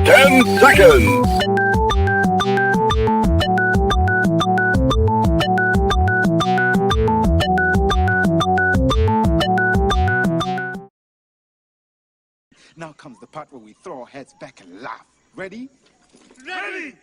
10 seconds. Now comes the part where we throw our heads back and laugh. Ready? Ready!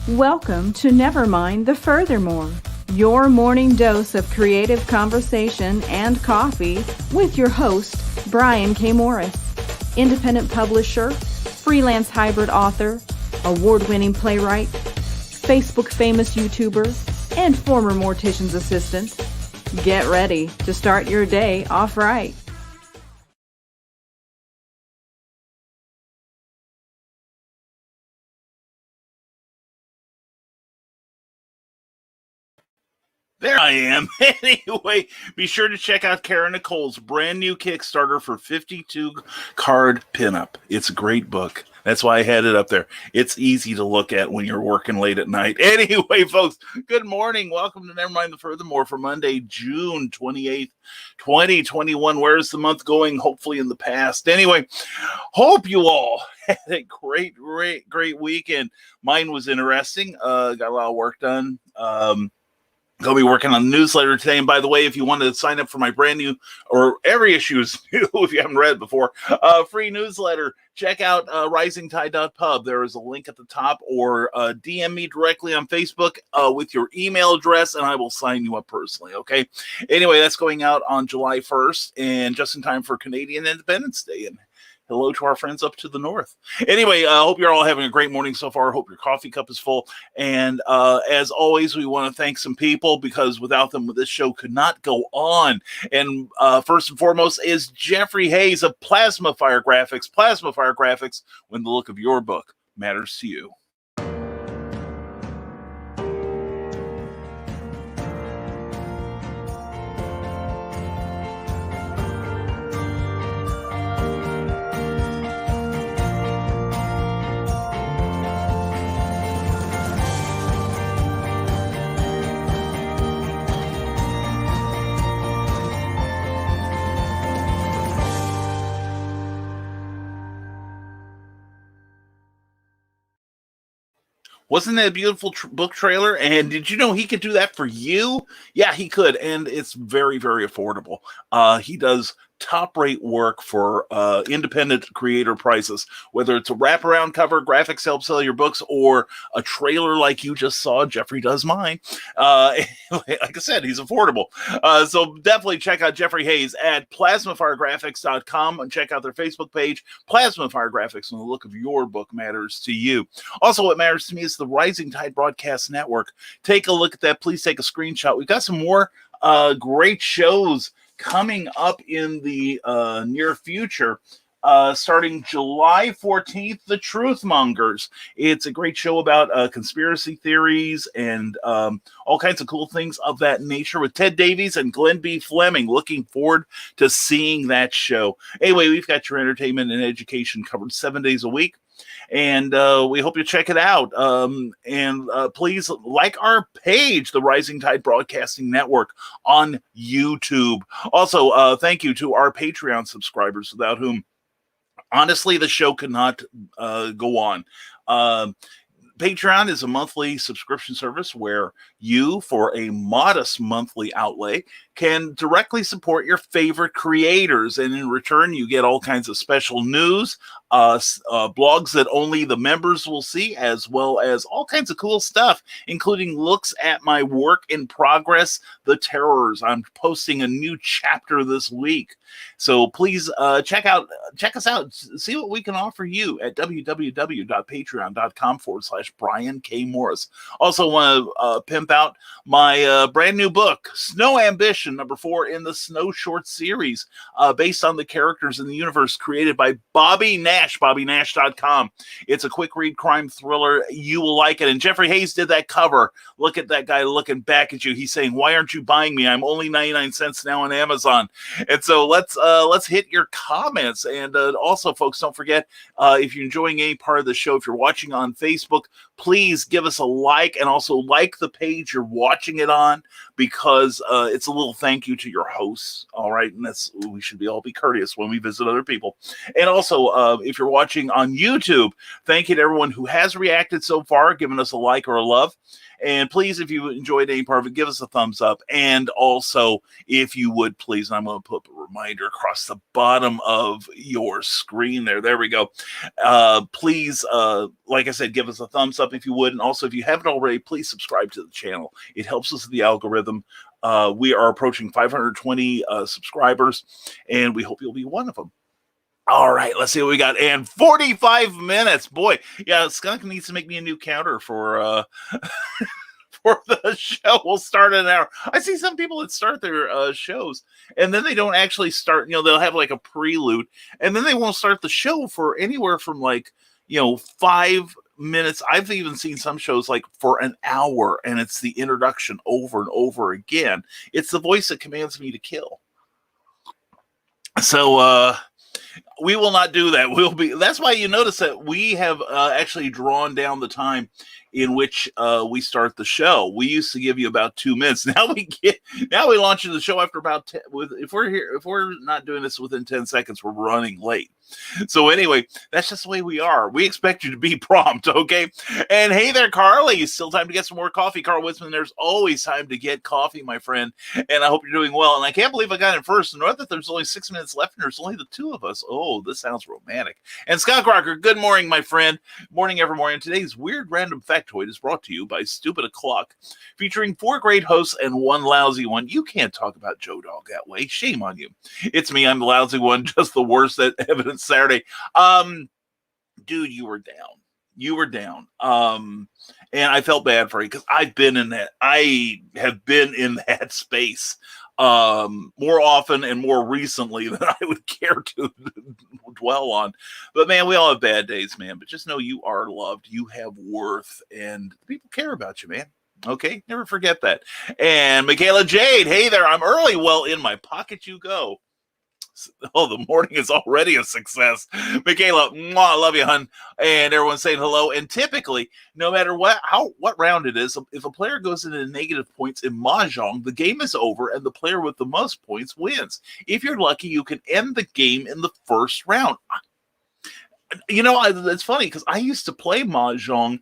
Welcome to Nevermind the Furthermore, your morning dose of creative conversation and coffee with your host, Brian K. Morris, independent publisher, freelance hybrid author, award-winning playwright, Facebook famous YouTuber, and former mortician's assistant. Get ready to start your day off right. There I am. Anyway, be sure to check out Karen Nicole's brand new Kickstarter for 52 card pinup. It's a great book. That's why I had it up there. It's easy to look at when you're working late at night. Anyway, folks, good morning. Welcome to Nevermind the Furthermore for Monday, June 28th, 2021. Where's the month going? Hopefully in the past. Anyway, hope you all had a great weekend. Mine was interesting. Got a lot of work done. I'll be working on the newsletter today. And by the way, if you want to sign up for my brand new, or every issue is new, if you haven't read it before, free newsletter, check out risingtide.pub. There is a link at the top, or DM me directly on Facebook with your email address, and I will sign you up personally, okay? Anyway, that's going out on July 1st, and just in time for Canadian Independence Day. And hello to our friends up to the north. Anyway, I hope you're all having a great morning so far. Hope your coffee cup is full. And as always, we want to thank some people, because without them, this show could not go on. And first and foremost is Jeffrey Hayes of Plasma Fire Graphics. Plasma Fire Graphics, when the look of your book matters to you. Wasn't that a beautiful book trailer? And did you know he could do that for you? Yeah, he could. And it's very, very affordable. He does top-rate work for independent creator prices, whether it's a wraparound cover, graphics help sell your books, or a trailer like you just saw. Jeffrey does mine. Like I said, he's affordable. So definitely check out Jeffrey Hayes at plasmafiregraphics.com and check out their Facebook page, Plasma Fire Graphics, and the look of your book matters to you. Also, what matters to me is the Rising Tide Broadcast Network. Take a look at that. Please take a screenshot. We've got some more great shows coming up in the near future. Starting July 14th, The Truthmongers. It's a great show about conspiracy theories and all kinds of cool things of that nature with Ted Davies and Glenn B. Fleming. Looking forward to seeing that show. Anyway, we've got your entertainment and education covered 7 days a week. And we hope you check it out. And please like our page, the Rising Tide Broadcasting Network, on YouTube. Also, thank you to our Patreon subscribers, without whom, honestly, the show could not go on. Patreon is a monthly subscription service where you, for a modest monthly outlay, can directly support your favorite creators. And in return, you get all kinds of special news, blogs that only the members will see, as well as all kinds of cool stuff, including looks at my work in progress, The Terrors. I'm posting a new chapter this week. So please check us out, see what we can offer you at www.patreon.com/Brian K. Morris. Also want to pimp out my brand new book, Snow Ambition, number 4 in the Snow Short series, based on the characters in the universe created by Bobby Knapp. Nash, BobbyNash.com. It's a quick read crime thriller. You will like it. And Jeffrey Hayes did that cover. Look at that guy looking back at you. He's saying, why aren't you buying me? I'm only 99 cents now on Amazon. And so let's hit your comments. And also, folks, don't forget, if you're enjoying any part of the show, if you're watching on Facebook, please give us a like, and also like the page you're watching it on, because it's a little thank you to your hosts. All right. And we should all be courteous when we visit other people. And also, if you're watching on YouTube, thank you to everyone who has reacted so far, giving us a like or a love. And please, if you enjoyed any part of it, give us a thumbs up. And also, if you would please, and I'm going to put a reminder across the bottom of your screen there. There we go. Please, like I said, give us a thumbs up if you would. And also, if you haven't already, please subscribe to the channel. It helps us with the algorithm. We are approaching 520 subscribers, and we hope you'll be one of them. All right, let's see what we got. And 45 minutes. Boy, yeah, Skunk needs to make me a new counter for for the show. We'll start in an hour. I see some people that start their shows, and then they don't actually start. They'll have like a prelude, and then they won't start the show for anywhere from 5 minutes. I've even seen some shows like for an hour, and it's the introduction over and over again. It's the voice that commands me to kill. So, we will not do that. That's why you notice that we have actually drawn down the time in which we start the show. We used to give you about 2 minutes. Now we launch into the show after about 10. If we're not doing this within 10 seconds, we're running late. So anyway, that's just the way we are. We expect you to be prompt, okay? And hey there, Carly. Still time to get some more coffee. Carl Witzman, there's always time to get coffee, my friend. And I hope you're doing well. And I can't believe I got in first. And that there's only 6 minutes left, and there's only the two of us. Oh, this sounds romantic. And Scott Crocker, good morning, my friend. Morning, Nevermorians. Today's weird random factoid is brought to you by Stupid O'Clock, featuring 4 great hosts and 1 lousy one. You can't talk about Joe Dog that way. Shame on you. It's me. I'm the lousy one, just the worst at Evidence Saturday. Dude, you were down. You were down. And I felt bad for you because I have been in that space more often and more recently than I would care to dwell on. But man, we all have bad days, man. But just know you are loved. You have worth, and people care about you, man. Okay, never forget that. And Michaela Jade, hey there. I'm early. Well, in my pocket you go. Oh, the morning is already a success. Michaela, I love you, hun. And everyone's saying hello. And typically, no matter what round it is, if a player goes into negative points in Mahjong, the game is over and the player with the most points wins. If you're lucky, you can end the game in the first round. It's funny because I used to play Mahjong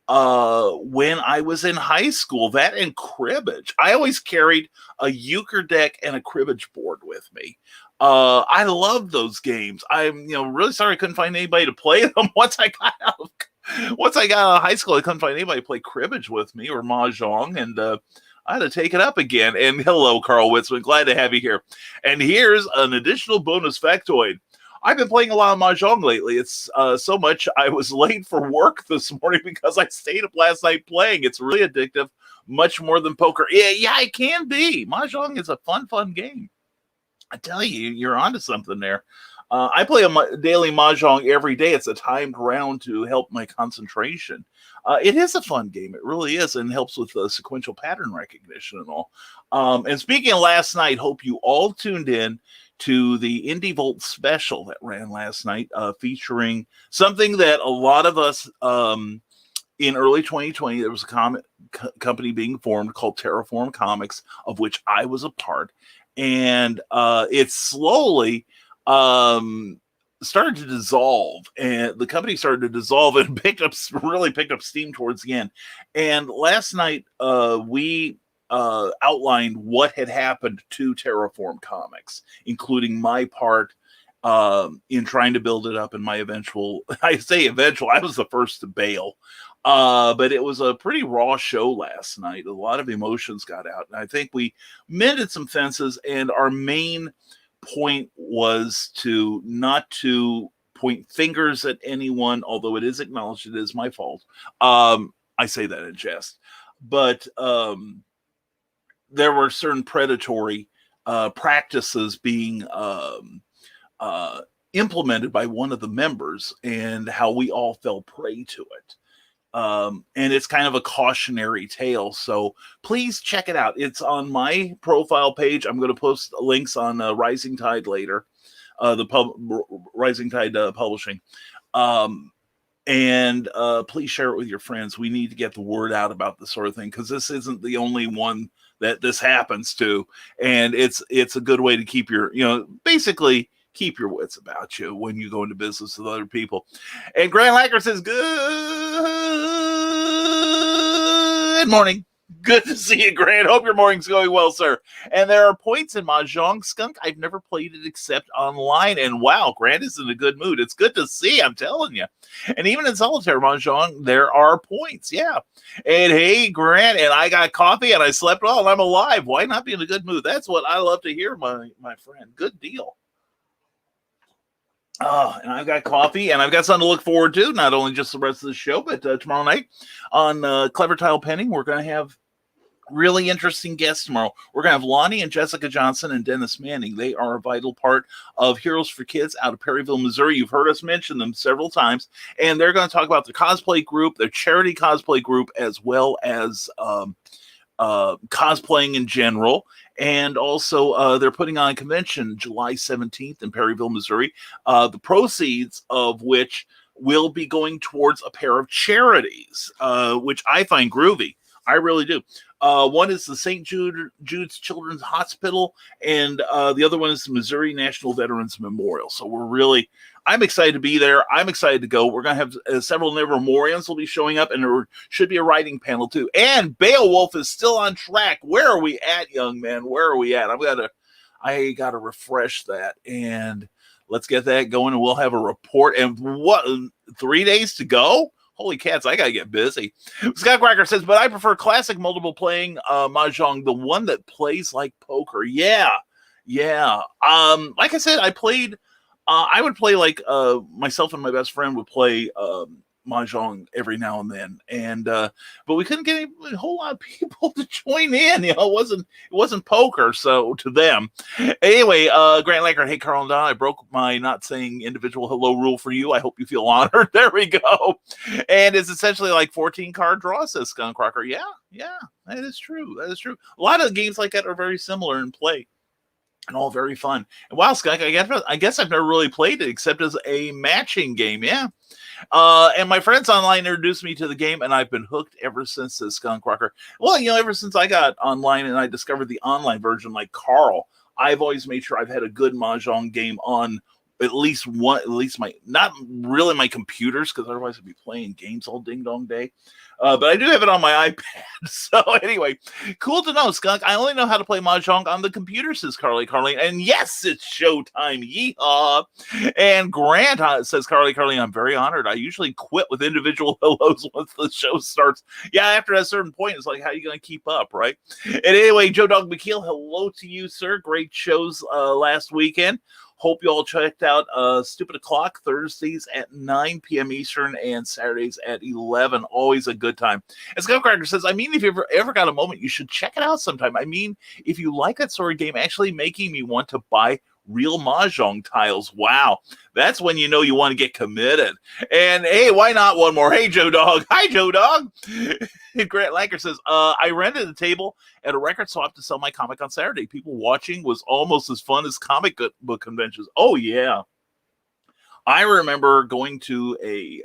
when I was in high school. That and cribbage. I always carried a euchre deck and a cribbage board with me. I love those games. I'm really sorry I couldn't find anybody to play them. Once I got out of high school, I couldn't find anybody to play cribbage with me or Mahjong, and I had to take it up again. And hello, Carl Witzman. Glad to have you here. And here's an additional bonus factoid. I've been playing a lot of Mahjong lately. It's so much I was late for work this morning because I stayed up last night playing. It's really addictive, much more than poker. Yeah, it can be. Mahjong is a fun game. I tell you, you're onto something there. I play a daily Mahjong every day. It's a timed round to help my concentration. It is a fun game. It really is, and helps with sequential pattern recognition and all. And speaking of last night, hope you all tuned in to the Indie Volt special that ran last night, featuring something that a lot of us in early 2020, there was a company being formed called Terraform Comics, of which I was a part. And it slowly started to dissolve, and the company started to dissolve and really picked up steam towards the end. And last night we outlined what had happened to Terraform Comics, including my part in trying to build it up, and my I was the first to bail. But it was a pretty raw show last night. A lot of emotions got out, and I think we mended some fences. And our main point was not to point fingers at anyone, although it is acknowledged it is my fault. I say that in jest, but there were certain predatory practices being implemented by one of the members, and how we all fell prey to it. And it's kind of a cautionary tale. So please check it out. It's on my profile page. I'm going to post links on Rising Tide later, Rising Tide Publishing. And please share it with your friends. We need to get the word out about this sort of thing, because this isn't the only one that this happens to. And it's a good way to keep your, basically keep your wits about you when you go into business with other people. And Grant Lacker says, good morning. Good to see you, Grant. Hope your morning's going well, sir. And there are points in Mahjong, Skunk. I've never played it except online. And wow, Grant is in a good mood. It's good to see, I'm telling you. And even in solitaire Mahjong, there are points. Yeah. And hey, Grant, and I got coffee and I slept well and I'm alive. Why not be in a good mood? That's what I love to hear, my friend. Good deal. And I've got coffee, and I've got something to look forward to, not only just the rest of the show, but tomorrow night on Clever Tile Penning, we're going to have really interesting guests tomorrow. We're going to have Lonnie and Jessica Johnson and Dennis Manning. They are a vital part of Heroes for Kids out of Perryville, Missouri. You've heard us mention them several times, and they're going to talk about their cosplay group, their charity cosplay group, as well as cosplaying in general. And also, they're putting on a convention July 17th in Perryville, Missouri, the proceeds of which will be going towards a pair of charities, which I find groovy. I really do. One is the St. Jude's Children's Hospital, and the other one is the Missouri National Veterans Memorial. So I'm excited to be there. I'm excited to go. We're going to have several Nevermorians will be showing up, and there should be a writing panel too. And Beowulf is still on track. Where are we at, young man? Where are we at? I got to refresh that, and let's get that going, and we'll have a report. And 3 days to go? Holy cats, I got to get busy. Scott Cracker says, but I prefer classic multiple playing Mahjong, the one that plays like poker. Yeah. Like I said, I would play like myself and my best friend would play Mahjong every now and then, and but we couldn't get a whole lot of people to join in. It wasn't poker, so to them. Anyway, Grant Lackard, hey Carl and Don, I broke my not saying individual hello rule for you. I hope you feel honored. There we go. And it's essentially like 14 card draw, says Skunk Crocker. Yeah, that is true. A lot of games like that are very similar in play. And all very fun. And wow, Skunk, I guess I've never really played it except as a matching game. Yeah. And my friends online introduced me to the game, and I've been hooked ever since, says Skunk Rocker. Well, ever since I got online and I discovered the online version, like Carl, I've always made sure I've had a good Mahjong game on not really my computers, because otherwise I'd be playing games all ding dong day. But I do have it on my iPad. So anyway, cool to know, Skunk. I only know how to play Mahjong on the computer, says Carly. And yes, it's showtime. Yeehaw. And Grant says, Carly, I'm very honored. I usually quit with individual hellos once the show starts. Yeah, after a certain point, it's like, how are you going to keep up, right? And anyway, Joe Dog McKeel, hello to you, sir. Great shows last weekend. Hope you all checked out Stupid O'Clock Thursdays at 9 p.m. Eastern and Saturdays at 11. Always a good time. And Scott Cracker says, if you ever got a moment, you should check it out sometime. If you like that sort of game, actually making me want to buy real Mahjong tiles. Wow. That's when you know you want to get committed. And hey, why not one more? Hey, Joe Dog. Hi, Joe Dog. Grant Lacker says, I rented a table at a record swap to sell my comic on Saturday. People watching was almost as fun as comic book conventions. Oh, yeah. I remember going to a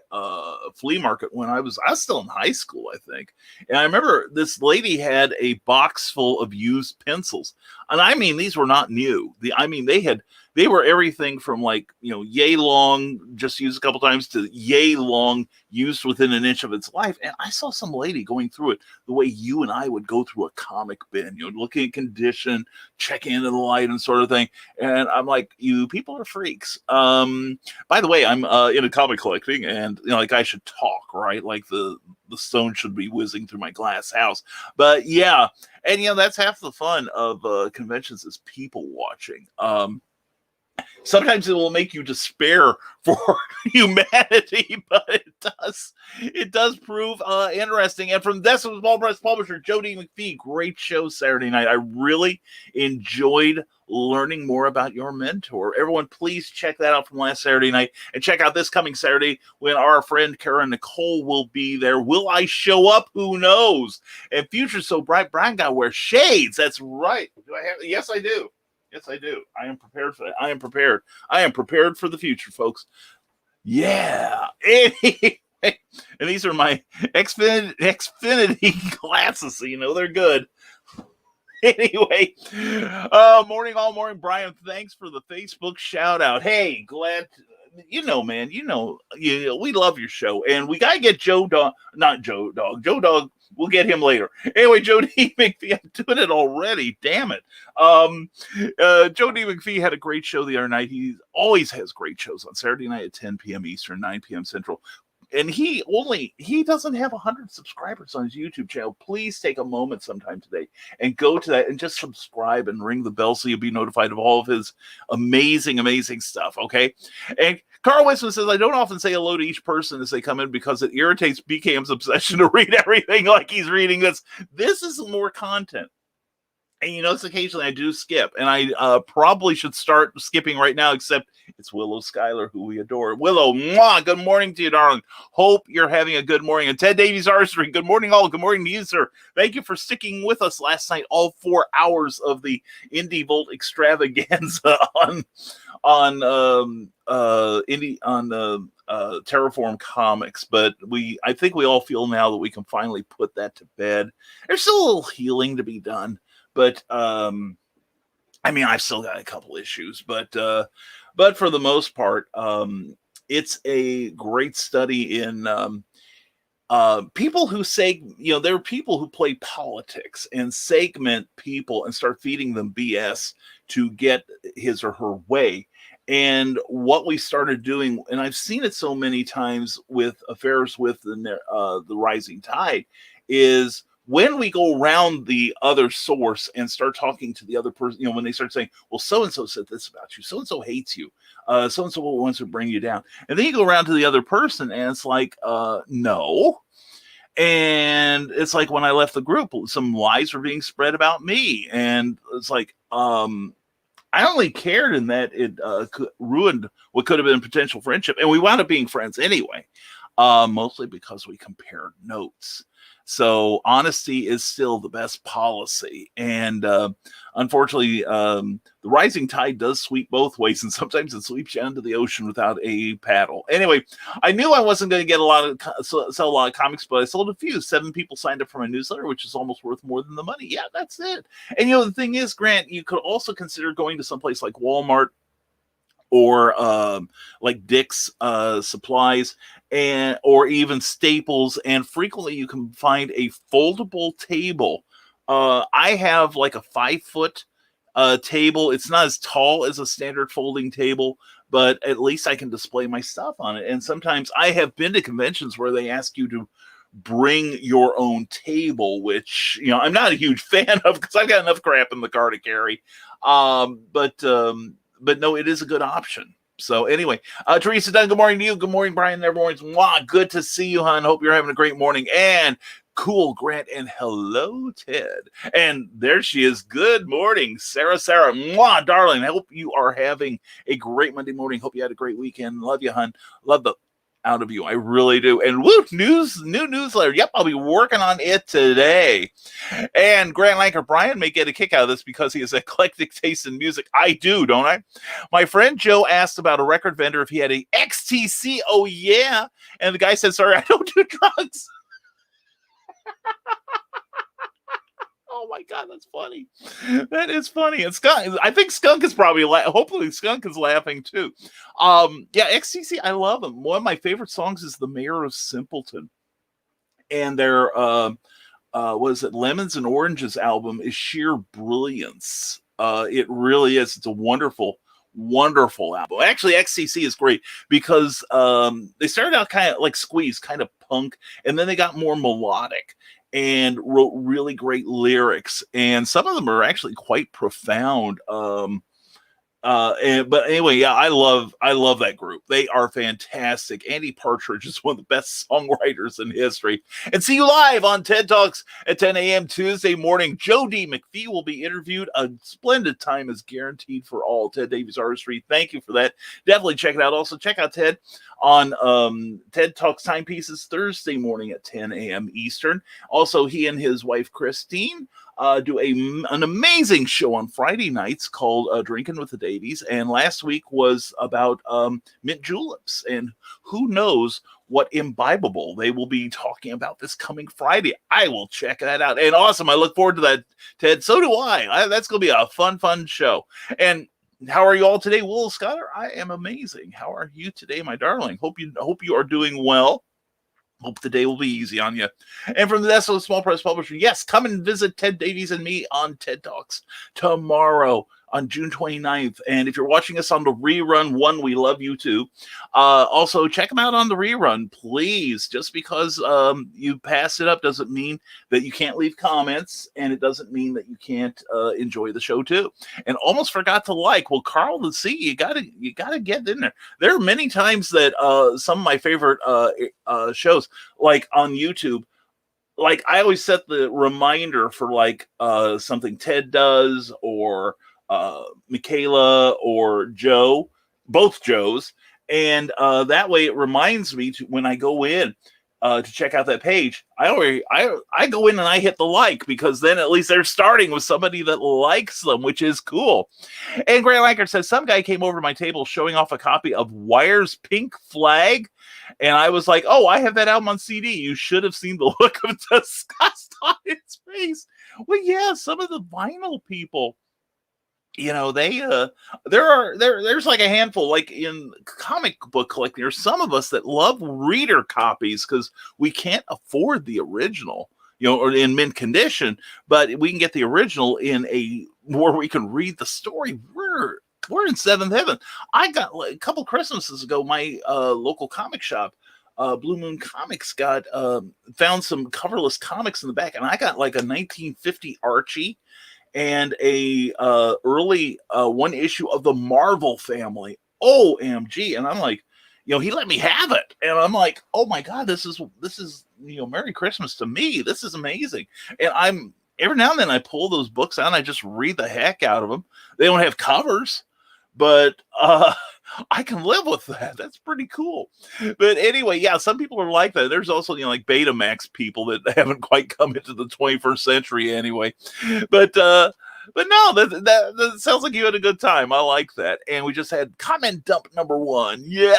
flea market when I was still in high school, I think. And I remember this lady had a box full of used pencils. And these were not new. They were everything from yay long, just used a couple times, to yay long, used within an inch of its life. And I saw some lady going through it the way you and I would go through a comic bin, looking at condition, checking into the light and sort of thing. And I'm like, you people are freaks. By the way, I'm into comic collecting, and I should talk, right? Like the stone should be whizzing through my glass house. But yeah, and that's half the fun of conventions is people watching. Sometimes it will make you despair for humanity, but it does prove interesting. And from Decimal Small Press publisher Jody McPhee, great show Saturday night. I really enjoyed learning more about your mentor. Everyone, please check that out from last Saturday night, and check out this coming Saturday when our friend Kara Nicole will be there. Will I show up? Who knows? And Future So Bright, Brian got to wear shades. That's right. Do I have? Yes, I do. Yes, I do. I am prepared for that. I am prepared. I am prepared for the future, folks. Yeah. Anyway, and these are my Xfinity glasses, so you know they're good. Anyway, morning, all morning, Brian. Thanks for the Facebook shout out. Hey, glad. Man, we love your show, and we gotta get Joe Dog, not Joe Dog. Joe Dog, we'll get him later. Anyway, Joe D. McPhee, I'm doing it already. Damn it. Joe D. McPhee had a great show the other night. He always has great shows on Saturday night at 10 p.m. Eastern, 9 p.m. Central. And he doesn't have 100 subscribers on his YouTube channel. Please take a moment sometime today and go to that and just subscribe and ring the bell so you'll be notified of all of his amazing, amazing stuff. Okay. And Carl Wiseman says, I don't often say hello to each person as they come in because it irritates BKM's obsession to read everything like he's reading this. This is more content. And occasionally I do skip, and I probably should start skipping right now, except it's Willow Schuyler, who we adore. Willow, mwah, good morning to you, darling. Hope you're having a good morning. And Ted Davies Archery, good morning, all. Good morning to you, sir. Thank you for sticking with us last night, all 4 hours of the Indie Volt extravaganza on Terraform Comics. But I think we all feel now that we can finally put that to bed. There's still a little healing to be done. But I've still got a couple issues, but for the most part, it's a great study in people who say, there are people who play politics and segment people and start feeding them BS to get his or her way. And what we started doing, and I've seen it so many times with affairs with the rising tide, is when we go around the other source and start talking to the other person, when they start saying, well, so-and-so said this about you, so-and-so hates you, so-and-so wants to bring you down. And then you go around to the other person and it's like, no. And it's like when I left the group, some lies were being spread about me. And it's like, I only cared in that it ruined what could have been potential friendship. And we wound up being friends anyway, mostly because we compared notes. So honesty is still the best policy. And unfortunately, the rising tide does sweep both ways, and sometimes it sweeps you into the ocean without a paddle. Anyway, I knew I wasn't going to get sell a lot of comics, but I sold a few. 7 people signed up for my newsletter, which is almost worth more than the money. Yeah, that's it. And the thing is, Grant, you could also consider going to someplace like Walmart or like Dick's Supplies, or even Staples, and frequently you can find a foldable table. I have like a 5-foot table. It's not as tall as a standard folding table, but at least I can display my stuff on it. And sometimes I have been to conventions where they ask you to bring your own table, which I'm not a huge fan of because I've got enough crap in the car to carry. But no, it is a good option. So anyway, Teresa Dunn, good morning to you. Good morning, Brian. Nevermorians. Wow, good to see you, hon. Hope you're having a great morning. And cool, Grant. And hello, Ted. And there she is. Good morning, Sarah. Mwah, darling. I hope you are having a great Monday morning. Hope you had a great weekend. Love you, hon. Love the out of you. I really do. And woo, new newsletter. Yep, I'll be working on it today. And Grant Lanker Brian may get a kick out of this because he has eclectic taste in music. I do, don't I? My friend Joe asked about a record vendor if he had a XTC. Oh, yeah. And the guy said, sorry, I don't do drugs. Oh my God, that's funny. That is funny. And Skunk, I think Skunk is probably hopefully Skunk is laughing too. Yeah, XTC, I love them. One of my favorite songs is The Mayor of Simpleton. And their was it Lemons and Oranges album is sheer brilliance. It really is. It's a wonderful album. Actually, XTC is great because they started out kind of like Squeeze, kind of punk, and then they got more melodic and wrote really great lyrics, and some of them are actually quite profound. But anyway, yeah, I love that group. They are fantastic. Andy Partridge is one of the best songwriters in history. And see you live on TED Talks at 10 a.m. Tuesday morning. Joe D. McPhee will be interviewed. A splendid time is guaranteed for all. Ted Davies Artistry. Thank you for that. Definitely check it out. Also, check out Ted on TED Talks Timepieces Thursday morning at 10 a.m. Eastern. Also, he and his wife Christine do an amazing show on Friday nights called Drinking with the Davies. And last week was about mint juleps. And who knows what imbibable they will be talking about this coming Friday. I will check that out. And awesome. I look forward to that, Ted. So do I. That's going to be a fun show. And how are you all today, Will Scholar? I am amazing. How are you today, my darling? Hope you are doing well. Hope the day will be easy on you. And from the Desolate Small Press Publisher, yes, come and visit Ted Davies and me on TED Talks tomorrow on June 29th. And if you're watching us on the rerun, we love you too. Also, check them out on the rerun, please. Just because you pass it up doesn't mean that you can't leave comments, and it doesn't mean that you can't enjoy the show too. And almost forgot to like. Well, Carl, let's see, you gotta get in there. There are many times that some of my favorite shows, like on YouTube, like I always set the reminder for like something Ted does, or Michaela or Joe, both Joes, and that way it reminds me to, when I go in to check out that page, I go in and I hit the like, because then at least they're starting with somebody that likes them, which is cool. And Grant Lankert says, some guy came over to my table showing off a copy of Wire's Pink Flag, and I was like, oh, I have that album on CD. You should have seen the look of disgust on his face. Well, yeah, some of the vinyl people, you know, they there's like a handful, like in comic book collecting, there's some of us that love reader copies because we can't afford the original, you know, or in mint condition, but we can get the original in a where we can read the story. We're in seventh heaven. I got, like, a couple Christmases ago, my local comic shop, Blue Moon Comics, got found some coverless comics in the back, and I got like a 1950 Archie and a early one issue of the Marvel Family. OMG. And I'm like, you know, he let me have it. And I'm like, oh my God, this is, you know, Merry Christmas to me. This is amazing. And I'm, every now and then I pull those books out and I just read the heck out of them. They don't have covers, but I can live with that. That's pretty cool. But anyway, yeah, some people are like that. There's also, you know, like Betamax people that haven't quite come into the 21st century anyway. But no, that sounds like you had a good time. I like that. And we just had comment dump number 1. Yeah,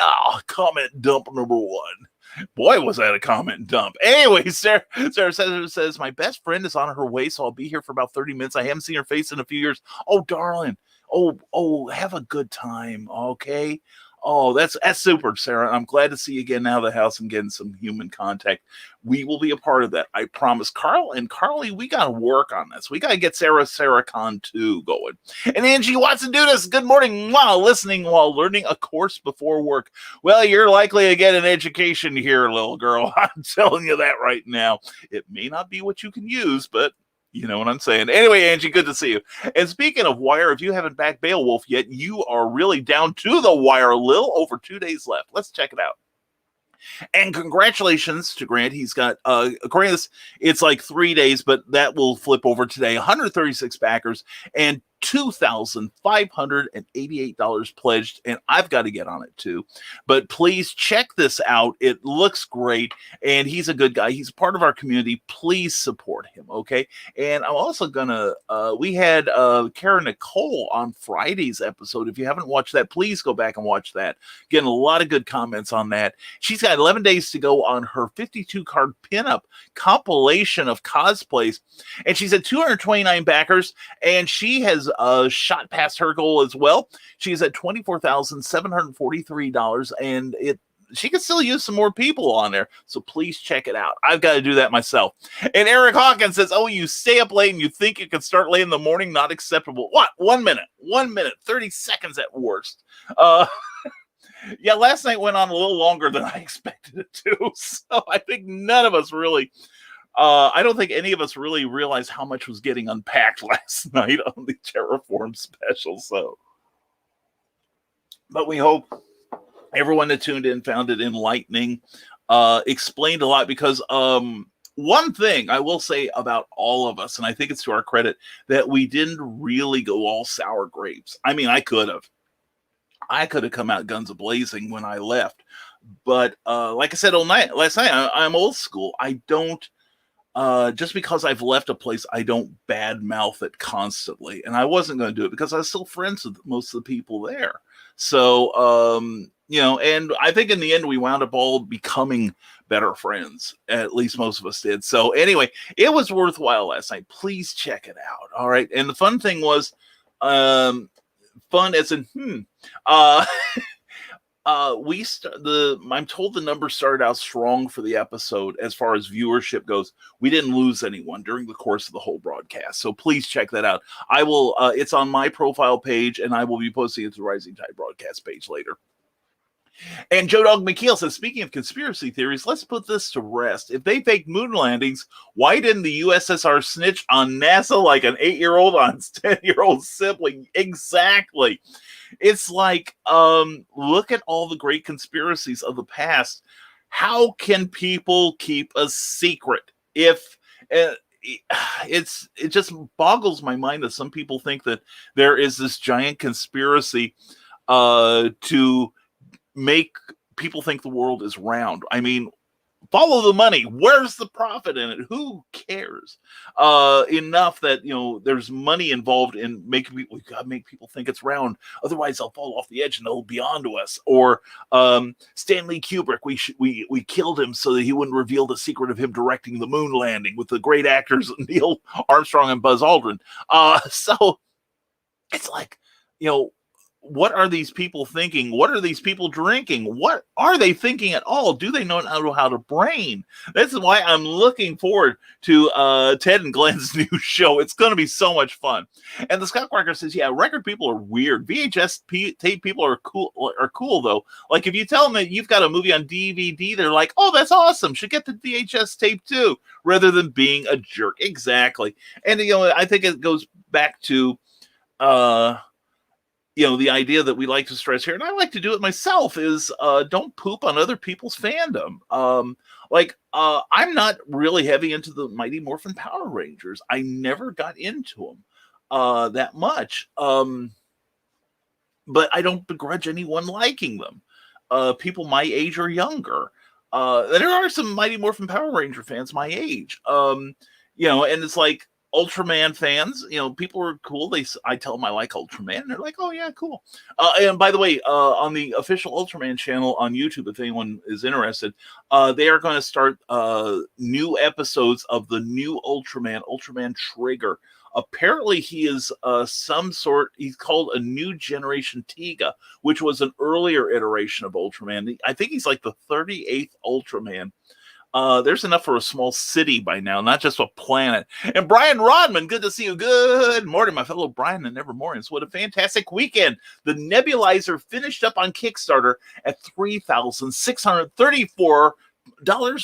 comment dump number 1. Boy, was that a comment dump. Anyway, Sarah says, my best friend is on her way, so I'll be here for about 30 minutes. I haven't seen her face in a few years. Oh, darling. Oh, have a good time, okay? Oh, that's super, Sarah. I'm glad to see you again out of the house and getting some human contact. We will be a part of that, I promise. Carl and Carly, we got to work on this. We got to get Sarah Con 2 going. And Angie Watson do this. Good morning, while listening while learning a course before work. Well, you're likely to get an education here, little girl. I'm telling you that right now. It may not be what you can use, but you know what I'm saying. Anyway, Angie, good to see you. And speaking of Wire, if you haven't backed Beowulf yet, you are really down to the wire. Over 2 days left. Let's check it out. And congratulations to Grant. He's got, according to this, it's like 3 days, but that will flip over today. 136 backers and $2,588 pledged, and I've got to get on it too. But please check this out. It looks great, and he's a good guy. He's part of our community. Please support him, okay? And I'm also gonna, we had Karen Nicole on Friday's episode. If you haven't watched that, please go back and watch that. Getting a lot of good comments on that. She's got 11 days to go on her 52-card pinup compilation of cosplays, and she's at 229 backers, and she has shot past her goal as well. She's at $24,743, and she can still use some more people on there. So please check it out. I've got to do that myself. And Eric Hawkins says, oh, you stay up late and you think you can start late in the morning? Not acceptable. What? 1 minute, 30 seconds at worst. Yeah, last night went on a little longer than I expected it to. So I think none of us really, I don't think any of us really realized how much was getting unpacked last night on the Terraform special. So But we hope everyone that tuned in found it enlightening, explained a lot, because one thing I will say about all of us, and I think it's to our credit, that we didn't really go all sour grapes. I mean, I could have come out guns a-blazing when I left. But like I said last night, I'm old school. I don't, just because I've left a place, I don't badmouth it constantly. And I wasn't going to do it because I was still friends with most of the people there. So, and I think in the end, we wound up all becoming better friends. At least most of us did. So anyway, it was worthwhile last night. Please check it out. All right. And the fun thing was, fun as in, I'm told the number started out strong for the episode as far as viewership goes. We didn't lose anyone during the course of the whole broadcast, so please check that out. I will. It's on my profile page, and I will be posting it to the Rising Tide broadcast page later. And Joe Dog McKeel says, speaking of conspiracy theories, let's put this to rest. If they faked moon landings, why didn't the USSR snitch on NASA like an 8-year-old on his 10-year-old sibling? Exactly. It's like, look at all the great conspiracies of the past. How can people keep a secret? If it just boggles my mind that some people think that there is this giant conspiracy to make people think the world is round. I mean, follow the money. Where's the profit in it? Who cares? Enough that, there's money involved in making people. We've got to make people think it's round. Otherwise, they'll fall off the edge and they'll be onto us. Or Stanley Kubrick. We killed him so that he wouldn't reveal the secret of him directing the moon landing with the great actors Neil Armstrong and Buzz Aldrin. So it's like, what are these people thinking? What are these people drinking? What are they thinking at all? Do they know how to brain? This is why I'm looking forward to Ted and Glenn's new show. It's going to be so much fun. And the Scott Quacker says, yeah, record people are weird. VHS tape people are cool though. Like if you tell them that you've got a movie on DVD, they're like, oh, that's awesome. Should get the VHS tape too, rather than being a jerk. Exactly. And, I think it goes back to, the idea that we like to stress here, and I like to do it myself, is don't poop on other people's fandom. I'm not really heavy into the Mighty Morphin Power Rangers. I never got into them that much. But I don't begrudge anyone liking them. People my age or younger. There are some Mighty Morphin Power Ranger fans my age. And it's like, Ultraman fans, people are cool. I tell them I like Ultraman, and they're like, "Oh yeah, cool." And by the way, on the official Ultraman channel on YouTube, if anyone is interested, they are going to start new episodes of the new Ultraman Trigger. Apparently, he is he's called a new generation Tiga, which was an earlier iteration of Ultraman. I think he's like the 38th Ultraman. There's enough for a small city by now, not just a planet. And Brian Rodman, good to see you. Good morning, my fellow Brian and Nevermorians. What a fantastic weekend. The nebulizer finished up on Kickstarter at $3,634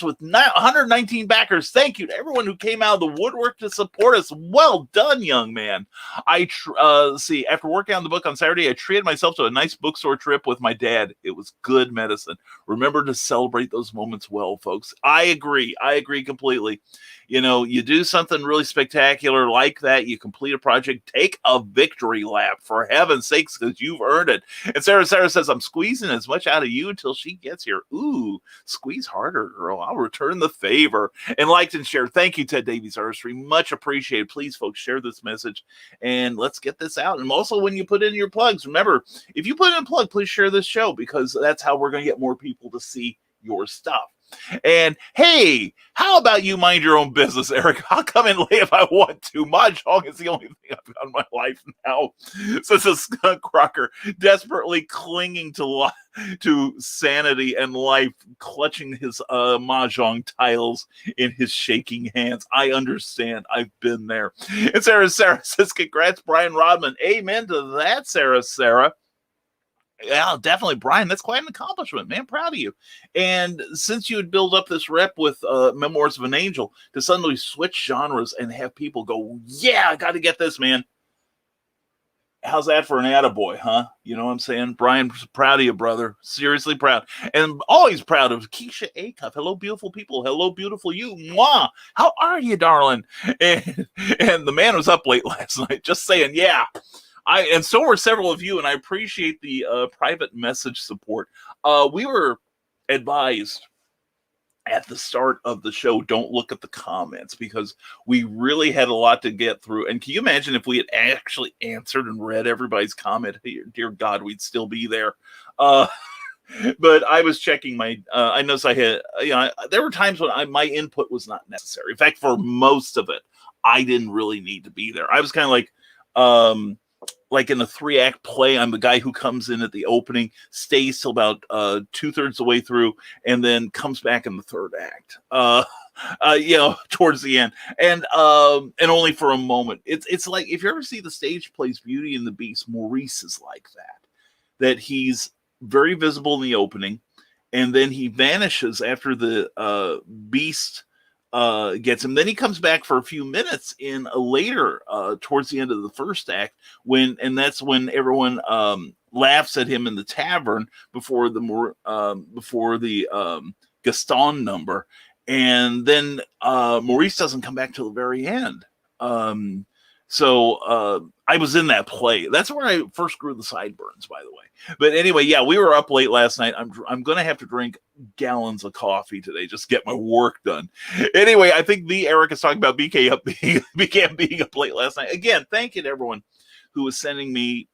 with 119 backers. Thank you to everyone who came out of the woodwork to support us. Well done, young man. After working on the book on Saturday, I treated myself to a nice bookstore trip with my dad. It was good medicine. Remember to celebrate those moments well, folks. I agree completely. You do something really spectacular like that, you complete a project, take a victory lap, for heaven's sakes, because you've earned it. And Sarah says, I'm squeezing as much out of you until she gets here. Ooh, squeeze harder, girl. I'll return the favor. And liked and shared. Thank you, Ted Davies Artistry. Much appreciated. Please, folks, share this message and let's get this out. And also, when you put in your plugs, remember, if you put in a plug, please share this show, because that's how we're going to get more people to see your stuff. And hey, how about you mind your own business, Eric? I'll come in late if I want to. Mahjong is the only thing I've got in my life now. Says a skunk rocker, desperately clinging to sanity and life, clutching his Mahjong tiles in his shaking hands. I understand. I've been there. And Sarah says, congrats, Brian Rodman. Amen to that, Sarah. Yeah, definitely, Brian. That's quite an accomplishment, man. Proud of you. And since you had built up this rep with Memoirs of an Angel, to suddenly switch genres and have people go, yeah, I got to get this, man. how's that for an attaboy, huh? You know what I'm saying? Brian, proud of you, brother. Seriously proud. And always proud of Keisha Acuff. Hello, beautiful people. Hello, beautiful you. Mwah. How are you, darling? And the man was up late last night, just saying, yeah. And so were several of you, and I appreciate the private message support. We were advised at the start of the show, don't look at the comments, because we really had a lot to get through. And can you imagine if we had actually answered and read everybody's comment? Dear God, we'd still be there. But I was checking my, I noticed I had, there were times when my input was not necessary. In fact, for most of it, I didn't really need to be there. I was kind of like in a 3-act play, I'm the guy who comes in at the opening, stays till about 2/3 the way through, and then comes back in the 3rd act. Towards the end, and only for a moment. It's like if you ever see the stage plays Beauty and the Beast, Maurice is like that he's very visible in the opening, and then he vanishes after the Beast gets him. Then he comes back for a few minutes in a later towards the end of the 1st act, and that's when everyone laughs at him in the tavern before the Gaston number, and then Maurice doesn't come back till the very end. So I was in that play. That's where I first grew the sideburns, by the way. But anyway, yeah, we were up late last night. I'm going to have to drink gallons of coffee today just to get my work done. Anyway, I think Eric is talking about BK being up late last night. Again, thank you to everyone who was sending me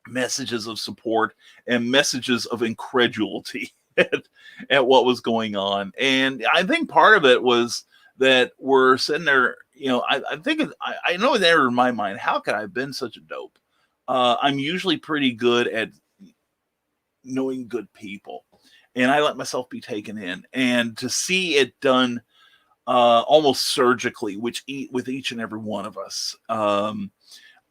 messages of support and messages of incredulity at what was going on. And I think part of it was that we're sitting there, I know there in my mind, how could I have been such a dope? I'm usually pretty good at knowing good people, and I let myself be taken in, and to see it done almost surgically, with each and every one of us.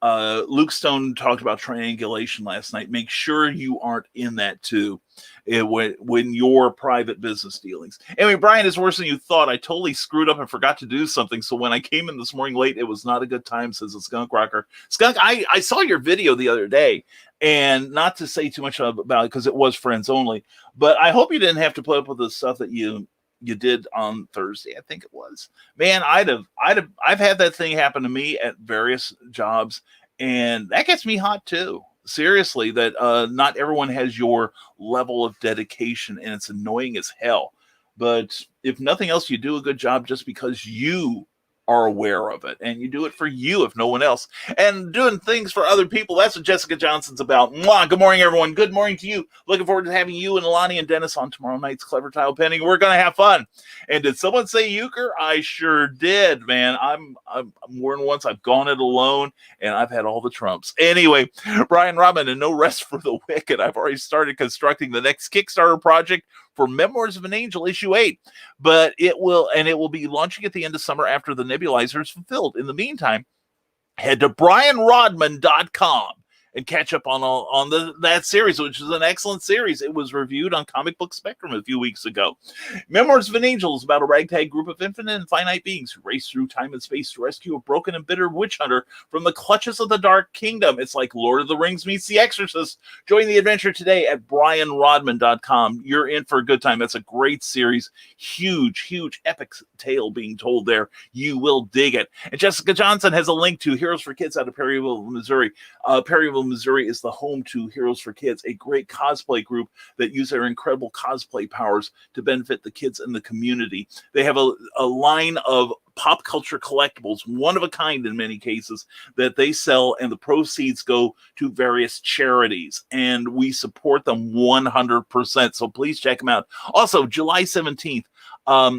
Luke Stone talked about triangulation last night. Make sure you aren't in that too when your private business dealings. Anyway, Brian, is worse than you thought. I totally screwed up and forgot to do something. So when I came in this morning late, it was not a good time, says the Skunk Rocker. Skunk, I saw your video the other day, and not to say too much about it because it was friends only, but I hope you didn't have to put up with the stuff that you did on Thursday, I think it was. Man, I've had that thing happen to me at various jobs, and that gets me hot too. Seriously, that not everyone has your level of dedication, and it's annoying as hell. But if nothing else, you do a good job just because you are aware of it, and you do it for you, if no one else. And doing things for other people, that's what Jessica Johnson's about. Mwah! Good morning, everyone. Good morning to you. Looking forward to having you and Lonnie and Dennis on tomorrow night's Clever Tile Penning. We're going to have fun. And did someone say euchre? I sure did, man. I'm more than once. I've gone it alone, and I've had all the trumps. Anyway, Brian Robin and No Rest for the Wicked. I've already started constructing the next Kickstarter project for Memoirs of an Angel issue 8, but it will be launching at the end of summer after the nebulizer is fulfilled. In the meantime, head to brianrodman.com and catch up on that series, which is an excellent series. It was reviewed on Comic Book Spectrum a few weeks ago. Memoirs of an Angel is about a ragtag group of infinite and finite beings who race through time and space to rescue a broken and bitter witch hunter from the clutches of the Dark Kingdom. It's like Lord of the Rings meets The Exorcist. Join the adventure today at brianrodman.com. You're in for a good time. That's a great series. Huge, epic tale being told there. You will dig it. And Jessica Johnson has a link to Heroes for Kids out of Perryville, Missouri. Perryville, Missouri is the home to Heroes for Kids, a great cosplay group that use their incredible cosplay powers to benefit the kids in the community. They have a line of pop culture collectibles, one of a kind in many cases, that they sell, and the proceeds go to various charities, and we support them 100%. So please check them out. Also, July 17th,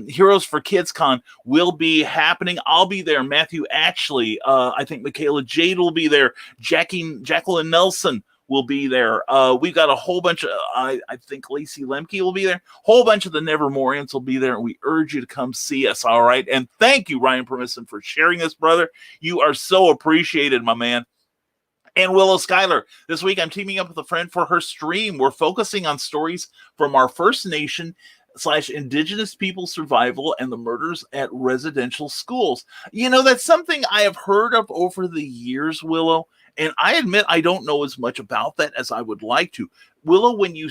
Heroes for Kids Con will be happening. I'll be there. Matthew Ashley, I think Michaela Jade will be there. Jacqueline Nelson will be there. We've got a whole bunch of, I think Lacey Lemke will be there. Whole bunch of the Nevermorians will be there, and we urge you to come see us, all right? And thank you, Ryan Permisson, for sharing this, brother. You are so appreciated, my man. And Willow Schuyler, this week I'm teaming up with a friend for her stream. We're focusing on stories from our First Nation / Indigenous people survival and the murders at residential schools. You know, that's something I have heard of over the years, Willow, And I admit I don't know as much about that as I would like to. Willow, when you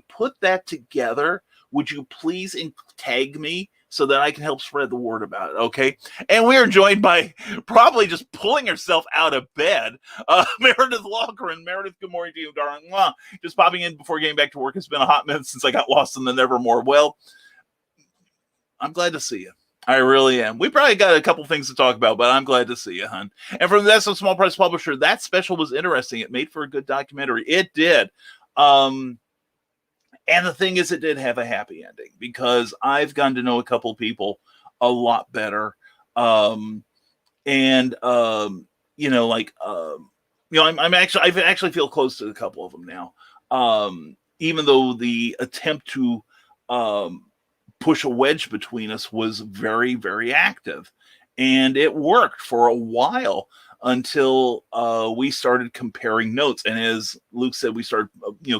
put that together, would you please tag me so that I can help spread the word about it, okay? And we are joined by probably just pulling herself out of bed, Meredith Walker. Meredith, good morning to you, darling. Just popping in before getting back to work. It's been a hot minute since I got lost in the Nevermore. Well, I'm glad to see you. I really am. We probably got a couple things to talk about, but I'm glad to see you, hon. And from the SM Small Press Publisher, that special was interesting. It made for a good documentary. It did. And the thing is, it did have a happy ending because I've gotten to know a couple people a lot better. I'm actually feel close to a couple of them now. Even though the attempt to push a wedge between us was very, very active, and it worked for a while until we started comparing notes. And as Luke said, we started,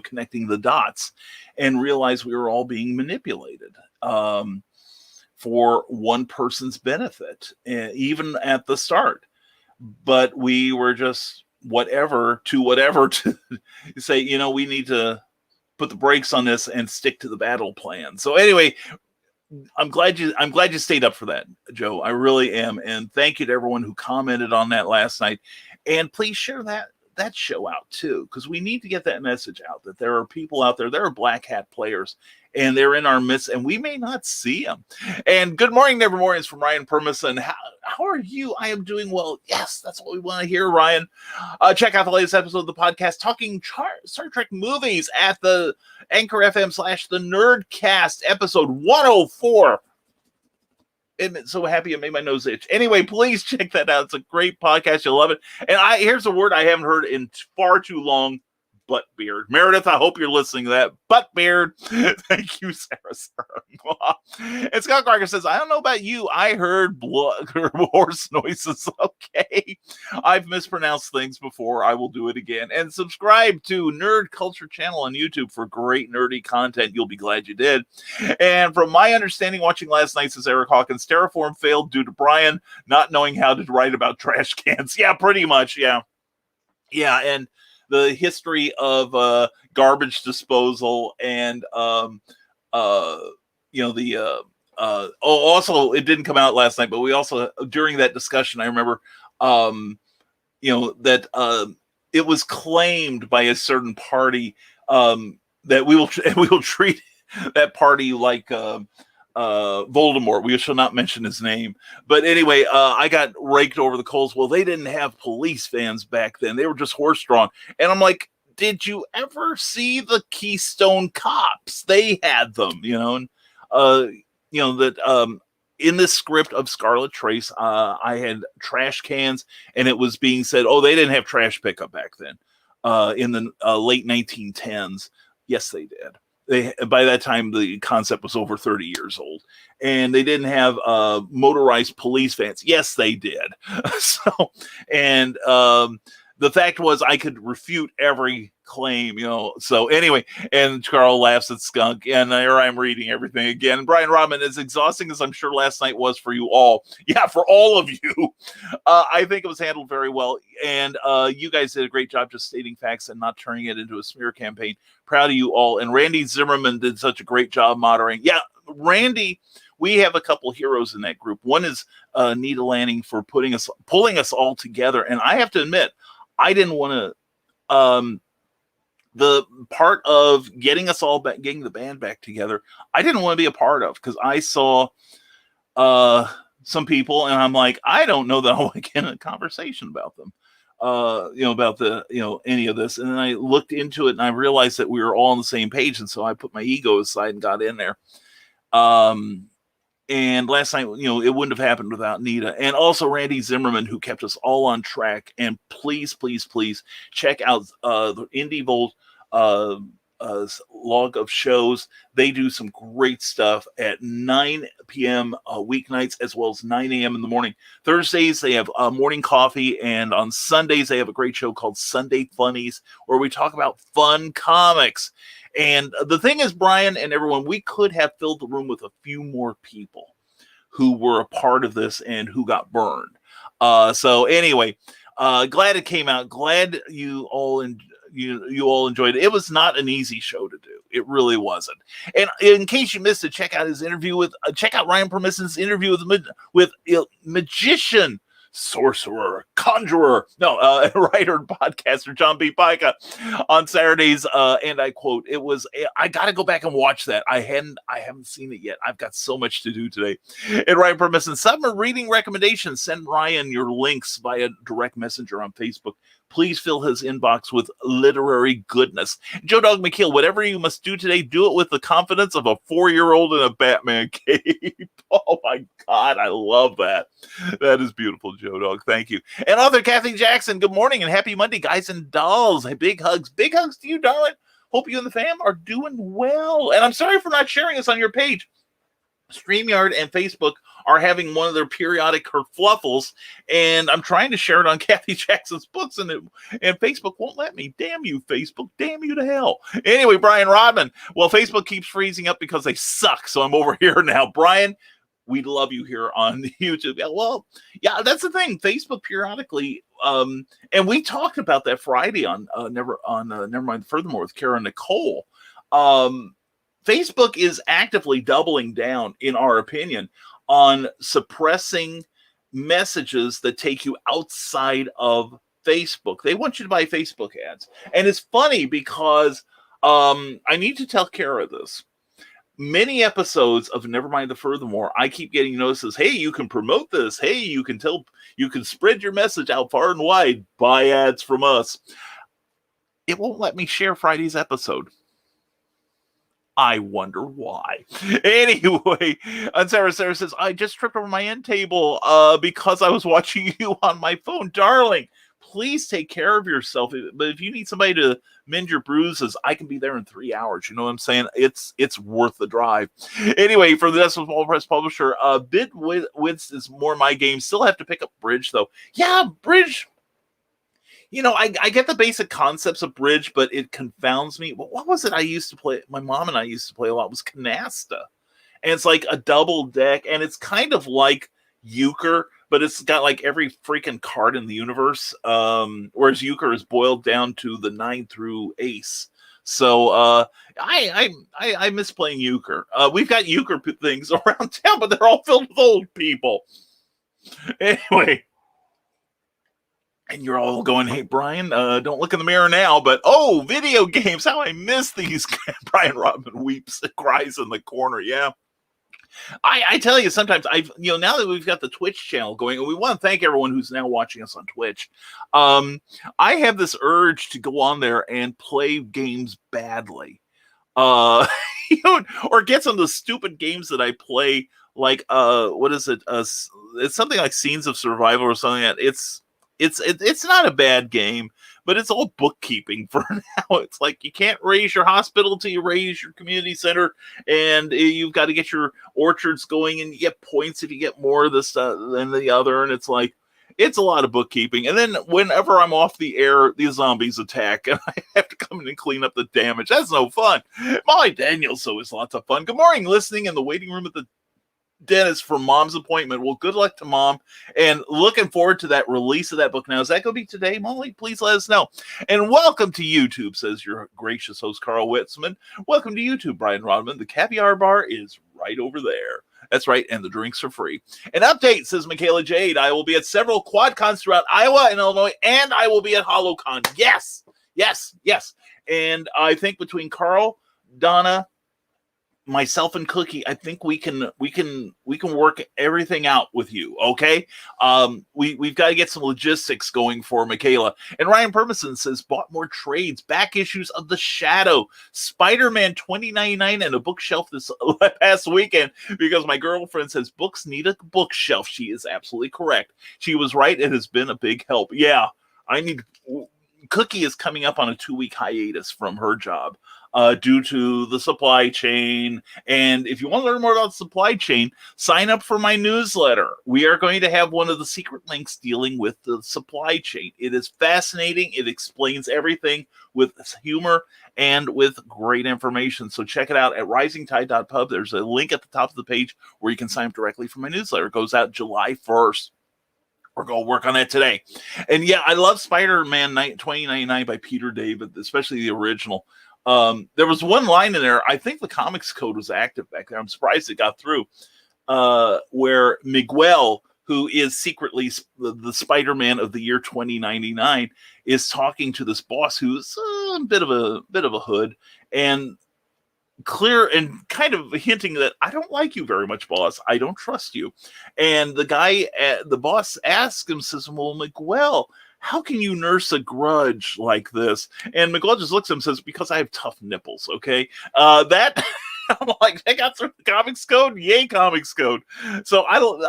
connecting the dots and realized we were all being manipulated for one person's benefit, even at the start. But we were just whatever to say, we need to put the brakes on this and stick to the battle plan. So anyway, I'm glad you stayed up for that, Joe. I really am. And thank you to everyone who commented on that last night. And please share that show out too, because we need to get that message out that there are people out there, there are black hat players, and they're in our midst, and we may not see them. And good morning, Nevermorians, from Ryan Permison. How are you? I am doing well. Yes, that's what we want to hear, Ryan. Check out the latest episode of the podcast, Talking Star Trek Movies, at the Anchor FM/The Nerdcast, episode 104. I'm so happy it made my nose itch. Anyway, please check that out. It's a great podcast. You'll love it. And here's a word I haven't heard in far too long: butt beard. Meredith, I hope you're listening to that. Butt beard. Thank you, Sarah. And Scott Clark says, I don't know about you. I heard blood or horse noises. Okay. I've mispronounced things before. I will do it again. And subscribe to Nerd Culture Channel on YouTube for great nerdy content. You'll be glad you did. And from my understanding, watching last night, says Eric Hawkins, Terraform failed due to Brian not knowing how to write about trash cans. Yeah, pretty much. Yeah. Yeah. And the history of garbage disposal and also it didn't come out last night, but we also, during that discussion, I remember that it was claimed by a certain party that we will treat that party like Voldemort. We shall not mention his name. But anyway, I got raked over the coals. Well, they didn't have police vans back then. They were just horse-drawn. And I'm like, did you ever see the Keystone Cops? They had them, in this script of Scarlet Trace, I had trash cans, and it was being said, oh, they didn't have trash pickup back then in the late 1910s. Yes, they did. By that time, the concept was over 30 years old, and they didn't have motorized police vans. Yes, they did. The fact was I could refute every claim, So anyway, and Carl laughs at Skunk, and there I'm reading everything again. And Brian Rodman, as exhausting as I'm sure last night was for you all, yeah, for all of you, I think it was handled very well. And you guys did a great job just stating facts and not turning it into a smear campaign. Proud of you all. And Randy Zimmerman did such a great job moderating. Yeah, Randy, we have a couple heroes in that group. One is Nita Lanning for pulling us all together. And I have to admit, I didn't want to, the part of getting us all back, getting the band back together, I didn't want to be a part of, because I saw some people and I'm like, I don't know that I want to get in a conversation about them, about any of this. And then I looked into it and I realized that we were all on the same page. And so I put my ego aside and got in there. And last night, it wouldn't have happened without Nita. And also Randy Zimmerman, who kept us all on track. And please, please, please check out the Indie Volt log of shows. They do some great stuff at 9 p.m. Weeknights, as well as 9 a.m. in the morning. Thursdays, they have morning coffee. And on Sundays, they have a great show called Sunday Funnies, where we talk about fun comics. And the thing is, Brian and everyone, we could have filled the room with a few more people who were a part of this and who got burned. So anyway, Glad it came out. Glad you all enjoyed it. It was not an easy show to do. It really wasn't. And in case you missed it, check out his interview with check out Ryan Permission's interview with magician, sorcerer, conjurer, writer and podcaster John B. Pica on Saturdays. And I quote, I got to go back and watch that. I haven't seen it yet. I've got so much to do today. And Ryan Permission, summer reading recommendations. Send Ryan your links via direct messenger on Facebook. Please fill his inbox with literary goodness. Joe Dog McKeel, whatever you must do today, do it with the confidence of a 4-year-old in a Batman cape. Oh my God, I love that. That is beautiful, Joe Dog. Thank you. And author Kathy Jackson, good morning and happy Monday, guys and dolls. Hey, big hugs. Big hugs to you, darling. Hope you and the fam are doing well. And I'm sorry for not sharing this on your page. StreamYard and Facebook are having one of their periodic kerfluffles, and I'm trying to share it on Kathy Jackson's books, and Facebook won't let me. Damn you, Facebook. Damn you to hell. Anyway, Brian Rodman. Well, Facebook keeps freezing up because they suck, so I'm over here now. Brian, we'd love you here on YouTube. Well, yeah, that's the thing. Facebook periodically, and we talked about that Friday on Nevermind the Furthermore with Kara Nicole. Facebook is actively doubling down, in our opinion, on suppressing messages that take you outside of Facebook. They want you to buy Facebook ads. And it's funny because I need to tell Kara this. Many episodes of Nevermind the Furthermore, I keep getting notices, hey, you can promote this. Hey, you can spread your message out far and wide. Buy ads from us. It won't let me share Friday's episode. I wonder why. Anyway, and Sarah says, I just tripped over my end table because I was watching you on my phone. Darling, please take care of yourself. But if you need somebody to mend your bruises, I can be there in 3 hours. You know what I'm saying? It's worth the drive. Anyway, for the Decimal Small Press Publisher, bid width is more my game. Still have to pick up Bridge, though. Yeah, Bridge. You know, I get the basic concepts of Bridge, but it confounds me. What was it I used to play? My mom and I used to play a lot. It was Canasta. And it's like a double deck, and it's kind of like Euchre, but it's got like every freaking card in the universe. Whereas Euchre is boiled down to the 9 through ace. So I miss playing Euchre. We've got Euchre things around town, but they're all filled with old people. Anyway. And you're all going, hey, Brian, don't look in the mirror now. But, video games. How I miss these. Brian Rodman weeps and cries in the corner. Yeah. I tell you, sometimes now that we've got the Twitch channel going, and we want to thank everyone who's now watching us on Twitch. I have this urge to go on there and play games badly. Or get some of the stupid games that I play. Like, what is it? It's something like Scenes of Survival or something. It's not a bad game, but it's all bookkeeping for now. It's like you can't raise your hospital till you raise your community center, and you've got to get your orchards going, and you get points if you get more of this than the other. And it's like, it's a lot of bookkeeping. And then whenever I'm off the air, the zombies attack, and I have to come in and clean up the damage. That's no fun. Molly Daniels, so it's lots of fun. Good morning, listening in the waiting room at the dentist for Mom's appointment. Well, good luck to Mom, and looking forward to that release of that book. Now, is that going to be today, Molly? Please let us know. And welcome to YouTube, says your gracious host, Carl Witzman. Welcome to YouTube, Brian Rodman. The caviar bar is right over there. That's right, and the drinks are free. An update, says Michaela Jade. I will be at several QuadCons throughout Iowa and Illinois, and I will be at HoloCon. Yes. And I think between Carl, Donna, myself and Cookie, I think we can work everything out with you. Okay. We've got to get some logistics going for Michaela. And Ryan Permison says, bought more trades, back issues of The Shadow, Spider-Man 2099, and a bookshelf this past weekend, because my girlfriend says books need a bookshelf. She is absolutely correct. She was right. It has been a big help. Yeah. Cookie is coming up on a 2-week hiatus from her job. Due to the supply chain. And if you want to learn more about the supply chain, sign up for my newsletter. We are going to have one of the secret links dealing with the supply chain. It is fascinating. It explains everything with humor and with great information. So check it out at risingtide.pub. There's a link at the top of the page where you can sign up directly for my newsletter. It goes out July 1st. We're going to work on that today. And yeah, I love Spider-Man 2099 by Peter David, especially the original. There was one line in there. I think the comics code was active back there. I'm surprised it got through. Where Miguel, who is secretly the Spider-Man of the year 2099, is talking to this boss who's a bit of a hood, and clear and kind of hinting that I don't like you very much, boss. I don't trust you. And the boss asks him, says, well, Miguel, how can you nurse a grudge like this? And Miguel just looks at him and says, because I have tough nipples. Okay. That I'm like, they got through the comics code. Yay, comics code. So I don't,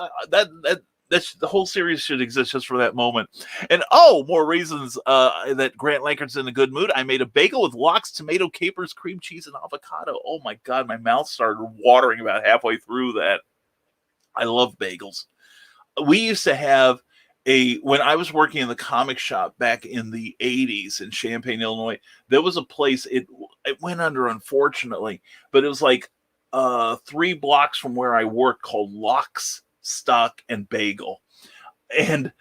that's the whole series should exist just for that moment. And more reasons that Grant Lankert's in a good mood. I made a bagel with lox, tomato, capers, cream cheese, and avocado. Oh my God, my mouth started watering about halfway through that. I love bagels. We used to have when I was working in the comic shop back in the 80s in Champaign, Illinois, there was a place, it went under, unfortunately, but it was like 3 blocks from where I worked, called Lox, Stock, and Bagel. And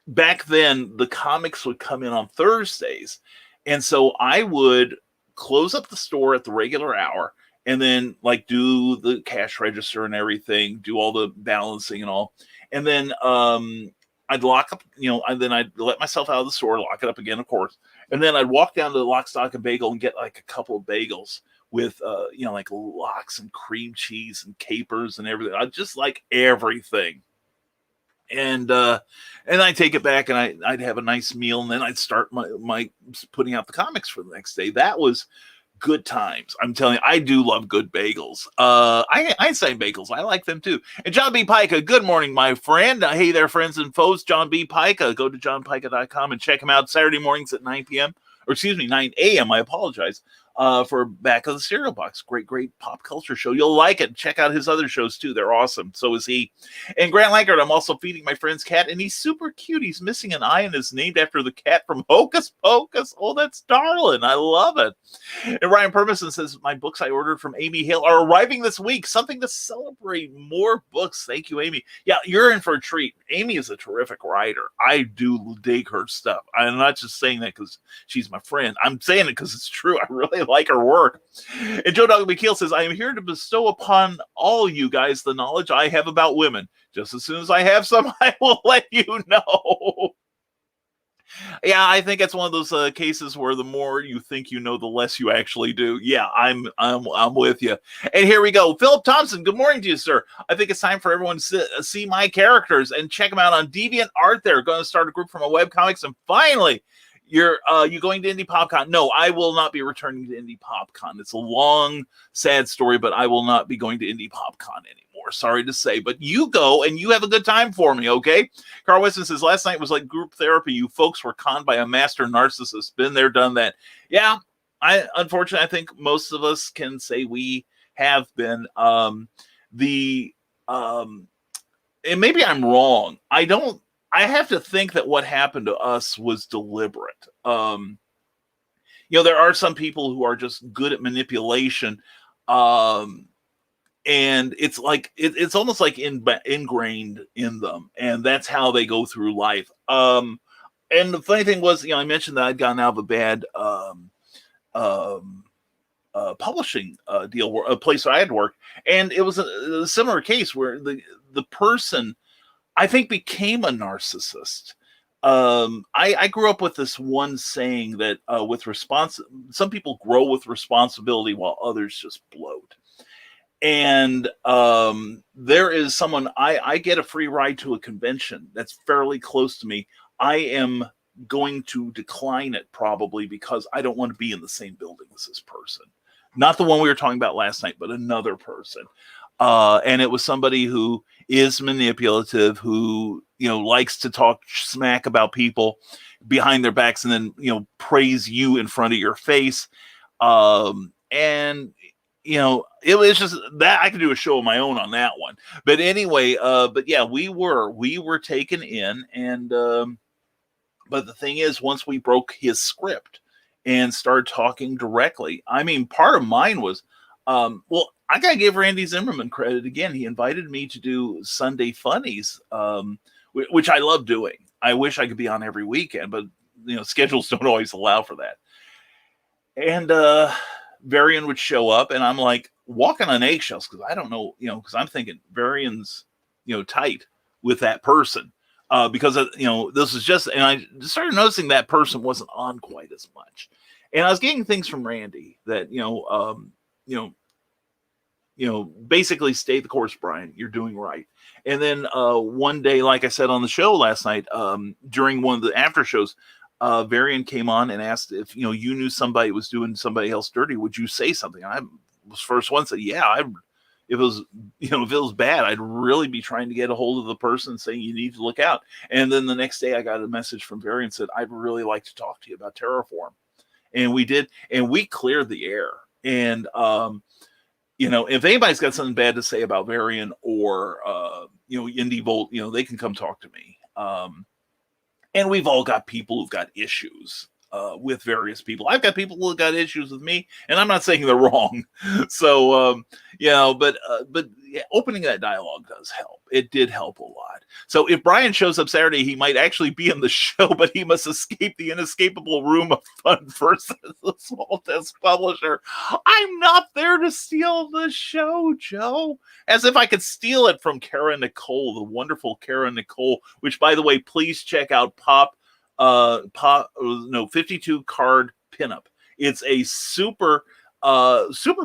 back then the comics would come in on Thursdays, and so I would close up the store at the regular hour and then like do the cash register and everything, do all the balancing and all, and then I'd lock up, and then I'd let myself out of the store, lock it up again, of course, and then I'd walk down to the Lock, Stock, and Bagel and get like a couple of bagels with like lox and cream cheese and capers and everything. I just like everything. And I'd take it back and I'd have a nice meal, and then I'd start my putting out the comics for the next day. That was good times. I'm telling you, I do love good bagels. Einstein bagels, I like them too. And John B. Pica, good morning, my friend. Hey there, friends and foes. John B. Pica. Go to johnpica.com and check him out Saturday mornings at 9 p.m. Or excuse me, 9 a.m. I apologize. For Back of the Cereal Box. Great pop culture show. You'll like it. Check out his other shows too. They're awesome. So is he. And Grant Lankert, I'm also feeding my friend's cat, and he's super cute. He's missing an eye and is named after the cat from Hocus Pocus. Oh, that's darling. I love it. And Ryan Purmison says, my books I ordered from Amy Hale are arriving this week. Something to celebrate. More books. Thank you, Amy. Yeah, you're in for a treat. Amy is a terrific writer. I do dig her stuff. I'm not just saying that because she's my friend. I'm saying it because it's true. I really like her work. And Joe Doug McKeel says, I am here to bestow upon all you guys the knowledge I have about women. Just as soon as I have some, I will let you know. Yeah, I think it's one of those cases where the more you think you know, the less you actually do. Yeah, I'm with you. And here we go. Philip Thompson, good morning to you, sir. I think it's time for everyone to see my characters and check them out on DeviantArt. They're going to start a group from a webcomics, and finally, you going to Indie PopCon? No, I will not be returning to Indie PopCon. It's a long, sad story, but I will not be going to Indie PopCon anymore. Sorry to say, but you go and you have a good time for me, okay? Carl Weston says, last night was like group therapy. You folks were conned by a master narcissist. Been there, done that. Yeah, unfortunately, I think most of us can say we have been. And maybe I'm wrong. I have to think that what happened to us was deliberate. There are some people who are just good at manipulation. And it's like, it's almost like ingrained in them. And that's how they go through life. And the funny thing was, I mentioned that I'd gotten out of a bad publishing deal, a place where I had worked. And it was a similar case where the person, I think, became a narcissist. I grew up with this one saying that some people grow with responsibility while others just bloat. And there is someone, I get a free ride to a convention that's fairly close to me. I am going to decline it probably because I don't want to be in the same building as this person. Not the one we were talking about last night, but another person. And it was somebody who is manipulative, who, likes to talk smack about people behind their backs and then, praise you in front of your face. It was just that I could do a show of my own on that one. But anyway, but yeah, we were taken in. And, but the thing is, once we broke his script and started talking directly, part of mine was, I gotta give Randy Zimmerman credit again. He invited me to do Sunday Funnies which I love doing. I wish I could be on every weekend, but schedules don't always allow for that. And Varian would show up, and I'm like walking on eggshells because I don't know, because I'm thinking Varian's, tight with that person. Because this is just, and I started noticing that person wasn't on quite as much, and I was getting things from Randy that basically stay the course, Brian. You're doing right. And then one day, like I said on the show last night, during one of the after shows, Varian came on and asked if you knew somebody was doing somebody else dirty, would you say something? I was first one said, yeah, if it was bad, I'd really be trying to get a hold of the person saying you need to look out. And then the next day I got a message from Varian said, I'd really like to talk to you about Terraform. And we did, and we cleared the air. And if anybody's got something bad to say about Varian or Indie Volt, they can come talk to me. And we've all got people who've got issues with various people. I've got people who got issues with me, and I'm not saying they're wrong. So, but opening that dialogue does help. It did help a lot. So if Brian shows up Saturday, he might actually be in the show, but he must escape the inescapable room of fun first as a small desk publisher. I'm not there to steal the show, Joe. As if I could steal it from Kara Nicole, the wonderful Kara Nicole, which, by the way, please check out 52 card pinup. It's a super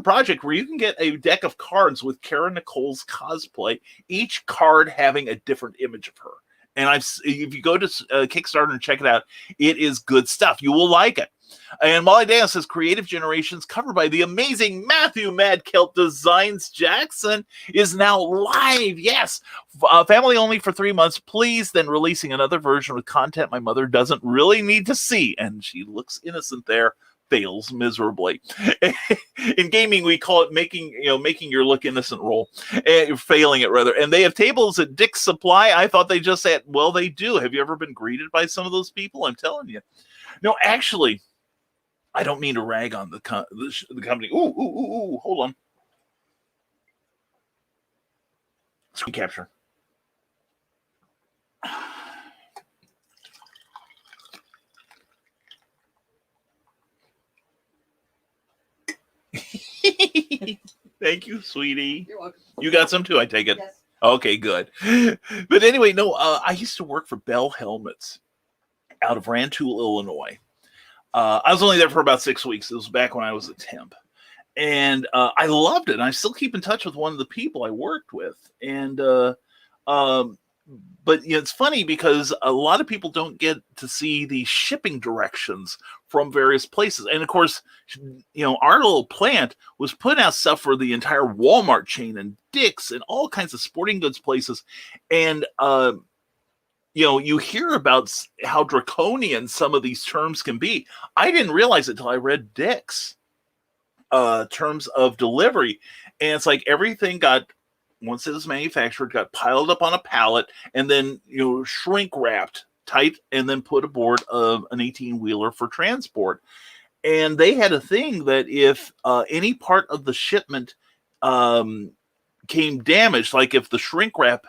project where you can get a deck of cards with Kara Nicole's cosplay, each card having a different image of her. And if you go to Kickstarter and check it out, it is good stuff. You will like it. And Molly Dana says Creative Generations, covered by the amazing Matthew Mad Celt Designs Jackson, is now live. Yes. Family only for 3 months, please. Then releasing another version with content my mother doesn't really need to see. And she looks innocent there. Fails miserably. In gaming, we call it making your look innocent roll. Failing it, rather. And they have tables at Dick's Supply. I thought they just said, well, they do. Have you ever been greeted by some of those people? I'm telling you. No, actually, I don't mean to rag on the company. Ooh, hold on. Screen capture. Thank you, sweetie. You're welcome. You got some too, I take it? Yes. Okay, good. But anyway, no, I used to work for Bell Helmets out of Rantoul, Illinois. I was only there for about 6 weeks. It was back when I was a temp. And I loved it. And I still keep in touch with one of the people I worked with. And but it's funny because a lot of people don't get to see the shipping directions from various places. And of course, our little plant was putting out stuff for the entire Walmart chain and Dick's and all kinds of sporting goods places. And you hear about how draconian some of these terms can be. I didn't realize it until I read Dick's terms of delivery. And it's like everything got, once it was manufactured, got piled up on a pallet and then, shrink wrapped tight and then put aboard of an 18-wheeler for transport. And they had a thing that if any part of the shipment came damaged, like if the shrink wrap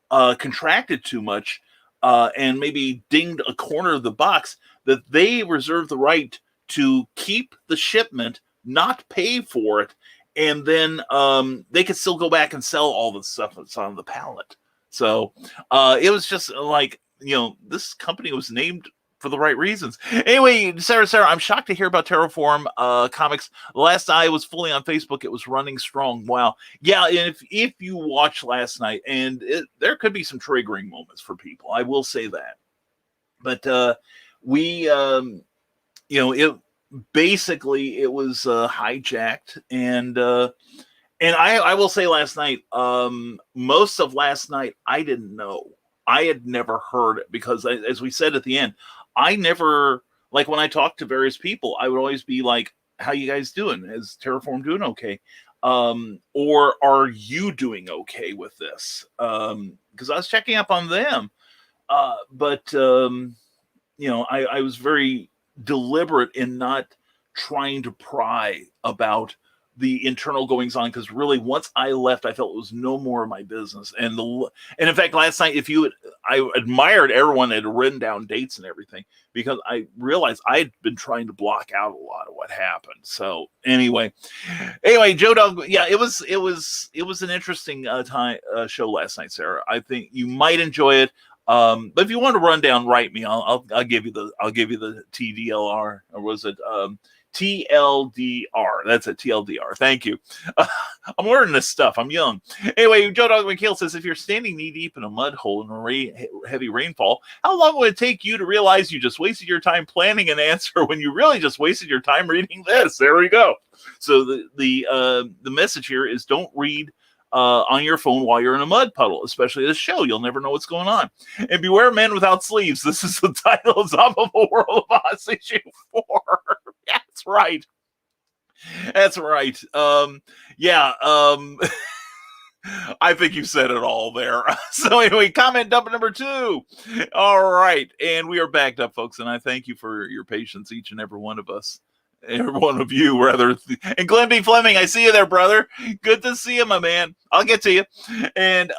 contracted too much, and maybe dinged a corner of the box, that they reserve the right to keep the shipment, not pay for it, and then they could still go back and sell all the stuff that's on the pallet. So it was just like, this company was named for the right reasons. Anyway, Sarah, I'm shocked to hear about Terraform Comics. Last I was fully on Facebook, it was running strong. Wow. Yeah, and if you watched last night, and there could be some triggering moments for people, I will say that. But it basically it was hijacked, and I will say last night, most of last night I didn't know. I had never heard it because, as we said at the end, I never, like when I talked to various people, I would always be like, how you guys doing? Is Terraform doing okay? Or are you doing okay with this? Because I was checking up on them. But I was very deliberate in not trying to pry about the internal goings on, because really once I left, I felt it was no more of my business. And in fact, last night, I admired everyone that had written down dates and everything, because I realized I had been trying to block out a lot of what happened. So anyway, Joe Dog, yeah, it was an interesting show last night, Sarah. I think you might enjoy it. But if you want to run down, write me. I'll give you the TDLR, or was it TLDR? That's it, TLDR. Thank you. I'm learning this stuff. I'm young. Anyway, Joe Dog McHale says, if you're standing knee deep in a mud hole in a heavy rainfall, how long would it take you to realize you just wasted your time planning an answer when you really just wasted your time reading this? There we go. So the message here is, don't read on your phone while you're in a mud puddle, especially this show. You'll never know what's going on. And beware men without sleeves. This is the title of Zombable World of Oz issue 4. That's right. That's right. I think you said it all there. So anyway, comment dump number 2. All right. And we are backed up, folks. And I thank you for your patience, each and every one of us. Every one of you, rather. And Glenn B. Fleming, I see you there, brother. Good to see you, my man. I'll get to you. And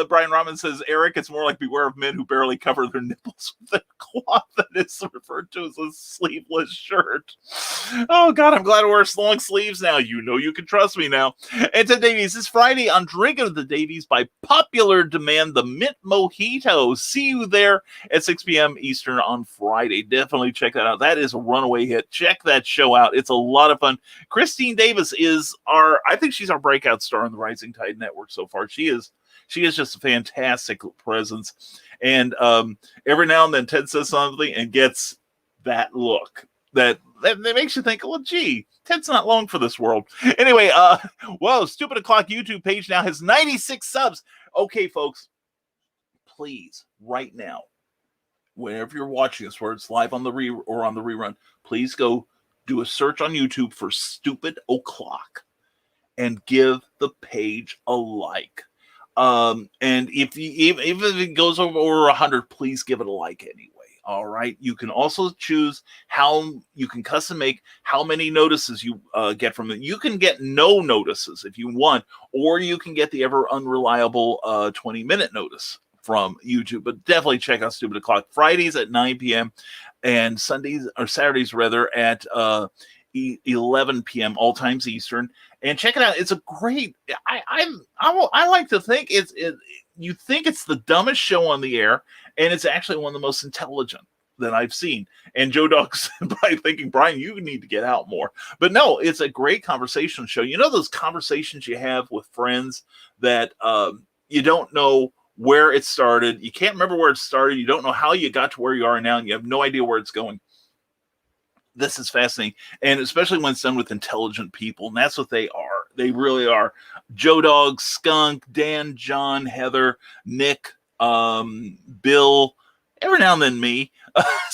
Brian Rahman says, Eric, it's more like beware of men who barely cover their nipples with a cloth that is referred to as a sleeveless shirt. Oh, God, I'm glad I wear long sleeves now. You know you can trust me now. And Ted Davies, this Friday on Drinking with the Davies, by popular demand, the Mint Mojito. See you there at 6 p.m. Eastern on Friday. Definitely check that out. That is a runaway hit. Check that show out. It's a lot of fun. Christine Davis is I think she's our breakout star on the Rising Tide Network so far. She is just a fantastic presence. And every now and then Ted says something and gets that look that makes you think, well, gee, Ted's not long for this world. Anyway, Stupid O'Clock YouTube page now has 96 subs. Okay, folks, please, right now, whenever you're watching this, where it's live on the rerun, please go do a search on YouTube for Stupid O'Clock and give the page a like. And if it goes over 100, please give it a like anyway. All right. You can also choose how you can custom make how many notices you get from it. You can get no notices if you want, or you can get the ever unreliable 20-minute notice from YouTube. But definitely check out Stupid O'Clock Fridays at 9 p.m. and Saturdays rather at 11 p.m. all times Eastern. And check it out. It's a great. I like to think you think it's the dumbest show on the air, and it's actually one of the most intelligent that I've seen. And Joe Dog's probably thinking, Brian, you need to get out more. But no, it's a great conversation show. You know those conversations you have with friends that you don't know where it started. You can't remember where it started. You don't know how you got to where you are now, and you have no idea where it's going. This is fascinating, and especially when it's done with intelligent people, and that's what they are. They really are. Joe Dog, Skunk, Dan, John, Heather, Nick, Bill, every now and then me.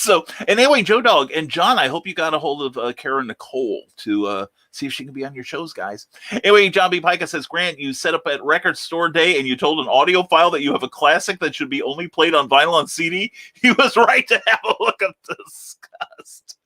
And anyway, Joe Dog and John, I hope you got a hold of Kara Nicole to see if she can be on your shows, guys. Anyway, John B. Pica says, Grant, you set up at Record Store Day and you told an audio file that you have a classic that should be only played on vinyl and CD. He was right to have a look of disgust.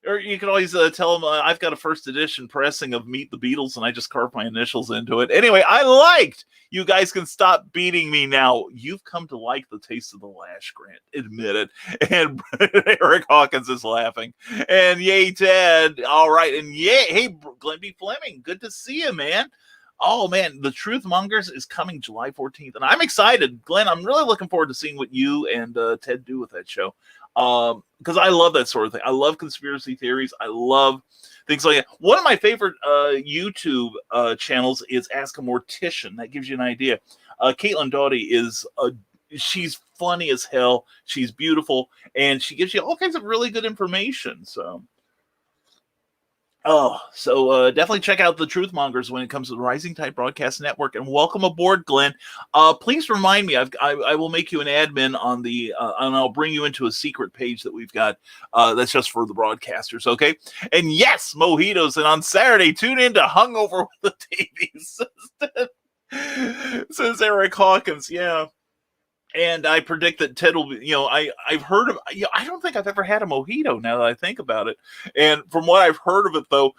Or you can always tell him I've got a first edition pressing of Meet the Beatles and I just carved my initials into it. Anyway, I liked. You guys can stop beating me now. You've come to like the taste of the lash, Grant. Admit it. And Eric Hawkins is laughing. And yay, Ted. All right. And yay, hey, Glenn B. Fleming. Good to see you, man. Oh, man, The Truth Mongers is coming July 14th. And I'm excited. Glenn, I'm really looking forward to seeing what you and Ted do with that show. Because I love that sort of thing. I love conspiracy theories. I love things like that. One of my favorite YouTube channels is Ask a Mortician. That gives you an idea. Caitlin Doughty she's funny as hell. She's beautiful. And she gives you all kinds of really good information. So definitely check out The Truth Mongers when it comes to the Rising Tide Broadcast Network, and welcome aboard, Glenn. Please remind me, I will make you an admin on the, and I'll bring you into a secret page that we've got that's just for the broadcasters, okay? And yes, mojitos, and on Saturday, tune in to Hungover with the Davies, says Eric Hawkins, yeah. And I predict that Ted will be, I've heard of, I don't think I've ever had a mojito now that I think about it. And from what I've heard of it, though,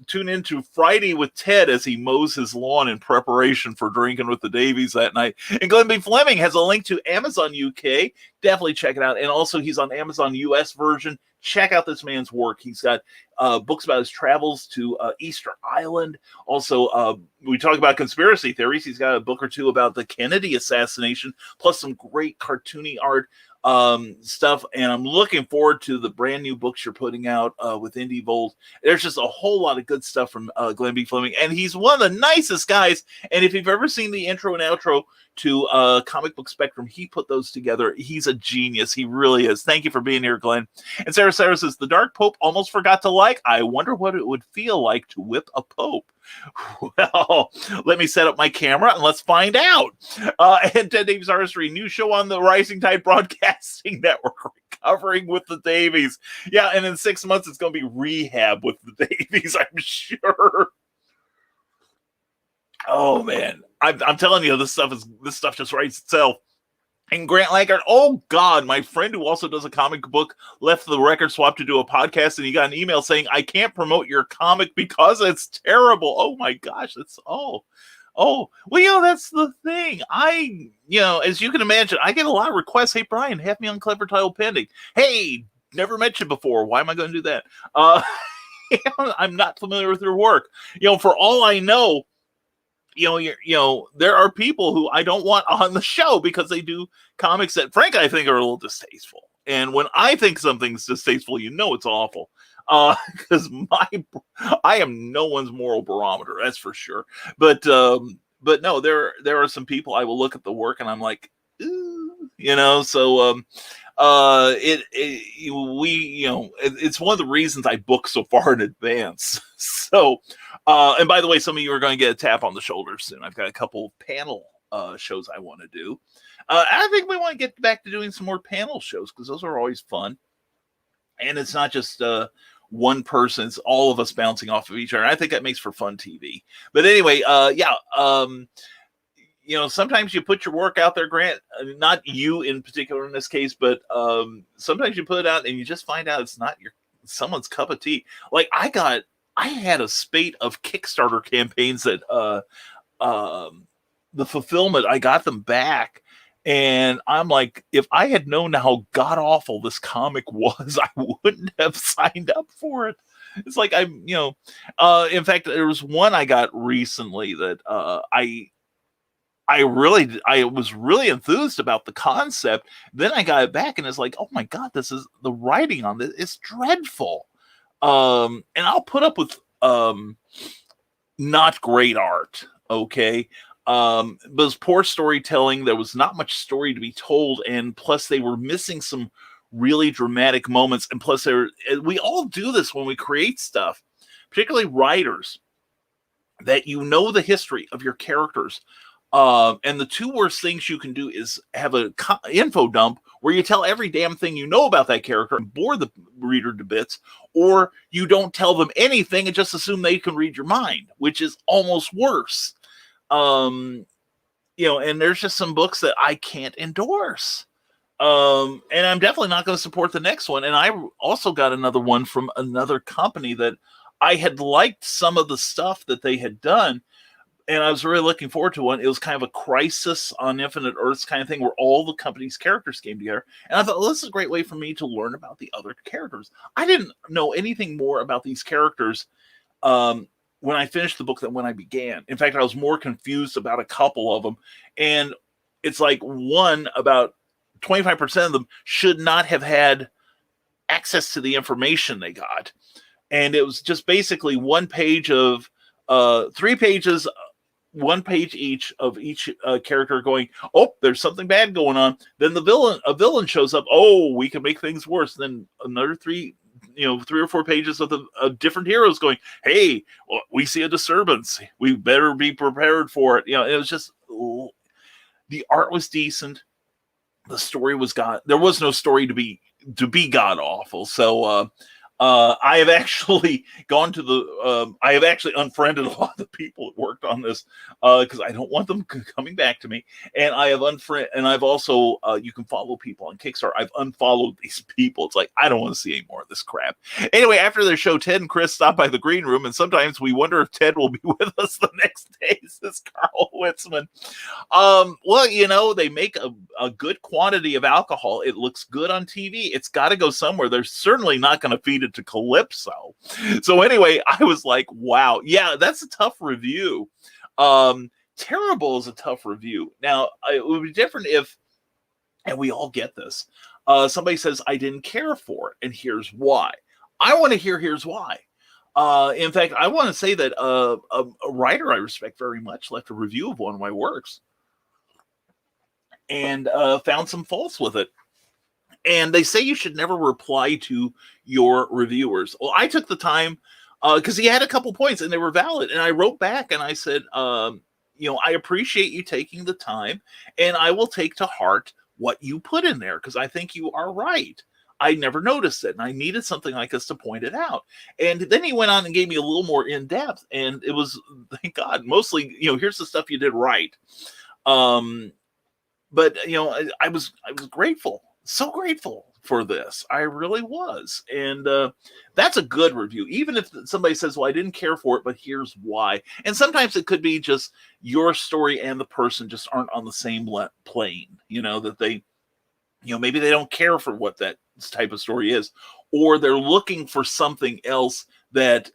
tune into Friday with Ted as he mows his lawn in preparation for drinking with the Davies that night. And Glenn B. Fleming has a link to Amazon UK. Definitely check it out. And also, he's on Amazon US version. Check out this man's work. He's got books about his travels to Easter Island. Also, we talk about conspiracy theories. He's got a book or two about the Kennedy assassination, plus some great cartoony art stuff. And I'm looking forward to the brand new books you're putting out with Indie Volt. There's just a whole lot of good stuff from Glenn B. Fleming. And he's one of the nicest guys. And if you've ever seen the intro and outro to Comic Book Spectrum, he put those together. He's a genius. He really is. Thank you for being here, Glenn. And Sarah says, the Dark Pope almost forgot to like. I wonder what it would feel like to whip a Pope. Well, let me set up my camera and let's find out. And Ted Davies Artistry, new show on the Rising Tide Broadcasting Network, Recovering with the Davies. Yeah, and in 6 months, it's going to be rehab with the Davies, I'm sure. Oh, man. I'm telling you, this stuff just writes itself. And Grant Lankard, oh God, my friend who also does a comic book left the Record Swap to do a podcast, and he got an email saying, I can't promote your comic because it's terrible. Oh my gosh, well, that's the thing. As you can imagine, I get a lot of requests. Hey, Brian, have me on Clever Title Pending. Hey, never met you before. Why am I going to do that? I'm not familiar with your work. For all I know, there are people who I don't want on the show because they do comics that, frankly, I think are a little distasteful. And when I think something's distasteful, it's awful. Because I am no one's moral barometer, that's for sure. But no, there are some people I will look at the work and I'm like, so it's one of the reasons I book so far in advance. So, and by the way, some of you are going to get a tap on the shoulder soon. I've got a couple panel shows I want to do. I think we want to get back to doing some more panel shows because those are always fun. And it's not just one person, it's all of us bouncing off of each other. I think that makes for fun TV. But anyway, sometimes you put your work out there, Grant, not you in particular in this case, but sometimes you put it out and you just find out it's not someone's cup of tea. Like I had a spate of Kickstarter campaigns that the fulfillment, I got them back. And I'm like, if I had known how god awful this comic was, I wouldn't have signed up for it. It's like in fact, there was one I got recently that I was really enthused about the concept. Then I got it back and it's like, oh my God, the writing on this is dreadful. And I'll put up with not great art, okay? But it was poor storytelling. There was not much story to be told, and plus they were missing some really dramatic moments. And plus, we all do this when we create stuff, particularly writers, that the history of your characters. And the two worst things you can do is have a info dump where you tell every damn thing you know about that character and bore the reader to bits, or you don't tell them anything and just assume they can read your mind, which is almost worse. And there's just some books that I can't endorse. And I'm definitely not going to support the next one. And I also got another one from another company that I had liked some of the stuff that they had done. And I was really looking forward to one. It was kind of a Crisis on Infinite Earths kind of thing where all the company's characters came together. And I thought, well, this is a great way for me to learn about the other characters. I didn't know anything more about these characters when I finished the book than when I began. In fact, I was more confused about a couple of them. And it's like about 25% of them should not have had access to the information they got. And it was just basically 1 page of 3 pages, 1 page each of each character going, oh, there's something bad going on. Then a villain shows up. Oh, we can make things worse. Then another 3 or 4 pages of different heroes going, hey, well, we see a disturbance. We better be prepared for it. It was just, the art was decent. The story was there was no story to be god awful. So I have actually gone to the. I have actually unfriended a lot of the people that worked on this because I don't want them coming back to me. And I have and I've also you can follow people on Kickstarter. I've unfollowed these people. It's like I don't want to see any more of this crap. Anyway, after their show, Ted and Chris stop by the green room, and sometimes we wonder if Ted will be with us the next day. Says Carl Witzman. Well, they make a good quantity of alcohol. It looks good on TV. It's got to go somewhere. They're certainly not going to feed it to Calypso. So anyway, I was like, wow, yeah, that's a tough review. Terrible is a tough review. Now, it would be different if, and we all get this, somebody says, I didn't care for it, and here's why. I want to hear here's why. In fact, I want to say that a writer I respect very much left a review of one of my works and found some faults with it. And they say you should never reply to your reviewers. Well, I took the time because he had a couple points and they were valid. And I wrote back and I said, I appreciate you taking the time and I will take to heart what you put in there because I think you are right. I never noticed it and I needed something like this to point it out. And then he went on and gave me a little more in depth. And it was, thank God, mostly, here's the stuff you did right. But I was grateful. So grateful for this. I really was. And that's a good review. Even if somebody says, well, I didn't care for it, but here's why. And sometimes it could be just your story and the person just aren't on the same plane, that they, maybe they don't care for what that type of story is, or they're looking for something else that,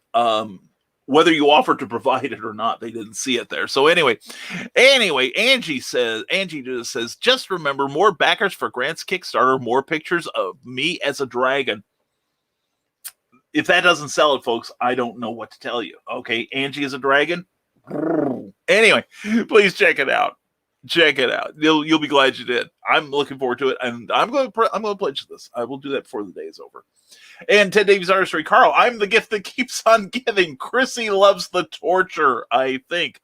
whether you offer to provide it or not, they didn't see it there. So anyway, Angie just says, just remember, more backers for Grant's Kickstarter, more pictures of me as a dragon. If that doesn't sell it, folks, I don't know what to tell you. Okay, Angie is a dragon. Anyway, please check it out. Check it out. You'll be glad you did. I'm looking forward to it, and I'm going to pledge this. I will do that before the day is over. And Ted Davies Artistry, Carl, I'm the gift that keeps on giving. Chrissy loves the torture, I think.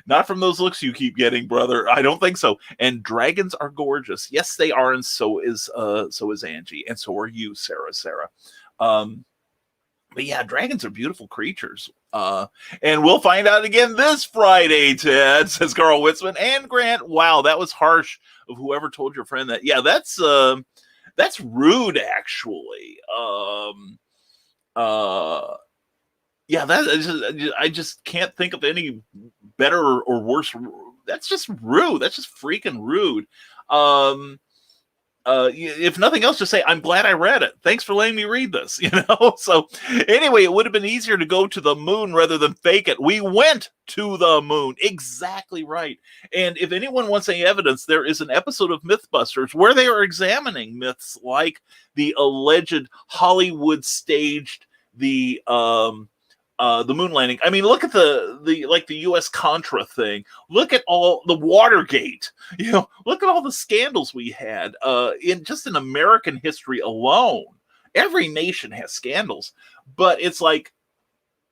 Not from those looks you keep getting, brother. I don't think so. And dragons are gorgeous. Yes, they are, and so is Angie, and so are you, Sarah. But yeah, dragons are beautiful creatures. And we'll find out again this Friday, Ted, says Carl Witzman. And Grant, wow, that was harsh of whoever told your friend that. Yeah, that's rude, actually. I just can't think of any better or worse. That's just rude. That's just freaking rude. If nothing else, just say, I'm glad I read it. Thanks for letting me read this, So anyway, it would have been easier to go to the moon rather than fake it. We went to the moon. Exactly right. And if anyone wants any evidence, there is an episode of Mythbusters where they are examining myths like the alleged Hollywood staged the moon landing. I mean, look at the U.S. Contra thing. Look at all the Watergate. Look at all the scandals we had in American history alone. Every nation has scandals, but it's like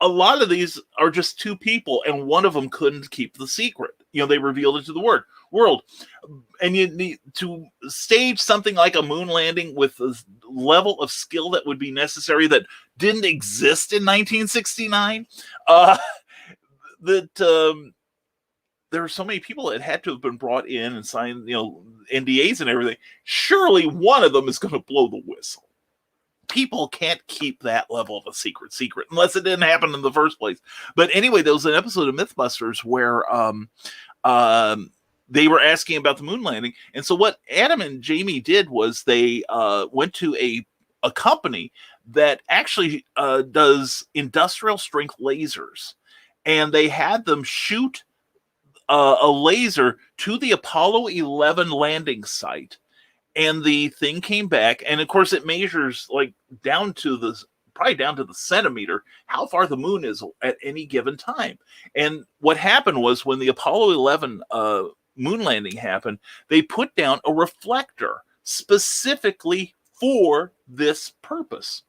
a lot of these are just two people, and one of them couldn't keep the secret. They revealed it to the world. And you need to stage something like a moon landing with a level of skill that would be necessary that didn't exist in 1969. There are so many people that had to have been brought in and signed, NDAs and everything. Surely one of them is going to blow the whistle. People can't keep that level of a secret unless it didn't happen in the first place. But anyway, there was an episode of Mythbusters where they were asking about the moon landing. And so what Adam and Jamie did was they went to a company that actually does industrial strength lasers. And they had them shoot a laser to the Apollo 11 landing site. And the thing came back. And of course, it measures like down to the centimeter how far the moon is at any given time. And what happened was when the Apollo 11 moon landing happened, they put down a reflector specifically for this purpose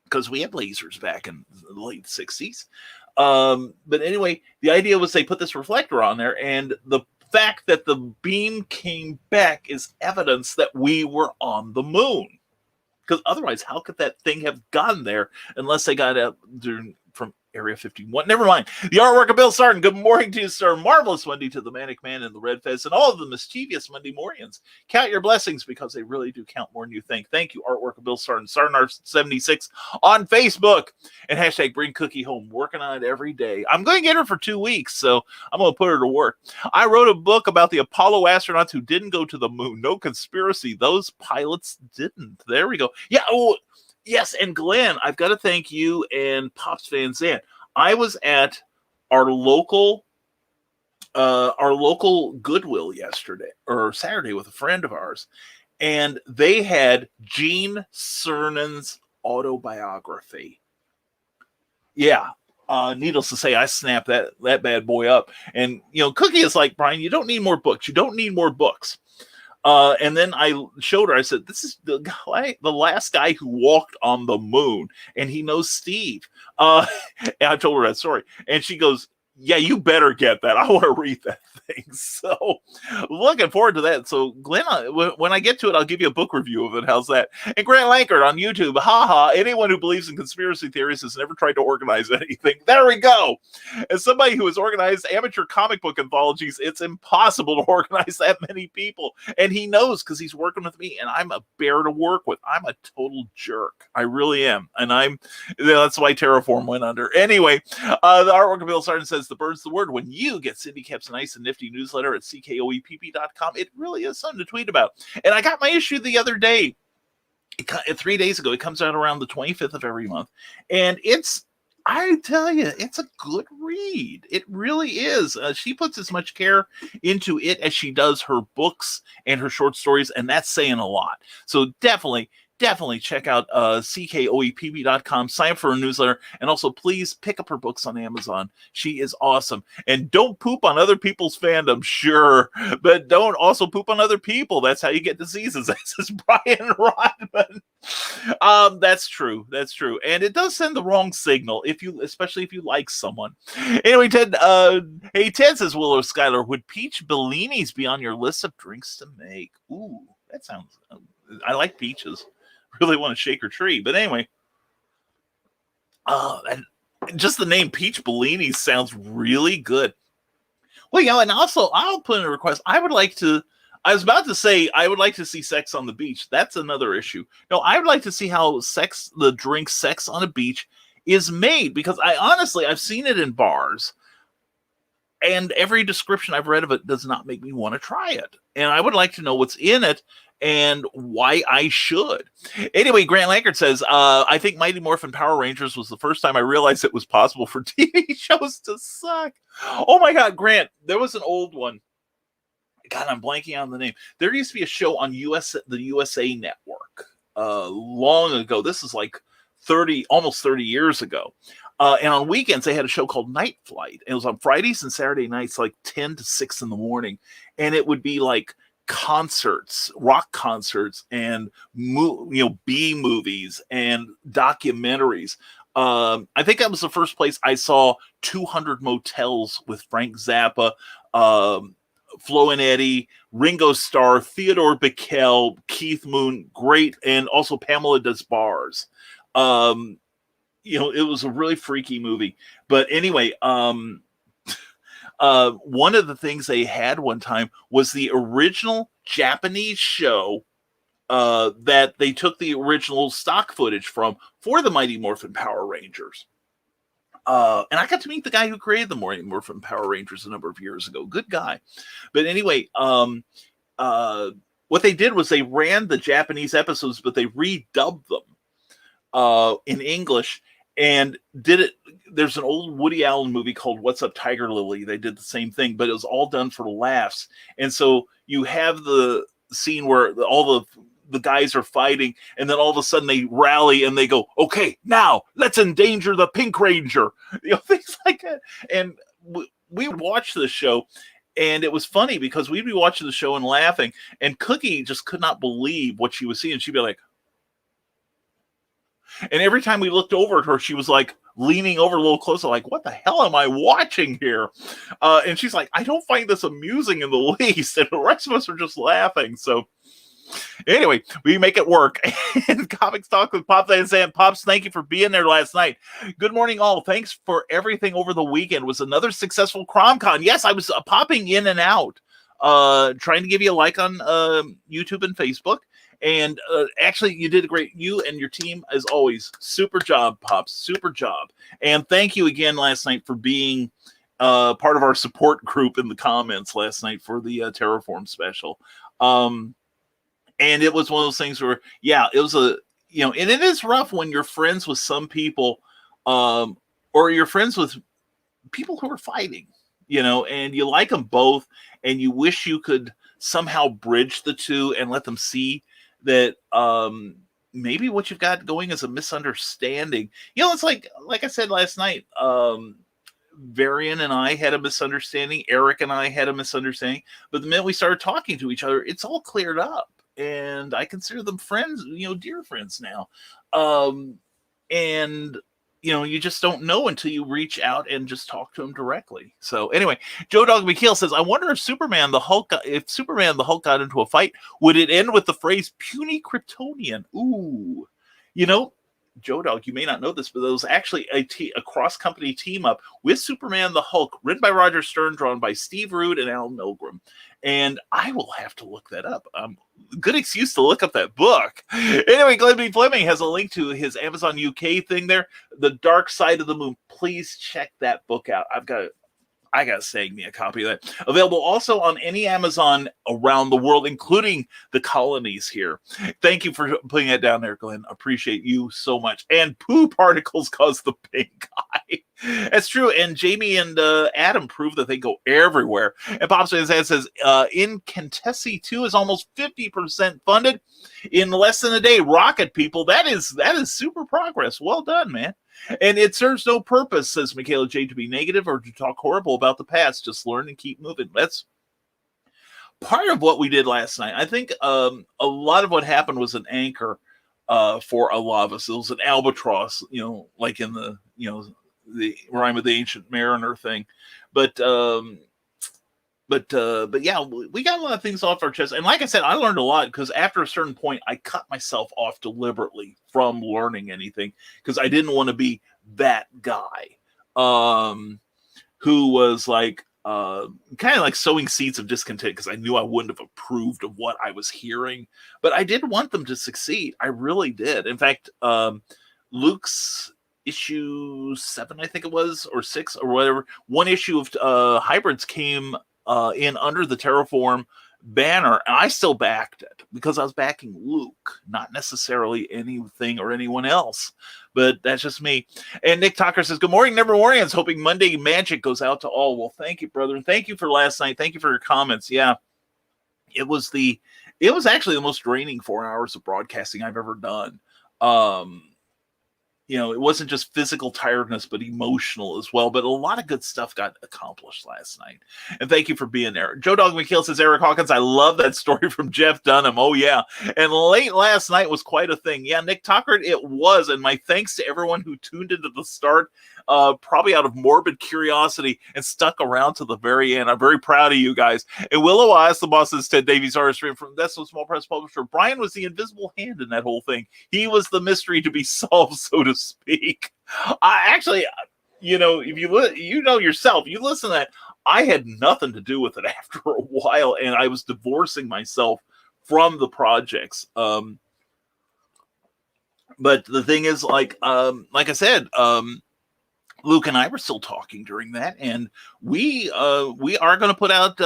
because we had lasers back in the late 60s. But anyway, the idea was they put this reflector on there, and the fact that the beam came back is evidence that we were on the moon. Because otherwise, how could that thing have gotten there unless they got it from Area 51? Never mind. The artwork of Bill Sarton. Good morning to you, sir. Marvelous Monday to the Manic Man and the Red Fez and all of the mischievous Monday Morians. Count your blessings because they really do count more than you think. Thank you, artwork of Bill Sarton. Sartonart76 on Facebook. And hashtag bring Cookie home. Working on it every day. I'm going to get her for 2 weeks, so I'm going to put her to work. I wrote a book about the Apollo astronauts who didn't go to the moon. No conspiracy. Those pilots didn't. There we go. Yeah. Oh, yes, and Glenn, I've got to thank you and Pops Van Zandt. I was at our local Goodwill yesterday or Saturday with a friend of ours, and they had Gene Cernan's autobiography. Yeah, needless to say, I snapped that bad boy up. And Cookie is like, Brian, you don't need more books. You don't need more books. And then I showed her, I said, this is the last guy who walked on the moon, and he knows Steve. And I told her that story, and she goes, yeah, you better get that. I want to read that thing. So looking forward to that. So Glenn, when I get to it, I'll give you a book review of it. How's that? And Grant Lankard on YouTube. Haha. Anyone who believes in conspiracy theories has never tried to organize anything. There we go. As somebody who has organized amateur comic book anthologies, it's impossible to organize that many people. And he knows because he's working with me, and I'm a bear to work with. I'm a total jerk. I really am. And that's why Terraform went under. Anyway, the artwork of Bill Sarton says, the bird's the word. When you get Cindy Kep's nice and nifty newsletter at ckoepp.com, it really is something to tweet about. And I got my issue the other day, 3 days ago. It comes out around the 25th of every month. And I tell you, it's a good read. It really is. She puts as much care into it as she does her books and her short stories, and that's saying a lot. So definitely check out ckoepp.com, sign up for a newsletter, and also please pick up her books on Amazon. She is awesome. And don't poop on other people's fandom, sure, but don't also poop on other people. That's how you get diseases. That says Brian Rodman. That's true. And it does send the wrong signal, especially if you like someone. Anyway, Ted, Ted says, Willow Skylar, would peach bellinis be on your list of drinks to make? Ooh, that sounds, I like peaches. Really want to shake her tree, but anyway, and just the name Peach Bellini sounds really good. Well, and also I'll put in a request. I was about to say I would like to see Sex on the Beach. That's another issue. No, I would like to see how the drink Sex on a Beach is made, because I've seen it in bars, and every description I've read of it does not make me want to try it. And I would like to know what's in it and why I should. Anyway, Grant Lankard says, I think Mighty Morphin Power Rangers was the first time I realized it was possible for TV shows to suck. Oh my God, Grant, there was an old one. God, I'm blanking on the name. There used to be a show on the USA Network long ago. This is like almost 30 years ago. And on weekends, they had a show called Night Flight. It was on Fridays and Saturday nights, like 10 to 6 in the morning. And it would be like concerts, rock concerts, and B movies and documentaries. I think that was the first place I saw 200 Motels with Frank Zappa, Flo and Eddie, Ringo Starr, Theodore Bickel, Keith Moon, great, and also Pamela Does Bars. It was a really freaky movie. But anyway, one of the things they had one time was the original Japanese show that they took the original stock footage from for the Mighty Morphin Power Rangers. And I got to meet the guy who created the Mighty Morphin Power Rangers a number of years ago. Good guy. But anyway, what they did was they ran the Japanese episodes, but they redubbed them in English. And did it. There's an old Woody Allen movie called What's Up, Tiger Lily. They did the same thing, but it was all done for laughs. And so you have the scene where all the guys are fighting, and then all of a sudden they rally and they go, okay, now let's endanger the Pink Ranger. Things like that. And we would watch this show, and it was funny because we'd be watching the show and laughing, and Cookie just could not believe what she was seeing. She'd be like, and every time we looked over at her, she was like leaning over a little closer, like, what the hell am I watching here? And she's like, I don't find this amusing in the least. And the rest of us are just laughing. So Anyway, we make it work. And Comics Talk with Pops and Sam. Pops, thank you for being there last night. Good morning, all. Thanks for everything over the weekend. It was another successful CromCon. Yes, I was popping in and out, trying to give you a like on YouTube and Facebook. And actually, you did a great, you and your team, as always. Super job, Pops. Super job. And thank you again last night for being part of our support group in the comments last night for the Terraform special. And it was one of those things where, yeah, it was and it is rough when you're friends with some people, or you're friends with people who are fighting, and you like them both, and you wish you could somehow bridge the two and let them see that maybe what you've got going is a misunderstanding. It's like I said last night, Varian and I had a misunderstanding. Eric and I had a misunderstanding. But the minute we started talking to each other, it's all cleared up. And I consider them friends, dear friends now. And you just don't know until you reach out and just talk to them directly. So anyway, Joe Dog McKeel says, I wonder if Superman and the Hulk got into a fight, would it end with the phrase puny Kryptonian? Ooh, Joe Dog, you may not know this, but there was actually a cross-company team-up with Superman the Hulk, written by Roger Stern, drawn by Steve Rude and Al Milgrom. And I will have to look that up. Good excuse to look up that book. Anyway, Glenn B. Fleming has a link to his Amazon UK thing there, The Dark Side of the Moon. Please check that book out. I got to snag me a copy of that. Available also on any Amazon around the world, including the colonies here. Thank you for putting that down there, Glenn. Appreciate you so much. And poo particles cause the pink eye. That's true. And Jamie and Adam prove that they go everywhere. And Pops says, Incantessi 2 is almost 50% funded in less than a day. Rocket people. That is super progress. Well done, man. And it serves no purpose, says Michaela J, to be negative or to talk horrible about the past. Just learn and keep moving. That's part of what we did last night. I think a lot of what happened was an anchor for a lot of us. It was an albatross, like in the Rime of the Ancient Mariner thing. But yeah, we got a lot of things off our chest. And like I said, I learned a lot because after a certain point, I cut myself off deliberately from learning anything because I didn't want to be that guy who was like kind of like sowing seeds of discontent because I knew I wouldn't have approved of what I was hearing. But I did want them to succeed. I really did. In fact, Luke's issue 7, I think it was, or 6 or whatever, one issue of Hybrids came in under the Terraform banner, and I still backed it because I was backing Luke, not necessarily anything or anyone else. But that's just me. And Nick Tucker says, good morning, Nevermorians. Hoping Monday magic goes out to all. Well, thank you, brother. And thank you for last night. Thank you for your comments. Yeah, it was actually the most draining 4 hours of broadcasting I've ever done. It wasn't just physical tiredness, but emotional as well. But a lot of good stuff got accomplished last night. And thank you for being there. Joe Dog McKeel says, Eric Hawkins, I love that story from Jeff Dunham. Oh, yeah. And late last night was quite a thing. Yeah, Nick Tucker, it was. And my thanks to everyone who tuned into the start, probably out of morbid curiosity and stuck around to the very end. I'm very proud of you guys. And Willow Eyes, the boss, is Ted Davies, artist from That's a Small Press Publisher. Brian was the invisible hand in that whole thing. He was the mystery to be solved, so to speak. Actually, if you yourself, you listen to that, I had nothing to do with it after a while, and I was divorcing myself from the projects. But the thing is, like I said, Luke and I were still talking during that, and we are going to put out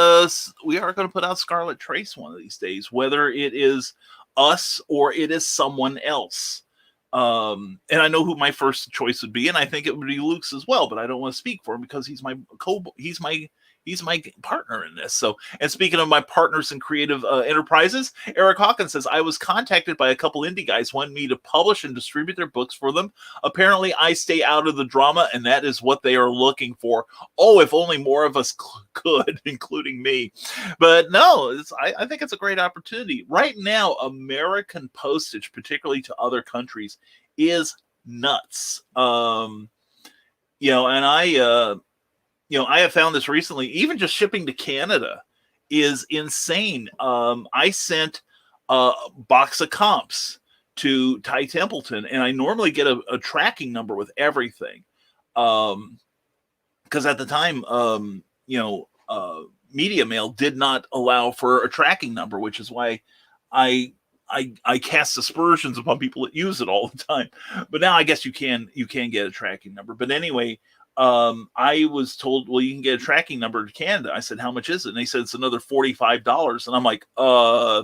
Scarlet Trace one of these days, whether it is us or it is someone else. And I know who my first choice would be, and I think it would be Luke's as well, but I don't want to speak for him because he's my partner in this. So, and speaking of my partners in creative enterprises, Eric Hawkins says, I was contacted by a couple indie guys wanting me to publish and distribute their books for them. Apparently I stay out of the drama, and that is what they are looking for. Oh, if only more of us could, including me. But no, I think it's a great opportunity. Right now, American postage, particularly to other countries, is nuts. And I have found this recently, even just shipping to Canada is insane. I sent box of comps to Ty Templeton, and I normally get a tracking number with everything. Because at the time, Media Mail did not allow for a tracking number, which is why I cast aspersions upon people that use it all the time. But now I guess you can get a tracking number. But anyway, I was told, well, you can get a tracking number to Canada. I said, how much is it? And they said it's another $45. And I'm like,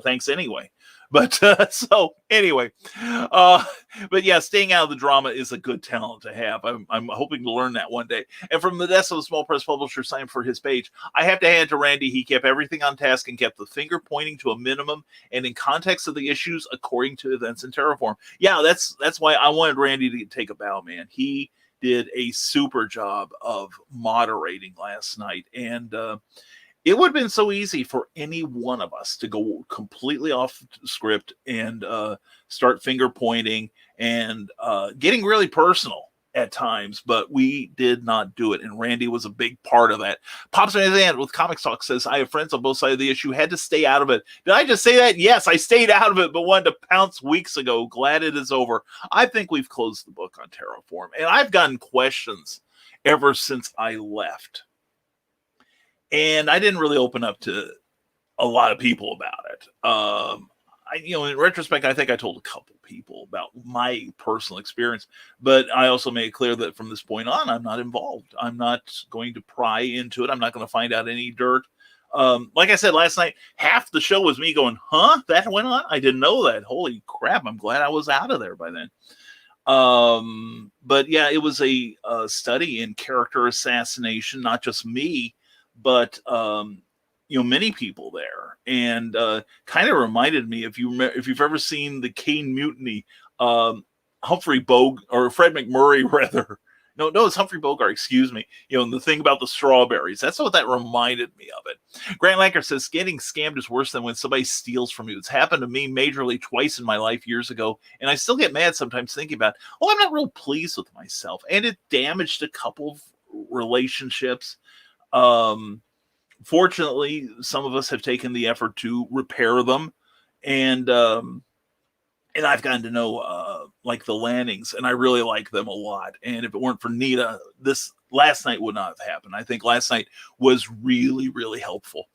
thanks anyway. But so anyway, but yeah, staying out of the drama is a good talent to have. I'm hoping to learn that one day. And from the desk of the small press publisher signed for his page, I have to hand to Randy. He kept everything on task and kept the finger pointing to a minimum and in context of the issues according to events in Terraform. Yeah, that's why I wanted Randy to take a bow, man. He did a super job of moderating last night, and it would have been so easy for any one of us to go completely off script and start finger pointing and getting really personal at times, but we did not do it, and Randy was a big part of that. Pops Van with Comics Talk says, I have friends on both sides of the issue, had to stay out of it. Did I just say that? Yes, I stayed out of it, but wanted to pounce weeks ago. Glad it is over. I think we've closed the book on Terraform, and I've gotten questions ever since I left. And I didn't really open up to a lot of people about it. In retrospect, I think I told a couple people about my personal experience, but I also made it clear that from this point on, I'm not involved. I'm not going to pry into it. I'm not going to find out any dirt. Like I said last night, half the show was me going, huh? That went on? I didn't know that. Holy crap. I'm glad I was out of there by then. But yeah, it was a study in character assassination, not just me, but many people there, and kind of reminded me, if you've ever seen the Kane Mutiny, Humphrey Bogart, or Fred McMurray rather. No, it's Humphrey Bogart, excuse me. The thing about the strawberries. That's what that reminded me of it. Grant Lanker says, getting scammed is worse than when somebody steals from you. It's happened to me majorly twice in my life years ago, and I still get mad sometimes thinking about, I'm not real pleased with myself. And it damaged a couple of relationships. Fortunately, some of us have taken the effort to repair them, and I've gotten to know like the Lannings, and I really like them a lot. And if it weren't for Nita, this last night would not have happened. I think last night was really, really helpful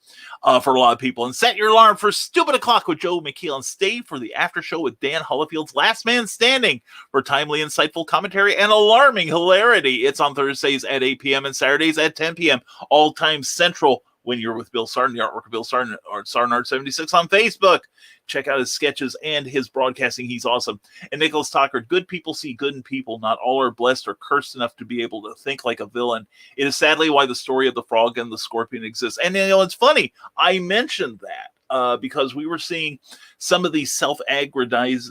for a lot of people. And set your alarm for Stupid O'Clock with Joe McKeel, and stay for the after show with Dan Hollifield's Last Man Standing for timely, insightful commentary and alarming hilarity. It's on Thursdays at 8 p.m. and Saturdays at 10 p.m. all time Central. When you're with Bill Sartin, the artwork of Bill Sartin, Art 76 on Facebook. Check out his sketches and his broadcasting. He's awesome. And Nicholas Tucker, good people see good in people. Not all are blessed or cursed enough to be able to think like a villain. It is sadly why the story of the frog and the scorpion exists. And it's funny. I mentioned that because we were seeing some of these self-aggrandizing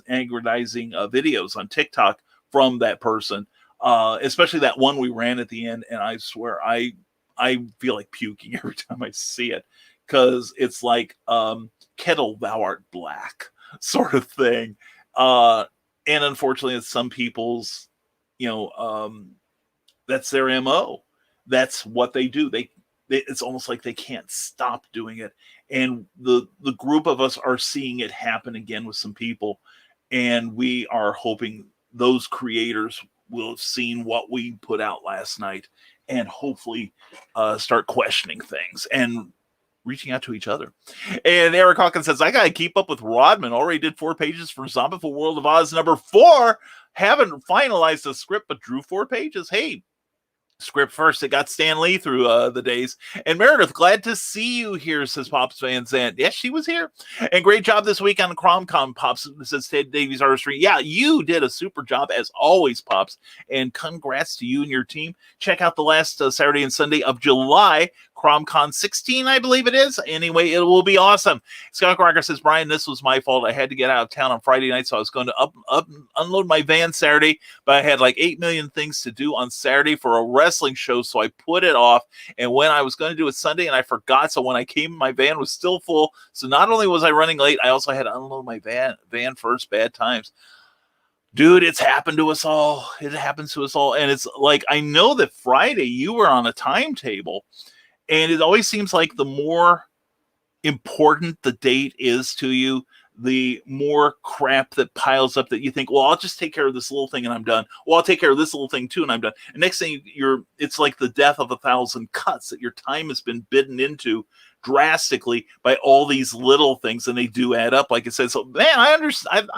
videos on TikTok from that person, especially that one we ran at the end. And I swear, I feel like puking every time I see it, because it's like kettle thou art black sort of thing. And unfortunately, it's some people's, that's their MO. That's what they do. It's almost like they can't stop doing it. And the group of us are seeing it happen again with some people. And we are hoping those creators will have seen what we put out last night and hopefully start questioning things and reaching out to each other. And Eric Hawkins says, I got to keep up with Rodman. Already did 4 pages for Zombie World of Oz #4. Haven't finalized the script, but drew 4 pages. Hey, script first. It got Stan Lee through the days. And Meredith, glad to see you here, says Pops Van Zandt. Yes, she was here. And great job this week on CromCon, Pops, says Ted Davies Artistry. Yeah, you did a super job as always, Pops. And congrats to you and your team. Check out the last Saturday and Sunday of July, CromCon 16, I believe it is. Anyway, it will be awesome. Scott Crocker says, Brian, this was my fault. I had to get out of town on Friday night, so I was going to unload my van Saturday, but I had like 8 million things to do on Saturday for a wrestling show, so I put it off. And when I was going to do it Sunday, and I forgot, so when I came, my van was still full. So not only was I running late, I also had to unload my van first. Bad times. Dude, it's happened to us all. It happens to us all. And it's like, I know that Friday you were on a timetable, and it always seems like the more important the date is to you, the more crap that piles up that you think, well, I'll just take care of this little thing and I'm done. Well, I'll take care of this little thing too and I'm done. And next thing it's like the death of 1,000 cuts that your time has been bitten into drastically by all these little things, and they do add up, like I said. So, man, I understand.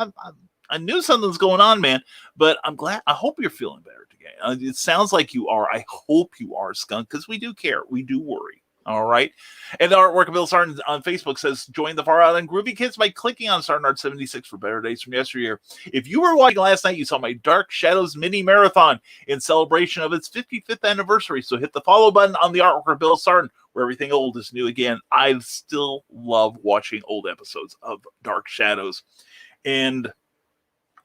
I knew something was going on, man, but I'm glad. I hope you're feeling better today. It sounds like you are. I hope you are, Skunk, because we do care. We do worry. All right. And the artwork of Bill Sartin on Facebook says, join the Far Out and Groovy Kids by clicking on Sartin Art 76 for better days from yesteryear. If you were watching last night, you saw my Dark Shadows mini marathon in celebration of its 55th anniversary. So hit the follow button on the artwork of Bill Sartin, where everything old is new again. I still love watching old episodes of Dark Shadows. And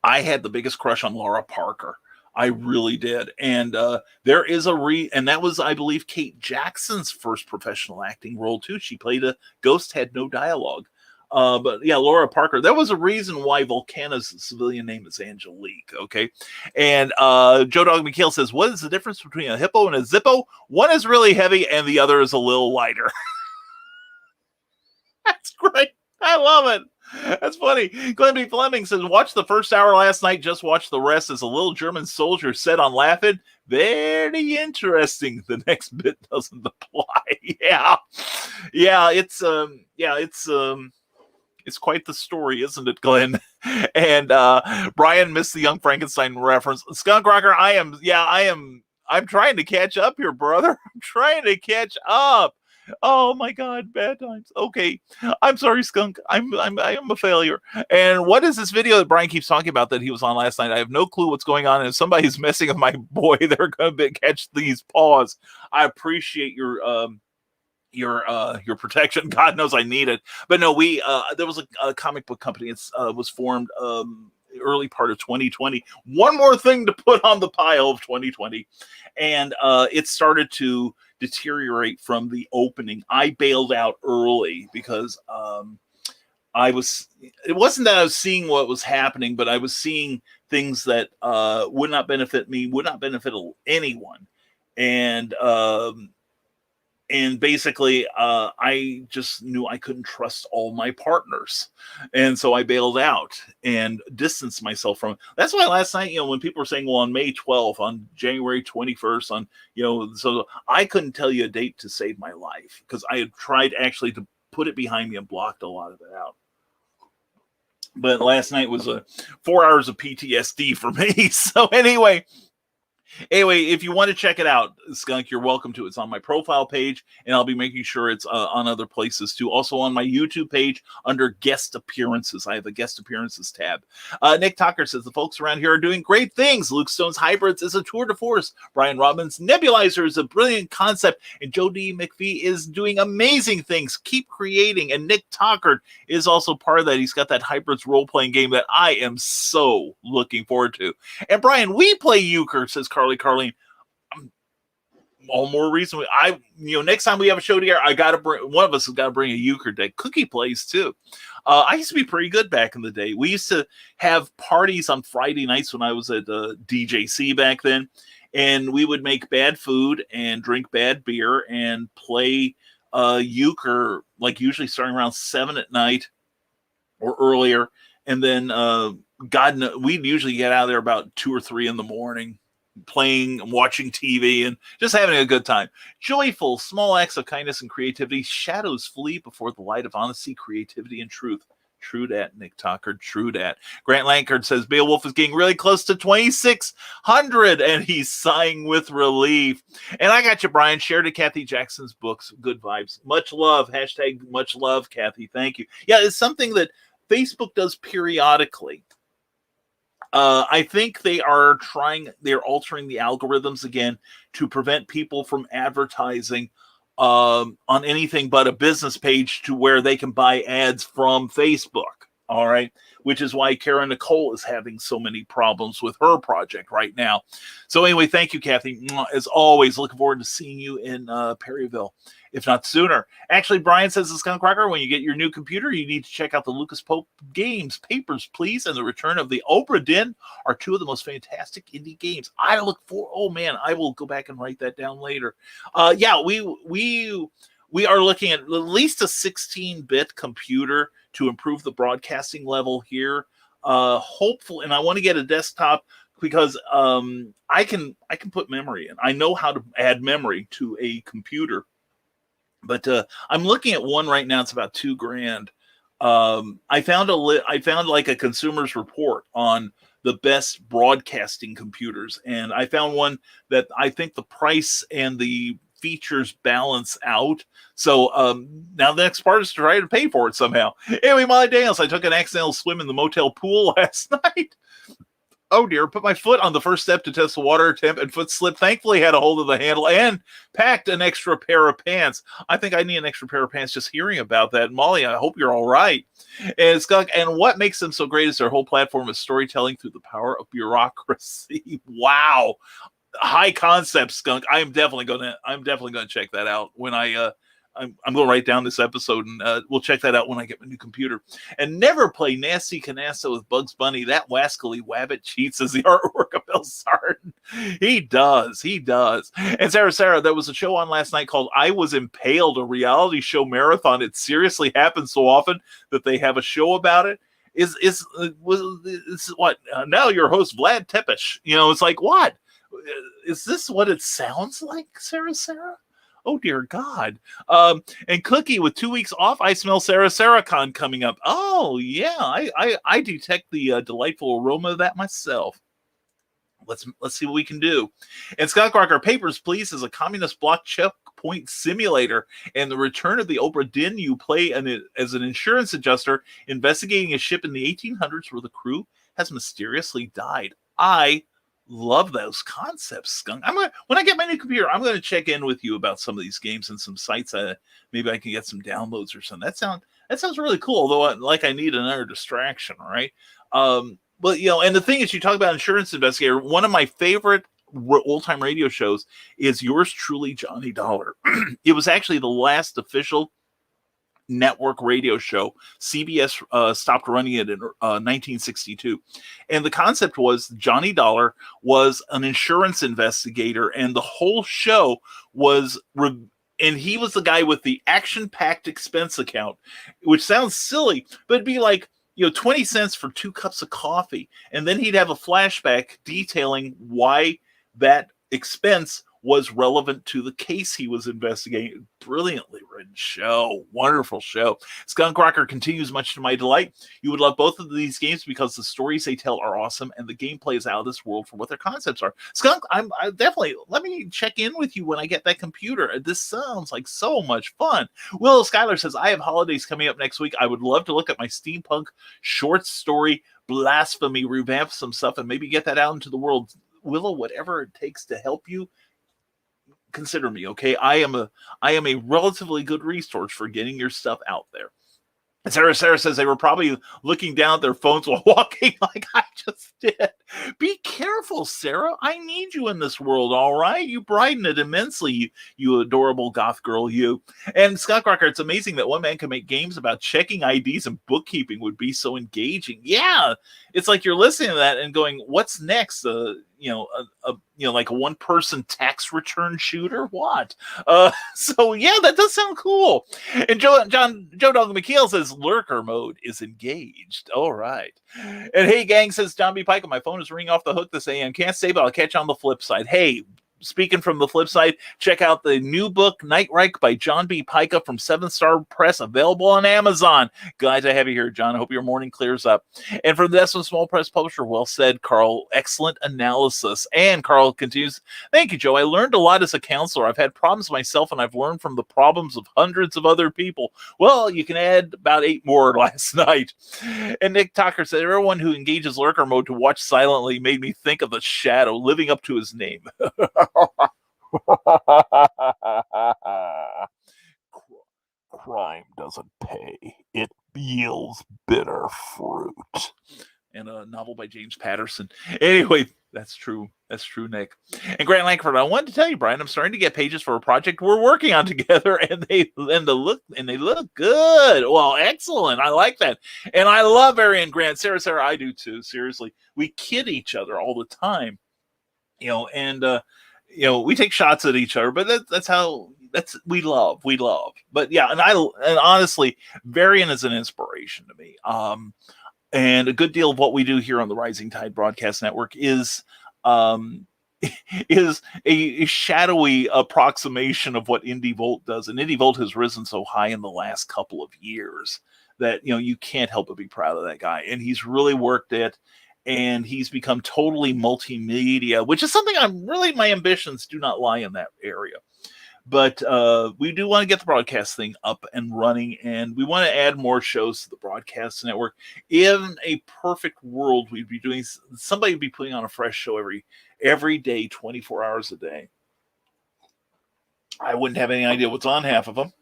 I had the biggest crush on Laura Parker. I really did. And there is and that was, I believe, Kate Jackson's first professional acting role, too. She played a ghost, had no dialogue. But yeah, Laura Parker, there was a reason why Volcana's civilian name is Angelique, okay? And Joe Dog McHale says, what is the difference between a hippo and a zippo? One is really heavy and the other is a little lighter. That's great. I love it. That's funny. Glenn B. Fleming says, watch the first hour last night, just watch the rest as a little German soldier said on Laughing. Very interesting. The next bit doesn't apply. Yeah, it's quite the story, isn't it, Glenn? And Brian missed the Young Frankenstein reference. Skunk Rocker, I'm trying to catch up here, brother. I'm trying to catch up. Oh my God, bad times. Okay, I'm sorry, Skunk. I am a failure. And what is this video that Brian keeps talking about that he was on last night? I have no clue what's going on. And if somebody's messing with my boy, they're going to catch these paws. I appreciate your protection. God knows I need it. But no, there was a comic book company. It was formed early part of 2020. One more thing to put on the pile of 2020, and it started to deteriorate from the opening. I bailed out early because it wasn't that I was seeing what was happening, but I was seeing things that would not benefit me, would not benefit anyone. And basically, I just knew I couldn't trust all my partners. And so I bailed out and distanced myself from it. That's why last night, when people were saying, well, on May 12th, on January 21st, so I couldn't tell you a date to save my life because I had tried actually to put it behind me and blocked a lot of it out. But last night was 4 hours of PTSD for me. So anyway, if you want to check it out, Skunk, you're welcome to. It's on my profile page, and I'll be making sure it's on other places too. Also on my YouTube page under guest appearances. I have a guest appearances tab. Nick Tucker says the folks around here are doing great things. Luke Stone's Hybrids is a tour de force. Brian Robbins' Nebulizer is a brilliant concept, and Joe D. McPhee is doing amazing things. Keep creating. And Nick Tucker is also part of that. He's got that Hybrids role-playing game that I am so looking forward to. And Brian, we play euchre, says Carleen. All more reason. Next time we have a show together, one of us has got to bring a euchre deck. Cookie plays too. I used to be pretty good back in the day. We used to have parties on Friday nights when I was at DJC back then, and we would make bad food and drink bad beer and play euchre, like usually starting around 7 at night or earlier, and then we'd usually get out of there about 2 or 3 in the morning, playing and watching TV and just having a good time. Joyful, small acts of kindness and creativity. Shadows flee before the light of honesty, creativity, and truth. True dat, Nick Tucker. True dat. Grant Lankard says Beowulf is getting really close to 2,600 and he's sighing with relief. And I got you, Brian. Share to Kathy Jackson's books. Good vibes. Much love. Hashtag much love, Kathy. Thank you. Yeah, it's something that Facebook does periodically. I think they're altering the algorithms again to prevent people from advertising on anything but a business page to where they can buy ads from Facebook. All right. Which is why Karen Nicole is having so many problems with her project right now. So anyway, thank you, Kathy. As always, looking forward to seeing you in Perryville, if not sooner. Actually, Brian says to Skunk Rocker, when you get your new computer, you need to check out the Lucas Pope games. Papers, Please, and The Return of the Obra Dinn are two of the most fantastic indie games. I will go back and write that down later. we are looking at least a 16-bit computer to improve the broadcasting level here. Hopefully, and I want to get a desktop because I can put memory in. I know how to add memory to a computer, but I'm looking at one right now. It's about $2,000. I found like a consumer's report on the best broadcasting computers, and I found one that I think the price and the features balance out. So now the next part is to try to pay for it somehow. Anyway, Molly Daniels, I took an accidental swim in the motel pool last night. Oh dear, put my foot on the first step to test the water temp and foot slip. Thankfully had a hold of the handle and packed an extra pair of pants. I think I need an extra pair of pants just hearing about that. Molly, I hope you're all right. And Skunk, and what makes them so great is their whole platform is storytelling through the power of bureaucracy. Wow. High concept, Skunk. I'm definitely gonna check that out when I'm going to write down this episode, and we'll check that out when I get my new computer. And never play Nasty Canasta with Bugs Bunny. That wascally wabbit cheats as the artwork of Bill Sarton. He does. And Sarah, there was a show on last night called I Was Impaled, a reality show marathon. It seriously happens so often that they have a show about it. Is what? Now your host, Vlad Tepish. It's like, what? Is this what it sounds like, Sarah? Oh, dear God. And Cookie, with 2 weeks off, I smell SarahCon coming up. Oh, yeah. I detect the delightful aroma of that myself. Let's see what we can do. And Scott Crocker, Papers, Please is a communist block checkpoint simulator, and the return of the Oprah Din. You play as an insurance adjuster investigating a ship in the 1800s where the crew has mysteriously died. I love those concepts, Skunk. When I get my new computer, I'm going to check in with you about some of these games and some sites. Maybe I can get some downloads or something. That sounds really cool. Although, I need another distraction, right? But and the thing is, you talk about insurance investigator. One of my favorite old-time radio shows is Yours Truly, Johnny Dollar. It was actually the last official network radio show. CBS stopped running it in 1962, and the concept was Johnny Dollar was an insurance investigator, and the whole show was and he was the guy with the action-packed expense account, which sounds silly, but it'd be like 20 cents for 2 cups of coffee, and then he'd have a flashback detailing why that expense was relevant to the case he was investigating. Brilliantly written show. Wonderful show. Skunk Rocker continues, much to my delight. You would love both of these games because the stories they tell are awesome and the gameplay is out of this world for what their concepts are. Skunk, I definitely, let me check in with you when I get that computer. This sounds like so much fun. Will Schuyler says, I have holidays coming up next week. I would love to look at my steampunk short story Blasphemy, revamp some stuff, and maybe get that out into the world. Willow, whatever it takes to help you, consider me, okay? I am a relatively good resource for getting your stuff out there. And Sarah says they were probably looking down at their phones while walking like I just did. Be careful, Sarah. I need you in this world, all right? You brighten it immensely, you adorable goth girl, you. And Scott Crocker, it's amazing that one man can make games about checking IDs and bookkeeping would be so engaging. Yeah, it's like you're listening to that and going, what's next? Like a one-person tax return shooter? What? So yeah, that does sound cool. And Joe Dog McKeel says lurker mode is engaged. All right. And hey, gang, says John B. Pike, my phone is ringing off the hook this AM. Can't stay, but I'll catch you on the flip side. Hey, speaking from the flip side, check out the new book, Nightreich by John B. Pica from 7 Star Press, available on Amazon. Glad to have you here, John. I hope your morning clears up. And from the S1 Small Press Publisher, well said, Carl. Excellent analysis. And Carl continues, thank you, Joe. I learned a lot as a counselor. I've had problems myself, and I've learned from the problems of hundreds of other people. Well, you can add about 8 more last night. And Nick Tucker said, everyone who engages lurker mode to watch silently made me think of the Shadow living up to his name. Crime doesn't pay. It yields bitter fruit. And a novel by James Patterson. Anyway, that's true. That's true, Nick. And Grant Langford, I wanted to tell you, Brian, I'm starting to get pages for a project we're working on together, and they look good. Well, excellent. I like that. And I love Arian Grant. Sarah, I do too. Seriously. We kid each other all the time. We take shots at each other, but that's how we love. But yeah, and honestly, Varian is an inspiration to me. And a good deal of what we do here on the Rising Tide Broadcast Network is is a shadowy approximation of what Indie Volt does. And Indie Volt has risen so high in the last couple of years that, you can't help but be proud of that guy. And he's really worked it, and he's become totally multimedia, which is something my ambitions do not lie in that area. But we do want to get the broadcast thing up and running, and we want to add more shows to the broadcast network. In a perfect world, somebody would be putting on a fresh show every day, 24 hours a day. I wouldn't have any idea what's on half of them,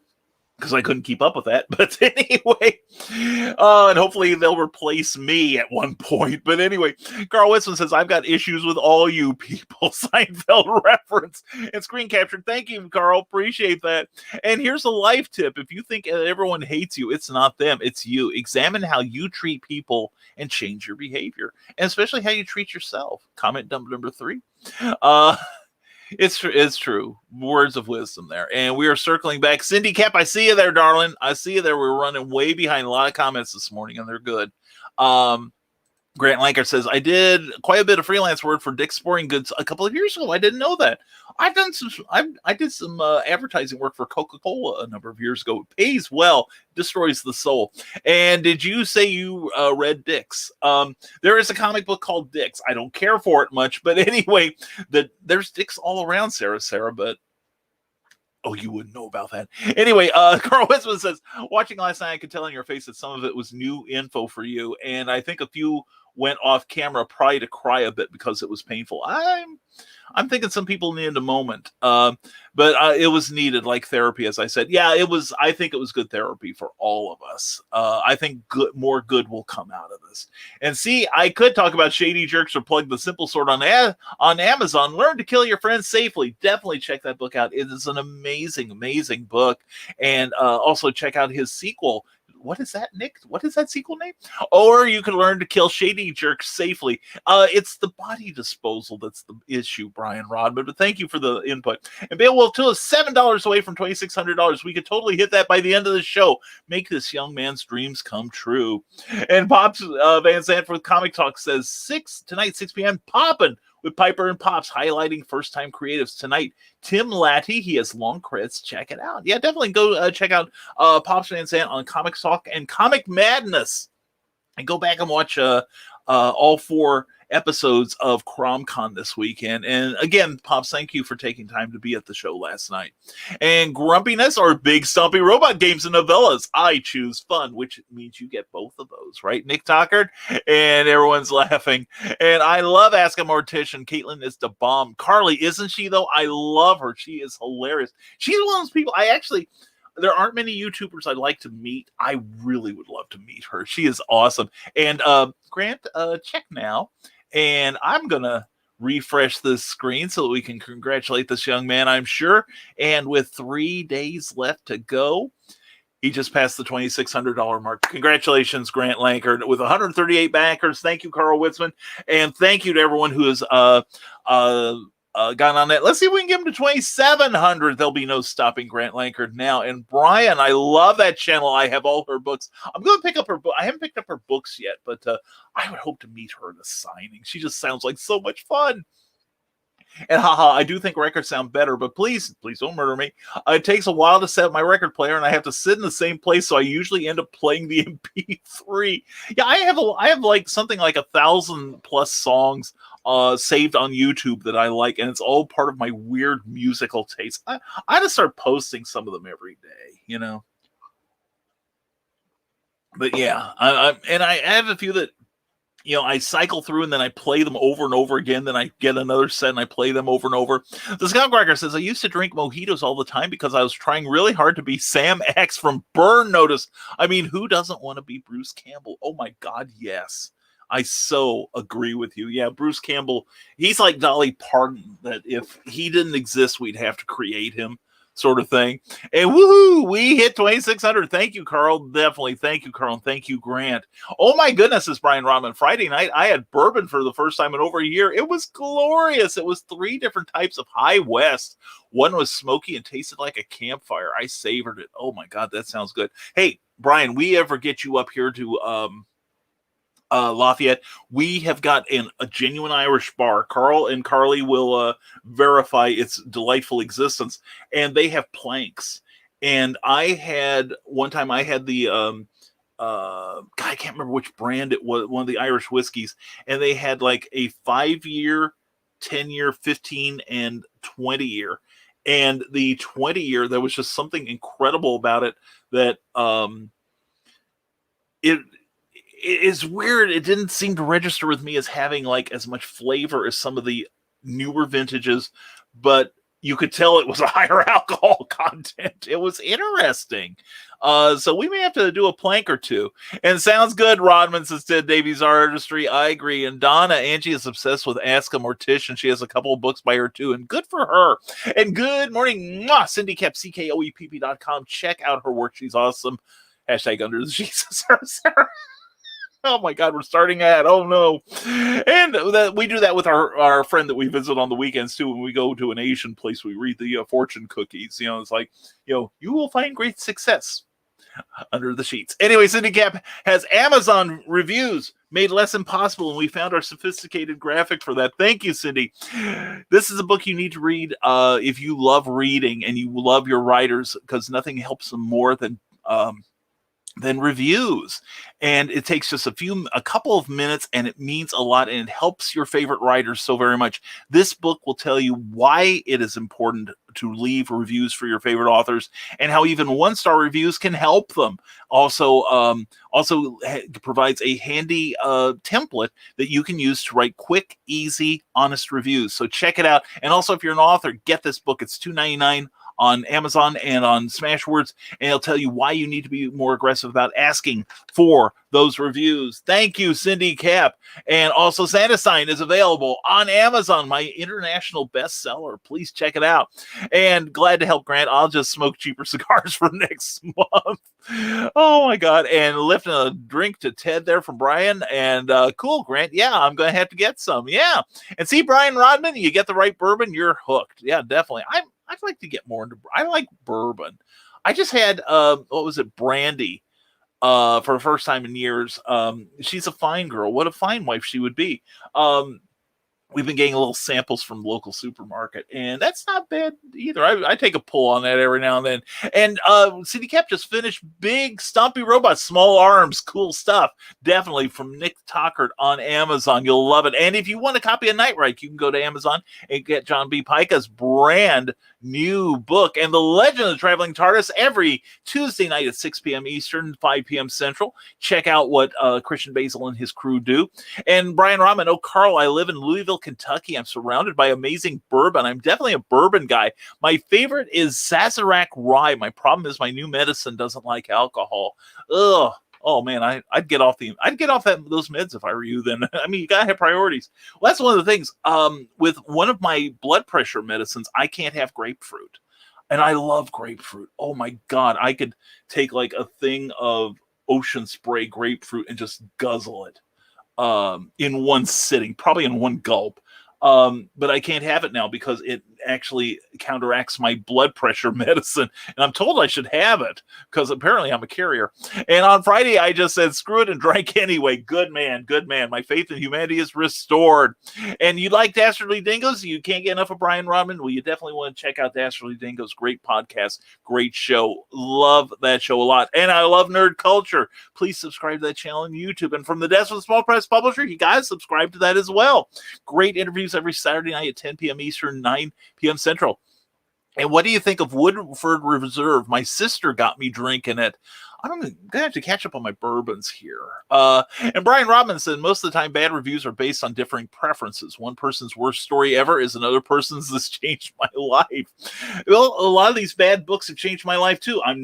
because I couldn't keep up with that. But anyway, and hopefully they'll replace me at one point. But anyway, Carl Witzman says, I've got issues with all you people. Seinfeld reference and screen capture. Thank you, Carl. Appreciate that. And here's a life tip. If you think everyone hates you, it's not them. It's you. Examine how you treat people and change your behavior, and especially how you treat yourself. Comment number 3. It's true. Words of wisdom there. And we are circling back. Cindy Cap, I see you there, darling. I see you there. We're running way behind a lot of comments this morning, and they're good. Grant Lanker says, I did quite a bit of freelance work for Dick's Sporting Goods a couple of years ago. I didn't know that. I did some advertising work for Coca-Cola a number of years ago. It pays well, destroys the soul. And did you say you read Dick's? There is a comic book called Dick's. I don't care for it much, but anyway, there's Dick's all around, Sarah, but oh, you wouldn't know about that. Anyway, Carl Winsman says, watching last night, I could tell in your face that some of it was new info for you, and I think a few went off camera probably to cry a bit because it was painful. I'm thinking some people needed a moment, but it was needed, like therapy, as I said. Yeah, it was. I think it was good therapy for all of us. I think more good will come out of this. And see, I could talk about Shady Jerks or plug The Simple Sword on Amazon. Learn to Kill Your Friends Safely. Definitely check that book out. It is an amazing, amazing book. And also check out his sequel. What is that, Nick? What is that sequel name? Or you can learn to kill Shady Jerks safely. It's the body disposal that's the issue, Brian Rodman. But thank you for the input. And Bill Will Till is $7 away from $2,600. We could totally hit that by the end of the show. Make this young man's dreams come true. And Pops Van Zandt for Comic Talk says tonight, 6 p.m. Poppin' with Piper and Pops, highlighting first-time creatives tonight. Tim Latty, he has long creds. Check it out. Yeah, definitely go check out Pops Van Sant on Comic Talk and Comic Madness. And go back and watch all 4 episodes of CromCon this weekend. And again, Pops, thank you for taking time to be at the show last night. And Grumpiness or Big Stumpy Robot Games and Novellas. I choose fun, which means you get both of those, right, Nick Tockard? And everyone's laughing. And I love Ask a Mortician. Caitlin is the bomb. Carly, isn't she, though? I love her. She is hilarious. She's one of those people there aren't many YouTubers I'd like to meet. I really would love to meet her. She is awesome. And Grant, check now. And I'm going to refresh this screen so that we can congratulate this young man, I'm sure. And with 3 days left to go, he just passed the $2,600 mark. Congratulations, Grant Lankard, with 138 backers. Thank you, Carl Witzman. And thank you to everyone who has gotten on that. Let's see if we can get him to 2,700. There'll be no stopping Grant Lankard now. And Brian, I love that channel. I have all her books. I'm going to pick up her book. I haven't picked up her books yet, but I would hope to meet her at a signing. She just sounds like so much fun. And haha, I do think records sound better, but please don't murder me. It takes a while to set up my record player, and I have to sit in the same place, so I usually end up playing the MP3. Yeah, I have like something like 1,000+ songs saved on YouTube that I like, and it's all part of my weird musical taste. I had to start posting some of them every day, you know. But yeah, I have a few that, you know, I cycle through and then I play them over and over again. Then I get another set and I play them over and over. The Scout Cracker says, I used to drink mojitos all the time because I was trying really hard to be Sam X from Burn Notice. I mean, who doesn't want to be Bruce Campbell? Oh my God, yes. I so agree with you. Yeah, Bruce Campbell, he's like Dolly Parton, that if he didn't exist, we'd have to create him. sort of thing. And woohoo, we hit 2,600. Thank you, Carl. Definitely. Thank you, Carl. And thank you, Grant. Oh my goodness, says Brian Rodman. Friday night, I had bourbon for the first time in over a year. It was glorious. It was 3 different types of High West. One was smoky and tasted like a campfire. I savored it. Oh my God, that sounds good. Hey, Brian, we ever get you up here to Lafayette, we have got a genuine Irish bar. Carl and Carly will verify its delightful existence, and they have planks. And one time I had the God, I can't remember which brand it was, one of the Irish whiskeys, and they had like a 5-year, 10-year, 15, and 20-year. And the 20-year, there was just something incredible about it that it is weird. It didn't seem to register with me as having like as much flavor as some of the newer vintages, but you could tell it was a higher alcohol content. It was interesting. So we may have to do a plank or two. And sounds good, Rodman, says Ted Davies Artistry. I agree. And Donna, Angie is obsessed with Ask a Mortician. She has a couple of books by her too, and good for her. And good morning, Cindy Kep, CKOEPP.com. Check out her work. She's awesome. Hashtag under the sheets. Sarah. Oh my God, we're starting at, oh no. And we do that with our friend that we visit on the weekends too. When we go to an Asian place, we read the fortune cookies. You know, it's like, you will find great success under the sheets. Anyway, Cindy Cap has Amazon reviews made less impossible, and we found our sophisticated graphic for that. Thank you, Cindy. This is a book you need to read if you love reading and you love your writers, because nothing helps them more than reviews. And it takes just a couple of minutes, and it means a lot, and it helps your favorite writers so very much. This book will tell you why it is important to leave reviews for your favorite authors, and how even 1-star reviews can help them. Also provides a handy template that you can use to write quick, easy, honest reviews. So check it out. And also, if you're an author, get this book. It's $2.99 on Amazon and on Smashwords, and it'll tell you why you need to be more aggressive about asking for those reviews. Thank you, Cindy Cap. And also, Santa Sign is available on Amazon, my international bestseller. Please check it out. And glad to help, Grant. I'll just smoke cheaper cigars for next month. Oh my God. And lifting a drink to Ted there from Brian. And cool, Grant. Yeah, I'm going to have to get some. Yeah. And see, Brian Rodman, you get the right bourbon, you're hooked. Yeah, definitely. I'd like to get more into. I like bourbon. I just had brandy for the first time in years. She's a fine girl. What a fine wife she would be. We've been getting little samples from local supermarket, and that's not bad either. I take a pull on that every now and then. And CD Cap just finished Big Stumpy Robot, Small Arms, cool stuff. Definitely from Nick Tockert on Amazon. You'll love it. And if you want a copy of Nightright, you can go to Amazon and get John B. Pica's brand new book, and The Legend of the Traveling TARDIS, every Tuesday night at 6 p.m. Eastern, 5 p.m. Central. Check out what Christian Basil and his crew do. And Brian Rahman, Carl, I live in Louisville, Kentucky. I'm surrounded by amazing bourbon. I'm definitely a bourbon guy. My favorite is Sazerac Rye. My problem is my new medicine doesn't like alcohol. Ugh. Oh man, I'd get off those meds if I were you. Then I mean, you gotta have priorities. Well, that's one of the things. With one of my blood pressure medicines, I can't have grapefruit, and I love grapefruit. Oh my God, I could take like a thing of Ocean Spray grapefruit and just guzzle it in one sitting, probably in one gulp. But I can't have it now because it actually counteracts my blood pressure medicine. And I'm told I should have it because apparently I'm a carrier. And on Friday, I just said, screw it and drank anyway. Good man, good man. My faith in humanity is restored. And you like Dastardly Dingoes? You can't get enough of Brian Rodman? Well, you definitely want to check out Dastardly Dingoes. Great podcast, great show. Love that show a lot. And I love nerd culture. Please subscribe to that channel on YouTube. And from the desk of the Small Press Publisher, you guys subscribe to that as well. Great interviews every Saturday night at 10 p.m. Eastern, 9 p.m. Central. And what do you think of Woodford Reserve? My sister got me drinking it. I'm going to have to catch up on my bourbons here. And Brian Robinson said, most of the time, bad reviews are based on differing preferences. One person's worst story ever is another person's that's changed my life. Well, a lot of these bad books have changed my life, too. I've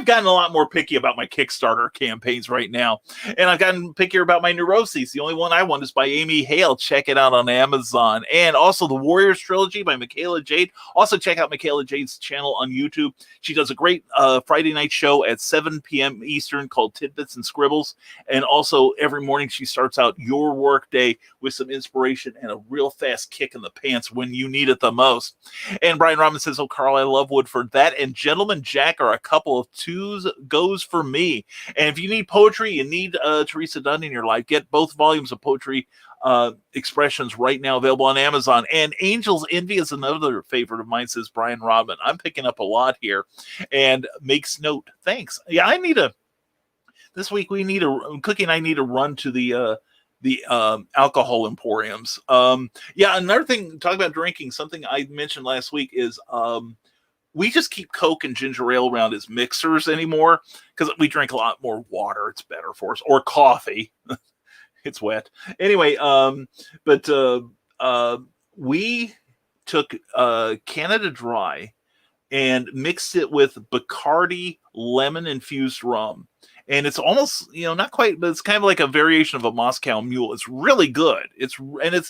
gotten a lot more picky about my Kickstarter campaigns right now. And I've gotten pickier about my neuroses. The only one I want is by Amy Hale. Check it out on Amazon. And also the Warriors Trilogy by Michaela Jade. Also check out Michaela Jade's channel on YouTube. She does a great Friday night show at 7 p.m. Eastern called Tidbits and Scribbles. And also every morning she starts out your work day with some inspiration and a real fast kick in the pants when you need it the most. And Brian Robinson says, oh, Carl, I love Woodford. That and Gentleman Jack are a couple of twos goes for me. And if you need poetry, you need Teresa Dunn in your life, get both volumes of Poetry Expressions right now available on Amazon. And Angel's Envy is another favorite of mine, says Brian Robin. I'm picking up a lot here and makes note. Thanks. Yeah, this week Cookie and I need to run to the alcohol emporiums. Another thing, talk about drinking, something I mentioned last week is we just keep Coke and ginger ale around as mixers anymore because we drink a lot more water. It's better for us, or coffee. It's wet. Anyway, we took Canada Dry and mixed it with Bacardi lemon-infused rum. And it's almost, not quite, but it's kind of like a variation of a Moscow Mule. It's really good. It's one of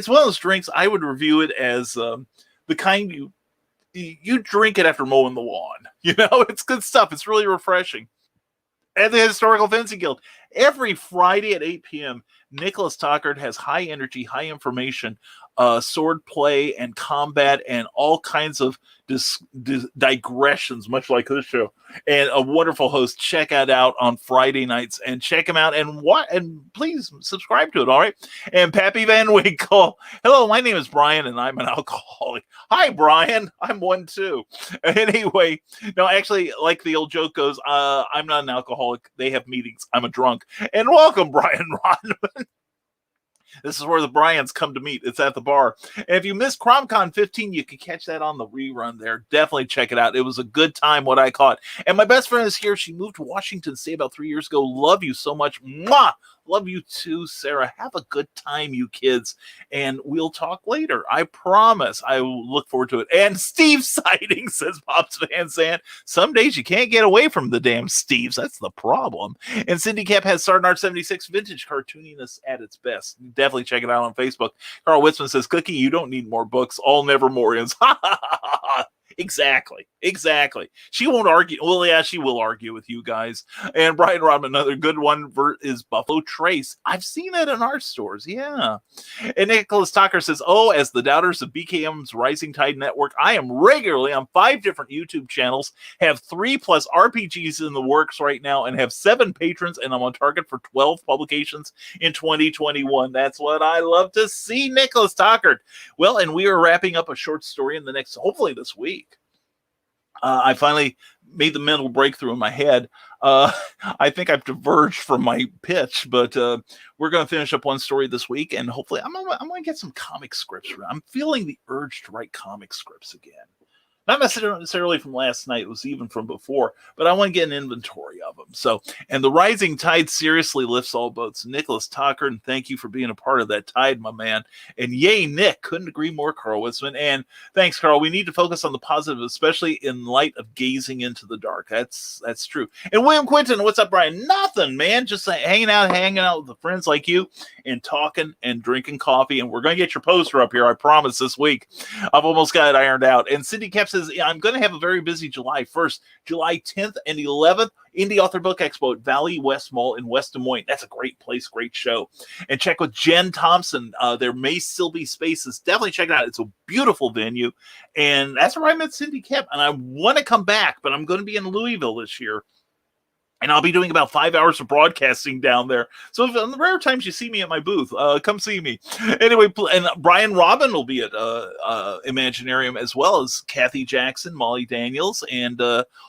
those drinks I would review it as the kind you drink it after mowing the lawn. It's good stuff. It's really refreshing. And the Historical Fencing Guild. Every Friday at 8 p.m., Nicholas Tockard has high energy, high information, sword play and combat and all kinds of digressions, much like this show. And a wonderful host. Check it out on Friday nights and check him out and please subscribe to it, all right? And Pappy Van Winkle. Hello, my name is Brian and I'm an alcoholic. Hi, Brian. I'm one too. Anyway, no, actually, like the old joke goes, I'm not an alcoholic. They have meetings. I'm a drunk. And welcome, Brian Rodman. This is where the Bryans come to meet. It's at the bar. And if you missed CromCon 15, you can catch that on the rerun there. Definitely check it out. It was a good time, what I caught. And my best friend is here. She moved to Washington State about 3 years ago. Love you so much. Mwah! Love you too, Sarah. Have a good time, you kids. And we'll talk later. I promise. I will look forward to it. And Steve Sighting, says Pops Van Zandt. Some days you can't get away from the damn Steves. That's the problem. And Cindy Cap has Sarnart 76 vintage cartooniness at its best. Definitely check it out on Facebook. Carl Witzman says, Cookie, you don't need more books. All Nevermorians. Ha ha ha ha. Exactly. She won't argue. Well, yeah, she will argue with you guys. And Brian Rodman, another good one is Buffalo Trace. I've seen that in our stores. Yeah. And Nicholas Tucker says, as the doubters of BKM's Rising Tide Network, I am regularly on 5 different YouTube channels, have 3+ RPGs in the works right now, and have 7 patrons, and I'm on target for 12 publications in 2021. That's what I love to see, Nicholas Tucker. Well, and we are wrapping up a short story in the next, hopefully this week. I finally made the mental breakthrough in my head. I think I've diverged from my pitch, but we're going to finish up one story this week, and hopefully I'm going to get some comic scripts. I'm feeling the urge to write comic scripts again. Not necessarily from last night. It was even from before, but I want to get an inventory of them. So, and the rising tide seriously lifts all boats. Nicholas Tucker, and thank you for being a part of that tide, my man. And yay, Nick, couldn't agree more, Carl Witzman. And thanks, Carl. We need to focus on the positive, especially in light of gazing into the dark. That's true. And William Quinton, what's up, Brian? Nothing, man. Just hanging out with the friends like you and talking and drinking coffee. And we're going to get your poster up here, I promise, this week. I've almost got it ironed out. And Cindy Cap says, I'm going to have a very busy July 1st, July 10th and 11th, Indie Author Book Expo at Valley West Mall in West Des Moines. That's a great place, great show. And check with Jen Thompson. There may still be spaces. Definitely check it out. It's a beautiful venue. And that's where I met Cindy Cap. And I want to come back, but I'm going to be in Louisville this year. And I'll be doing about 5 hours of broadcasting down there. So if on the rare times you see me at my booth, come see me. Anyway, and Brian Robin will be at Imaginarium, as well as Kathy Jackson, Molly Daniels, and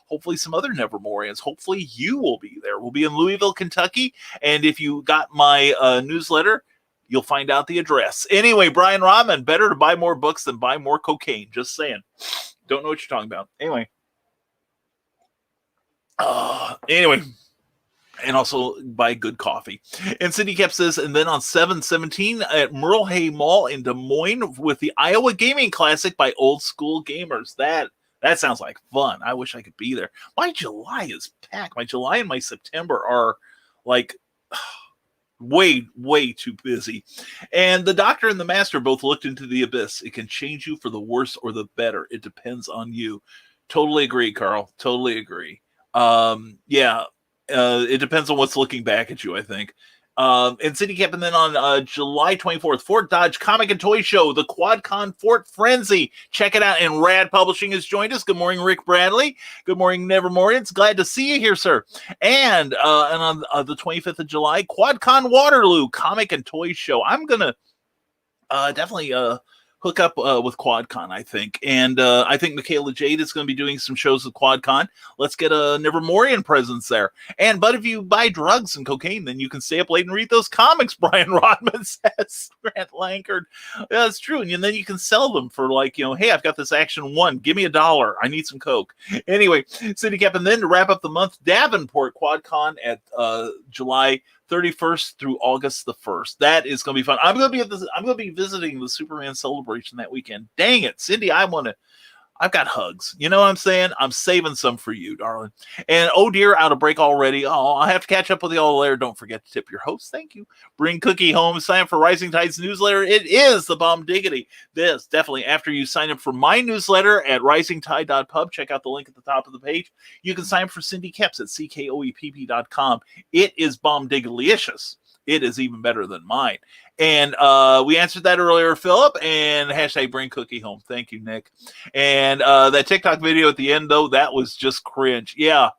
hopefully some other Nevermorians. Hopefully you will be there. We'll be in Louisville, Kentucky. And if you got my newsletter, you'll find out the address. Anyway, Brian Robin, better to buy more books than buy more cocaine. Just saying. Don't know what you're talking about. Anyway. Anyway, and also buy good coffee. And Cindy Cap says, and then on 7/17 at Merle Hay Mall in Des Moines with the Iowa Gaming Classic by Old School Gamers. That sounds like fun. I wish I could be there. My July is packed. My July and my September are like way too busy. And the Doctor and the Master both looked into the abyss. It can change you for the worse or the better. It depends on you. Totally agree, Carl. Totally agree. It depends on what's looking back at you, I think. And City Cap, and then on July 24th, Fort Dodge Comic and Toy Show, the QuadCon Fort Frenzy. Check it out. And Rad Publishing has joined us. Good morning, Rick Bradley. Good morning, Nevermorians. Glad to see you here, sir. And on the 25th of July, QuadCon Waterloo Comic and Toy Show. I'm going to definitely hook up with QuadCon, I think. And I think Michaela Jade is going to be doing some shows with QuadCon. Let's get a Nevermorian presence there. But if you buy drugs and cocaine, then you can stay up late and read those comics, Brian Rodman says. Grant Lankard. Yeah, that's true. And then you can sell them for like, hey, I've got this Action 1. Give me $1. I need some coke. Anyway, City Cap. And then to wrap up the month, Davenport QuadCon at July 31st through August the 1st. That is going to be fun. I'm going to be visiting the Superman celebration that weekend. Dang it, Cindy, I've got hugs. You know what I'm saying? I'm saving some for you, darling. And oh dear, out of break already. Oh, I have to catch up with you all later. Don't forget to tip your host. Thank you. Bring Cookie home. Sign up for Rising Tide's newsletter. It is the bomb diggity. This definitely after you sign up for my newsletter at risingtide.pub. Check out the link at the top of the page. You can sign up for Cindy Keps at ckoepp.com. It is bomb diggalicious. It is even better than mine. And we answered that earlier, Philip, and hashtag bring Cookie home. Thank you, Nick. And that TikTok video at the end, though, that was just cringe. Yeah.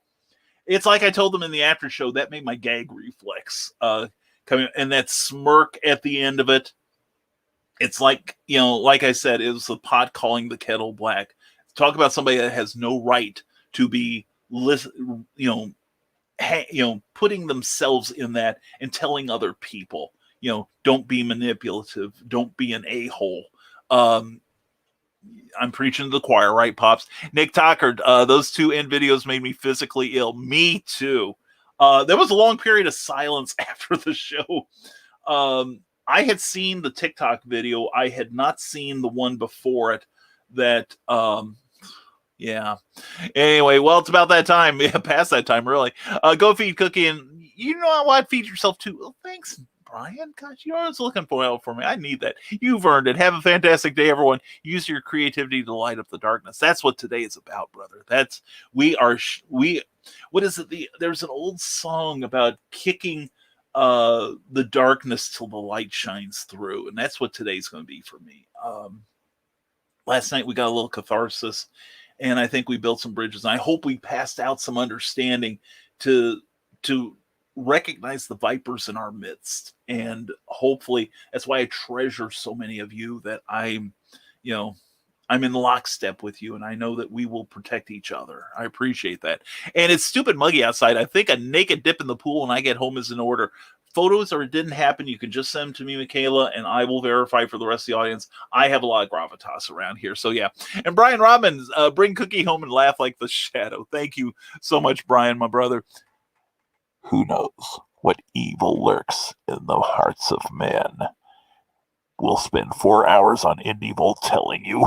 It's like I told them in the after show, that made my gag reflex come in, and that smirk at the end of it. It's like, like I said, it was the pot calling the kettle black. Talk about somebody that has no right to be, putting themselves in that and telling other people, don't be manipulative. Don't be an a-hole. I'm preaching to the choir, right, Pops? Nick Tockard, those two end videos made me physically ill. Me too. There was a long period of silence after the show. I had seen the TikTok video. I had not seen the one before it that, yeah. Anyway, well, it's about that time. Yeah, past that time, really. Go feed Cookie, and you know what? Feed yourself too. Well, thanks, Brian. Gosh, you're always looking for help for me. I need that. You've earned it. Have a fantastic day, everyone. Use your creativity to light up the darkness. That's what today is about, brother. What is it? There's an old song about kicking the darkness till the light shines through, and that's what today's going to be for me. Last night we got a little catharsis, and I think we built some bridges. And I hope we passed out some understanding to recognize the vipers in our midst. And hopefully that's why I treasure so many of you, that I'm in lockstep with you, and I know that we will protect each other. I appreciate that. And it's stupid muggy outside. I think a naked dip in the pool when I get home is in order. Photos or it didn't happen, you can just send them to me, Michaela, and I will verify for the rest of the audience. I have a lot of gravitas around here. So yeah. And Brian Robbins, bring Cookie home and laugh like the shadow. Thank you so much, Brian, my brother. Who knows what evil lurks in the hearts of men? We'll spend 4 hours on Indie telling you.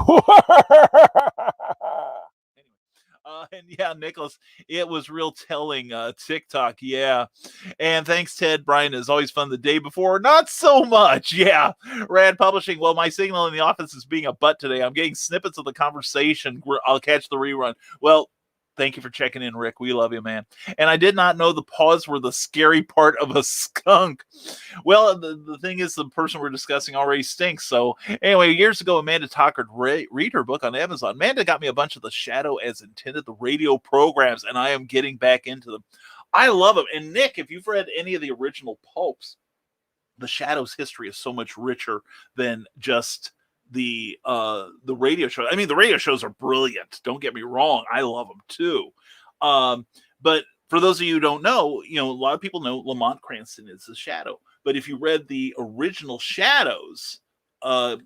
And yeah, Nicholas, it was real telling. TikTok, yeah. And thanks, Ted. Brian, is always fun. The day before, not so much. Yeah. Rad Publishing. Well, my signal in the office is being a butt today. I'm getting snippets of the conversation. I'll catch the rerun. Well, thank you for checking in, Rick. We love you, man. And I did not know the paws were the scary part of a skunk. Well, the thing is, the person we're discussing already stinks. So anyway, years ago, Amanda Tockard read her book on Amazon. Amanda got me a bunch of the Shadow as Intended, the radio programs, and I am getting back into them. I love them. And Nick, if you've read any of the original pulps, the Shadow's history is so much richer than just the radio show. I mean, the radio shows are brilliant. Don't get me wrong. I love them too. But for those of you who don't know, a lot of people know Lamont Cranston is the Shadow. But if you read the original Shadows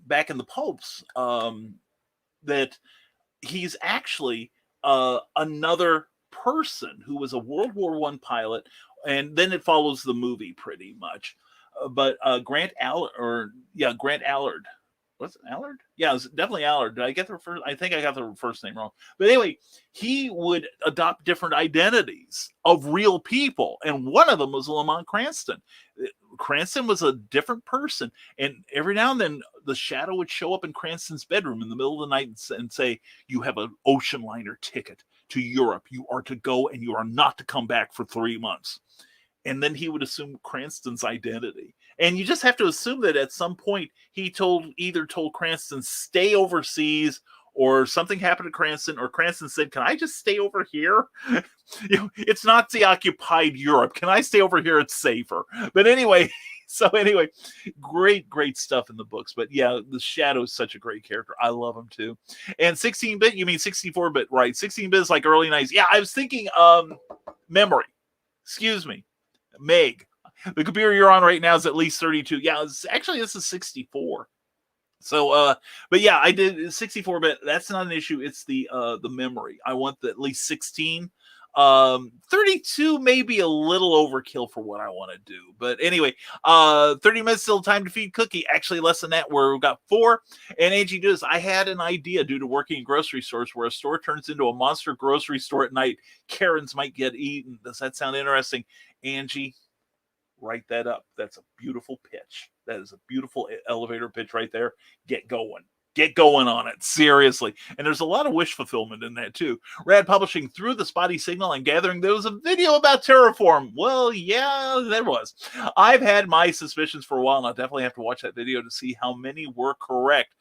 back in the pulps, that he's actually another person who was a World War I pilot, and then it follows the movie pretty much. But Grant Allard, Grant Allard. Was it Allard? Yeah, it was definitely Allard. Did I get the first? I think I got the first name wrong. But anyway, he would adopt different identities of real people, and one of them was Lamont Cranston. Cranston was a different person, and every now and then the shadow would show up in Cranston's bedroom in the middle of the night and say, "You have an ocean liner ticket to Europe. You are to go, and you are not to come back for 3 months." And then he would assume Cranston's identity. And you just have to assume that at some point he either told Cranston stay overseas, or something happened to Cranston, or Cranston said, "Can I just stay over here? It's Nazi occupied Europe. Can I stay over here? It's safer." But anyway, great stuff in the books. But yeah, the Shadow is such a great character. I love him too. And 16-bit, you mean 64-bit, right? 16-bit is like early 90s. Yeah, I was thinking memory. Excuse me. Meg. The computer you're on right now is at least 32. Yeah, this is 64. So, but yeah, I did 64-bit. That's not an issue. It's the memory. I want at least 16. 32 may be a little overkill for what I want to do. But anyway, 30 minutes still time to feed Cookie. Actually, less than that, where we've got 4. And Angie does. I had an idea due to working in grocery stores where a store turns into a monster grocery store at night. Karens might get eaten. Does that sound interesting? Angie, write that up. That's a beautiful pitch. That is a beautiful elevator pitch right there. Get going. Get going on it. Seriously. And there's a lot of wish fulfillment in that too. Rad Publishing through the spotty signal and gathering there was a video about Terraform. Well, yeah, there was. I've had my suspicions for a while, and I'll definitely have to watch that video to see how many were correct.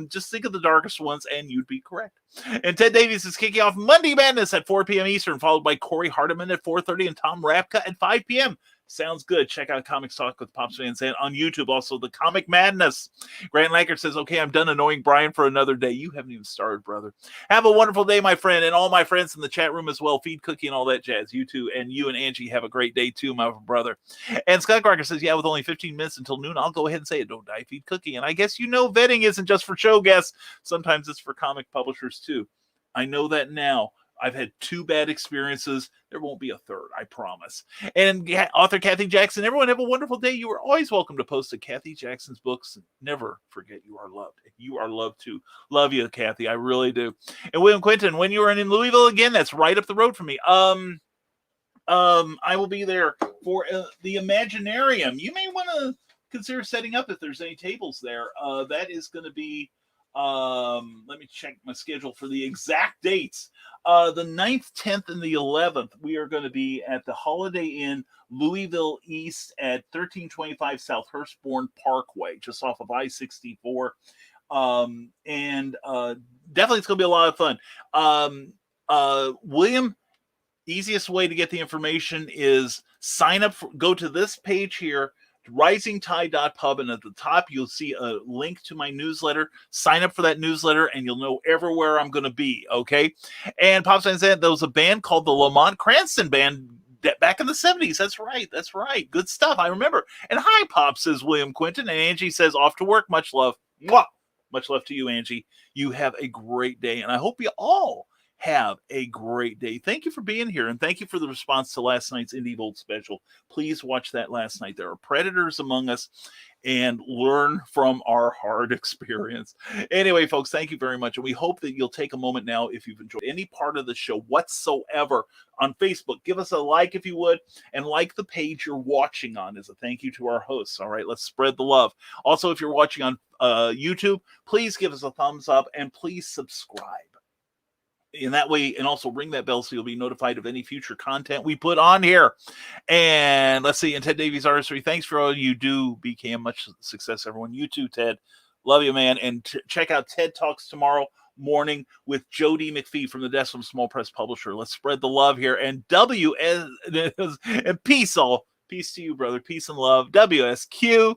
Just think of the darkest ones and you'd be correct. And Ted Davies is kicking off Monday Madness at 4 p.m. Eastern, followed by Corey Hardiman at 4:30 and Tom Rapka at 5 p.m. Sounds good. Check out Comics Talk with Pops Van Zandt on YouTube. Also, the Comic Madness. Grant Lankert says, "Okay, I'm done annoying Brian for another day." You haven't even started, brother. Have a wonderful day, my friend, and all my friends in the chat room as well. Feed Cookie and all that jazz. You too, and you and Angie have a great day too, my brother. And Scott Crocker says, "Yeah, with only 15 minutes until noon, I'll go ahead and say it. Don't die, feed Cookie." And I guess vetting isn't just for show guests. Sometimes it's for comic publishers too. I know that now. I've had 2 bad experiences. There won't be a third, I promise. And author Kathy Jackson, everyone have a wonderful day. You are always welcome to post to Kathy Jackson's books. Never forget you are loved. You are loved too. Love you, Kathy. I really do. And William Quinton, when you are in Louisville again, that's right up the road from me. I will be there for the Imaginarium. You may want to consider setting up if there's any tables there. That is going to be, let me check my schedule for the exact dates. The 9th, 10th, and the 11th, we are going to be at the Holiday Inn, Louisville East at 1325 South Hurstbourne Parkway, just off of I-64. And definitely it's going to be a lot of fun. William, easiest way to get the information is sign up, go to this page here, risingtide.pub, and at the top you'll see a link to my newsletter. Sign up for that newsletter and you'll know everywhere I'm going to be. Okay. And Pops said there was a band called the Lamont Cranston Band back in the 70s. That's right. Good stuff. I remember. And hi, Pop, says William Quinton. And Angie says, off to work. Much love. Mwah! Much love to you, Angie. You have a great day, and I hope you all have a great day. Thank you for being here, and thank you for the response to last night's Indie Volt special. Please watch that last night. There are predators among us, and learn from our hard experience. Anyway, folks, thank you very much, and we hope that you'll take a moment now, if you've enjoyed any part of the show whatsoever, on Facebook. Give us a like if you would, and like the page you're watching on as a thank you to our hosts. All right, let's spread the love. Also, if you're watching on YouTube, please give us a thumbs up, and please subscribe. In that way, and also ring that bell so you'll be notified of any future content we put on here. And let's see, and Ted Davies Artistry, thanks for all you do. BKM, much success, everyone. You too, Ted. Love you, man. And check out TED Talks tomorrow morning with Jody McPhee from the Desk from Small Press Publisher. Let's spread the love here. And and peace to you, brother. Peace and love. WSQ.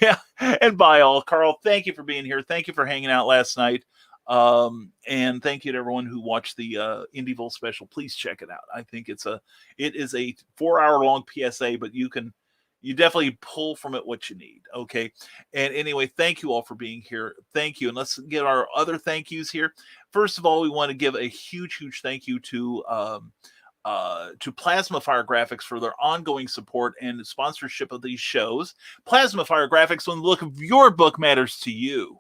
Yeah. And bye all. Carl, thank you for being here. Thank you for hanging out last night. And thank you to everyone who watched the Indie Volt special. Please check it out. I think it is a 4-hour long PSA, but you can You definitely pull from it what you need. Okay. And anyway, thank you all for being here. Thank you. And let's get our other thank yous here. First of all, we want to give a huge thank you to Plasma Fire Graphics for their ongoing support and sponsorship of these shows. Plasma Fire Graphics, when the look of your book matters to you.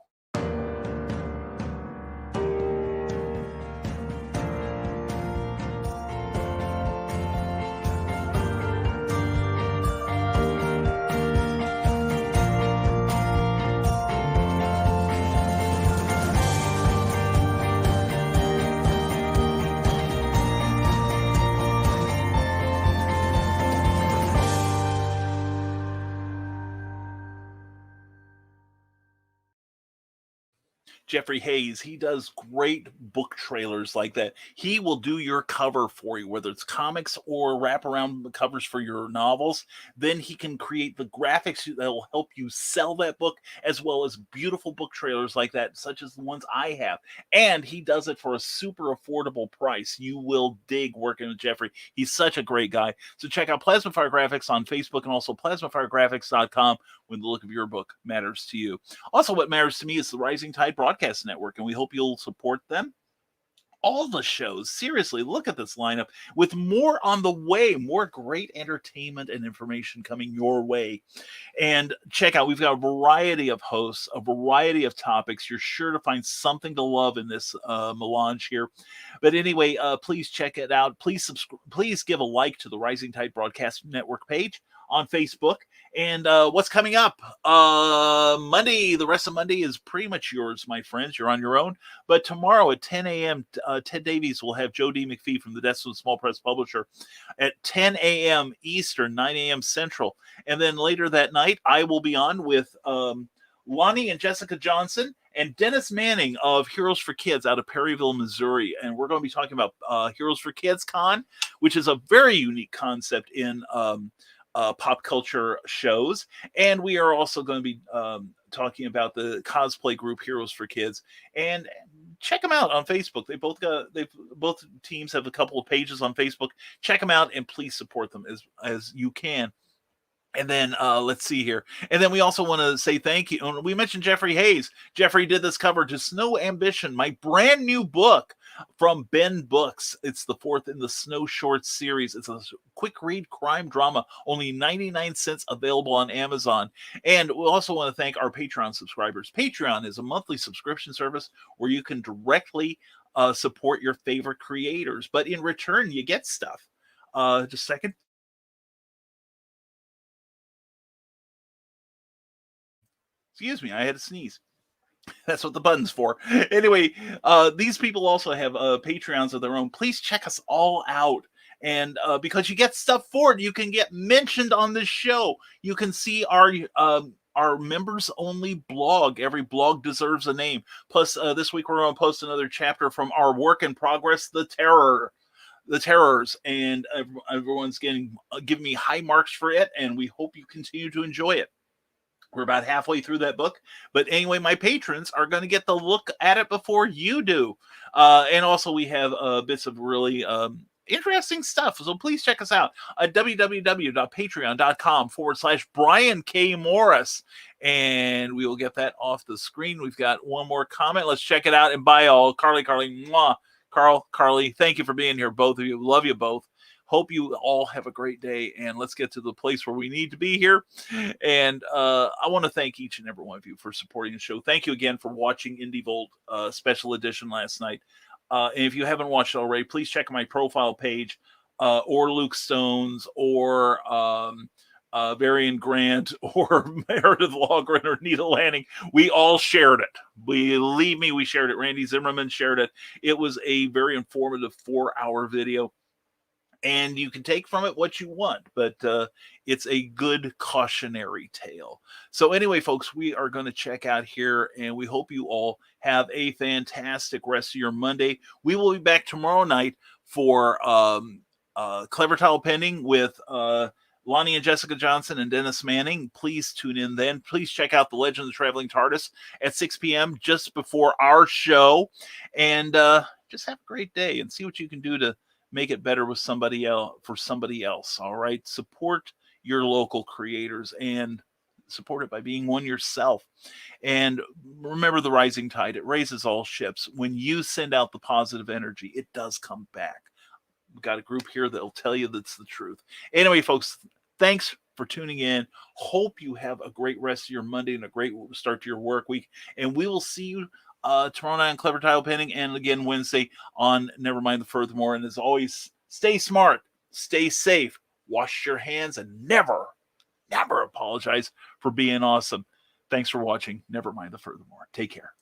Jeffrey Hayes, he does great book trailers like that. He will do your cover for you, whether it's comics or wraparound covers for your novels. Then he can create the graphics that will help you sell that book, as well as beautiful book trailers like that, such as the ones I have. And he does it for a super affordable price. You will dig working with Jeffrey. He's such a great guy. So check out Plasma Fire Graphics on Facebook and also plasmafiregraphics.com when the look of your book matters to you. Also, what matters to me is the Rising Tide Broadcast Network, and we hope you'll support them. All the shows, seriously, look at this lineup with more on the way, more great entertainment and information coming your way. And check out, we've got a variety of hosts, a variety of topics. You're sure to find something to love in this melange here. But anyway, please check it out. Please give a like to the Rising Tide Broadcast Network page on Facebook. And what's coming up? Monday, the rest of Monday is pretty much yours, my friends. You're on your own. But tomorrow at 10 a.m., Ted Davies will have Joe D. McPhee from the Destin Small Press Publisher at 10 a.m. Eastern, 9 a.m. Central. And then later that night, I will be on with Lonnie and Jessica Johnson and Dennis Manning of Heroes for Kids out of Perryville, Missouri. And we're going to be talking about Heroes for Kids Con, which is a very unique concept in pop culture shows. And we are also going to be talking about the cosplay group Heroes for Kids. And check them out on Facebook. Both teams have a couple of pages on Facebook. Check them out and please support them as you can. And then let's see here. And then we also want to say thank you. We mentioned Jeffrey Hayes. Jeffrey did this cover to Snow Ambition, my brand new book from Ben Books. It's the fourth in the Snow Shorts series. It's a quick read crime drama, only 99 cents, available on Amazon. And we also want to thank our Patreon subscribers. Patreon is a monthly subscription service where you can directly support your favorite creators. But in return, you get stuff. Just a second. Excuse me, I had to sneeze. That's what the button's for. Anyway, these people also have Patreons of their own. Please check us all out. And because you get stuff for it, you can get mentioned on this show. You can see our members only blog. Every blog deserves a name. Plus, this week we're going to post another chapter from our work in progress, The Terrors, and everyone's giving me high marks for it, and we hope you continue to enjoy it. We're about halfway through that book. But anyway, my patrons are going to get the look at it before you do. And also we have bits of really interesting stuff. So please check us out at www.patreon.com/Brian K. Morris. And we will get that off the screen. We've got one more comment. Let's check it out. And bye all. Carly, mwah. Carly, thank you for being here, both of you. Love you both. Hope you all have a great day, and let's get to the place where we need to be here. And I want to thank each and every one of you for supporting the show. Thank you again for watching Indie Volt Special Edition last night. And if you haven't watched it already, please check my profile page, or Luke Stone's, or Varian Grant, or Meredith Lawgren, or Nita Lanning. We all shared it. Believe me, we shared it. Randy Zimmerman shared it. It was a very informative 4-hour video. And you can take from it what you want, but it's a good cautionary tale. So anyway, folks, we are going to check out here, and we hope you all have a fantastic rest of your Monday. We will be back tomorrow night for Clever Tile Pending with Lonnie and Jessica Johnson and Dennis Manning. Please tune in then. Please check out The Legend of the Traveling TARDIS at 6 p.m. just before our show. And just have a great day and see what you can do to make it better with somebody else, for somebody else. All right. Support your local creators and support it by being one yourself. And remember the rising tide, it raises all ships. When you send out the positive energy, it does come back. We've got a group here that'll tell you that's the truth. Anyway, folks, thanks for tuning in. Hope you have a great rest of your Monday and a great start to your work week. And we will see you tomorrow night on Clever Tile Painting, and again Wednesday on Nevermind the Furthermore. And as always, stay smart, stay safe, wash your hands, and never apologize for being awesome. Thanks for watching Nevermind the Furthermore. Take care.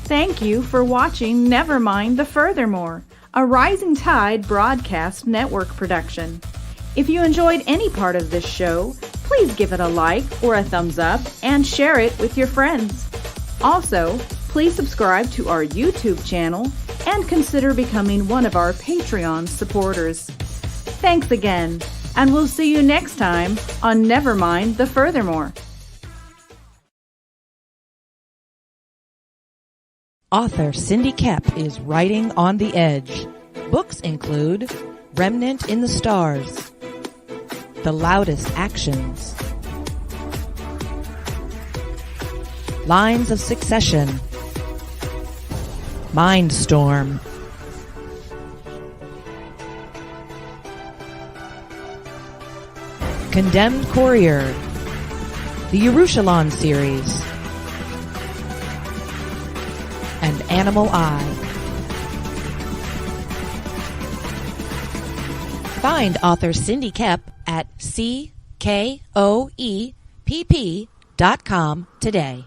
Thank you for watching Nevermind the Furthermore, a Rising Tide broadcast network production. If you enjoyed any part of this show, please give it a like or a thumbs up and share it with your friends. Also, please subscribe to our YouTube channel and consider becoming one of our Patreon supporters. Thanks again, and we'll see you next time on Nevermind the Furthermore. Author Cindy Kep is writing on the edge. Books include Remnant in the Stars, The Loudest Actions, Lines of Succession, Mindstorm, Condemned Courier, the Yerushalayim series, and Animal Eye. Find author Cindy Kep at CKOEPP.com today.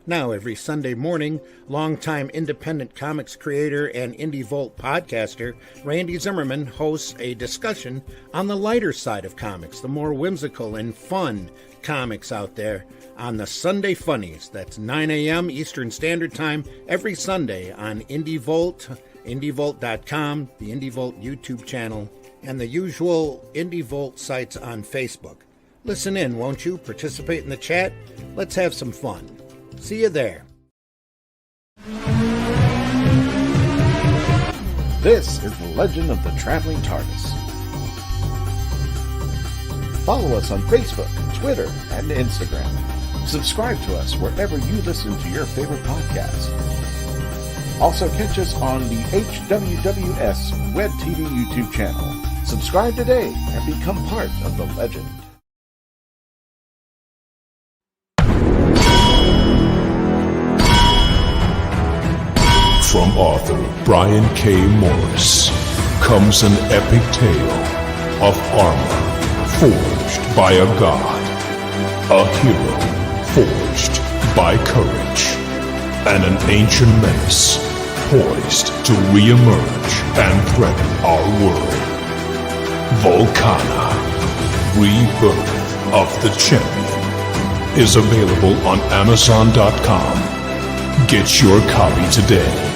Now, every Sunday morning, longtime independent comics creator and Indie Volt podcaster Randy Zimmerman hosts a discussion on the lighter side of comics, the more whimsical and fun comics out there on the Sunday Funnies. That's 9 a.m. Eastern Standard Time every Sunday on Indie Volt, indievolt.com, the Indie Volt YouTube channel, and the usual Indie Volt sites on Facebook. Listen in, won't you? Participate in the chat. Let's have some fun. See you there. This is the Legend of the Traveling TARDIS. Follow us on Facebook, Twitter, and Instagram. Subscribe to us wherever you listen to your favorite podcasts. Also catch us on the HWWS Web TV YouTube channel. Subscribe today and become part of the legend. From author Brian K. Morris comes an epic tale of armor forged by a god, a hero forged by courage, and an ancient menace poised to re-emerge and threaten our world. Volcana, Rebirth of the Champion, is available on Amazon.com. Get your copy today.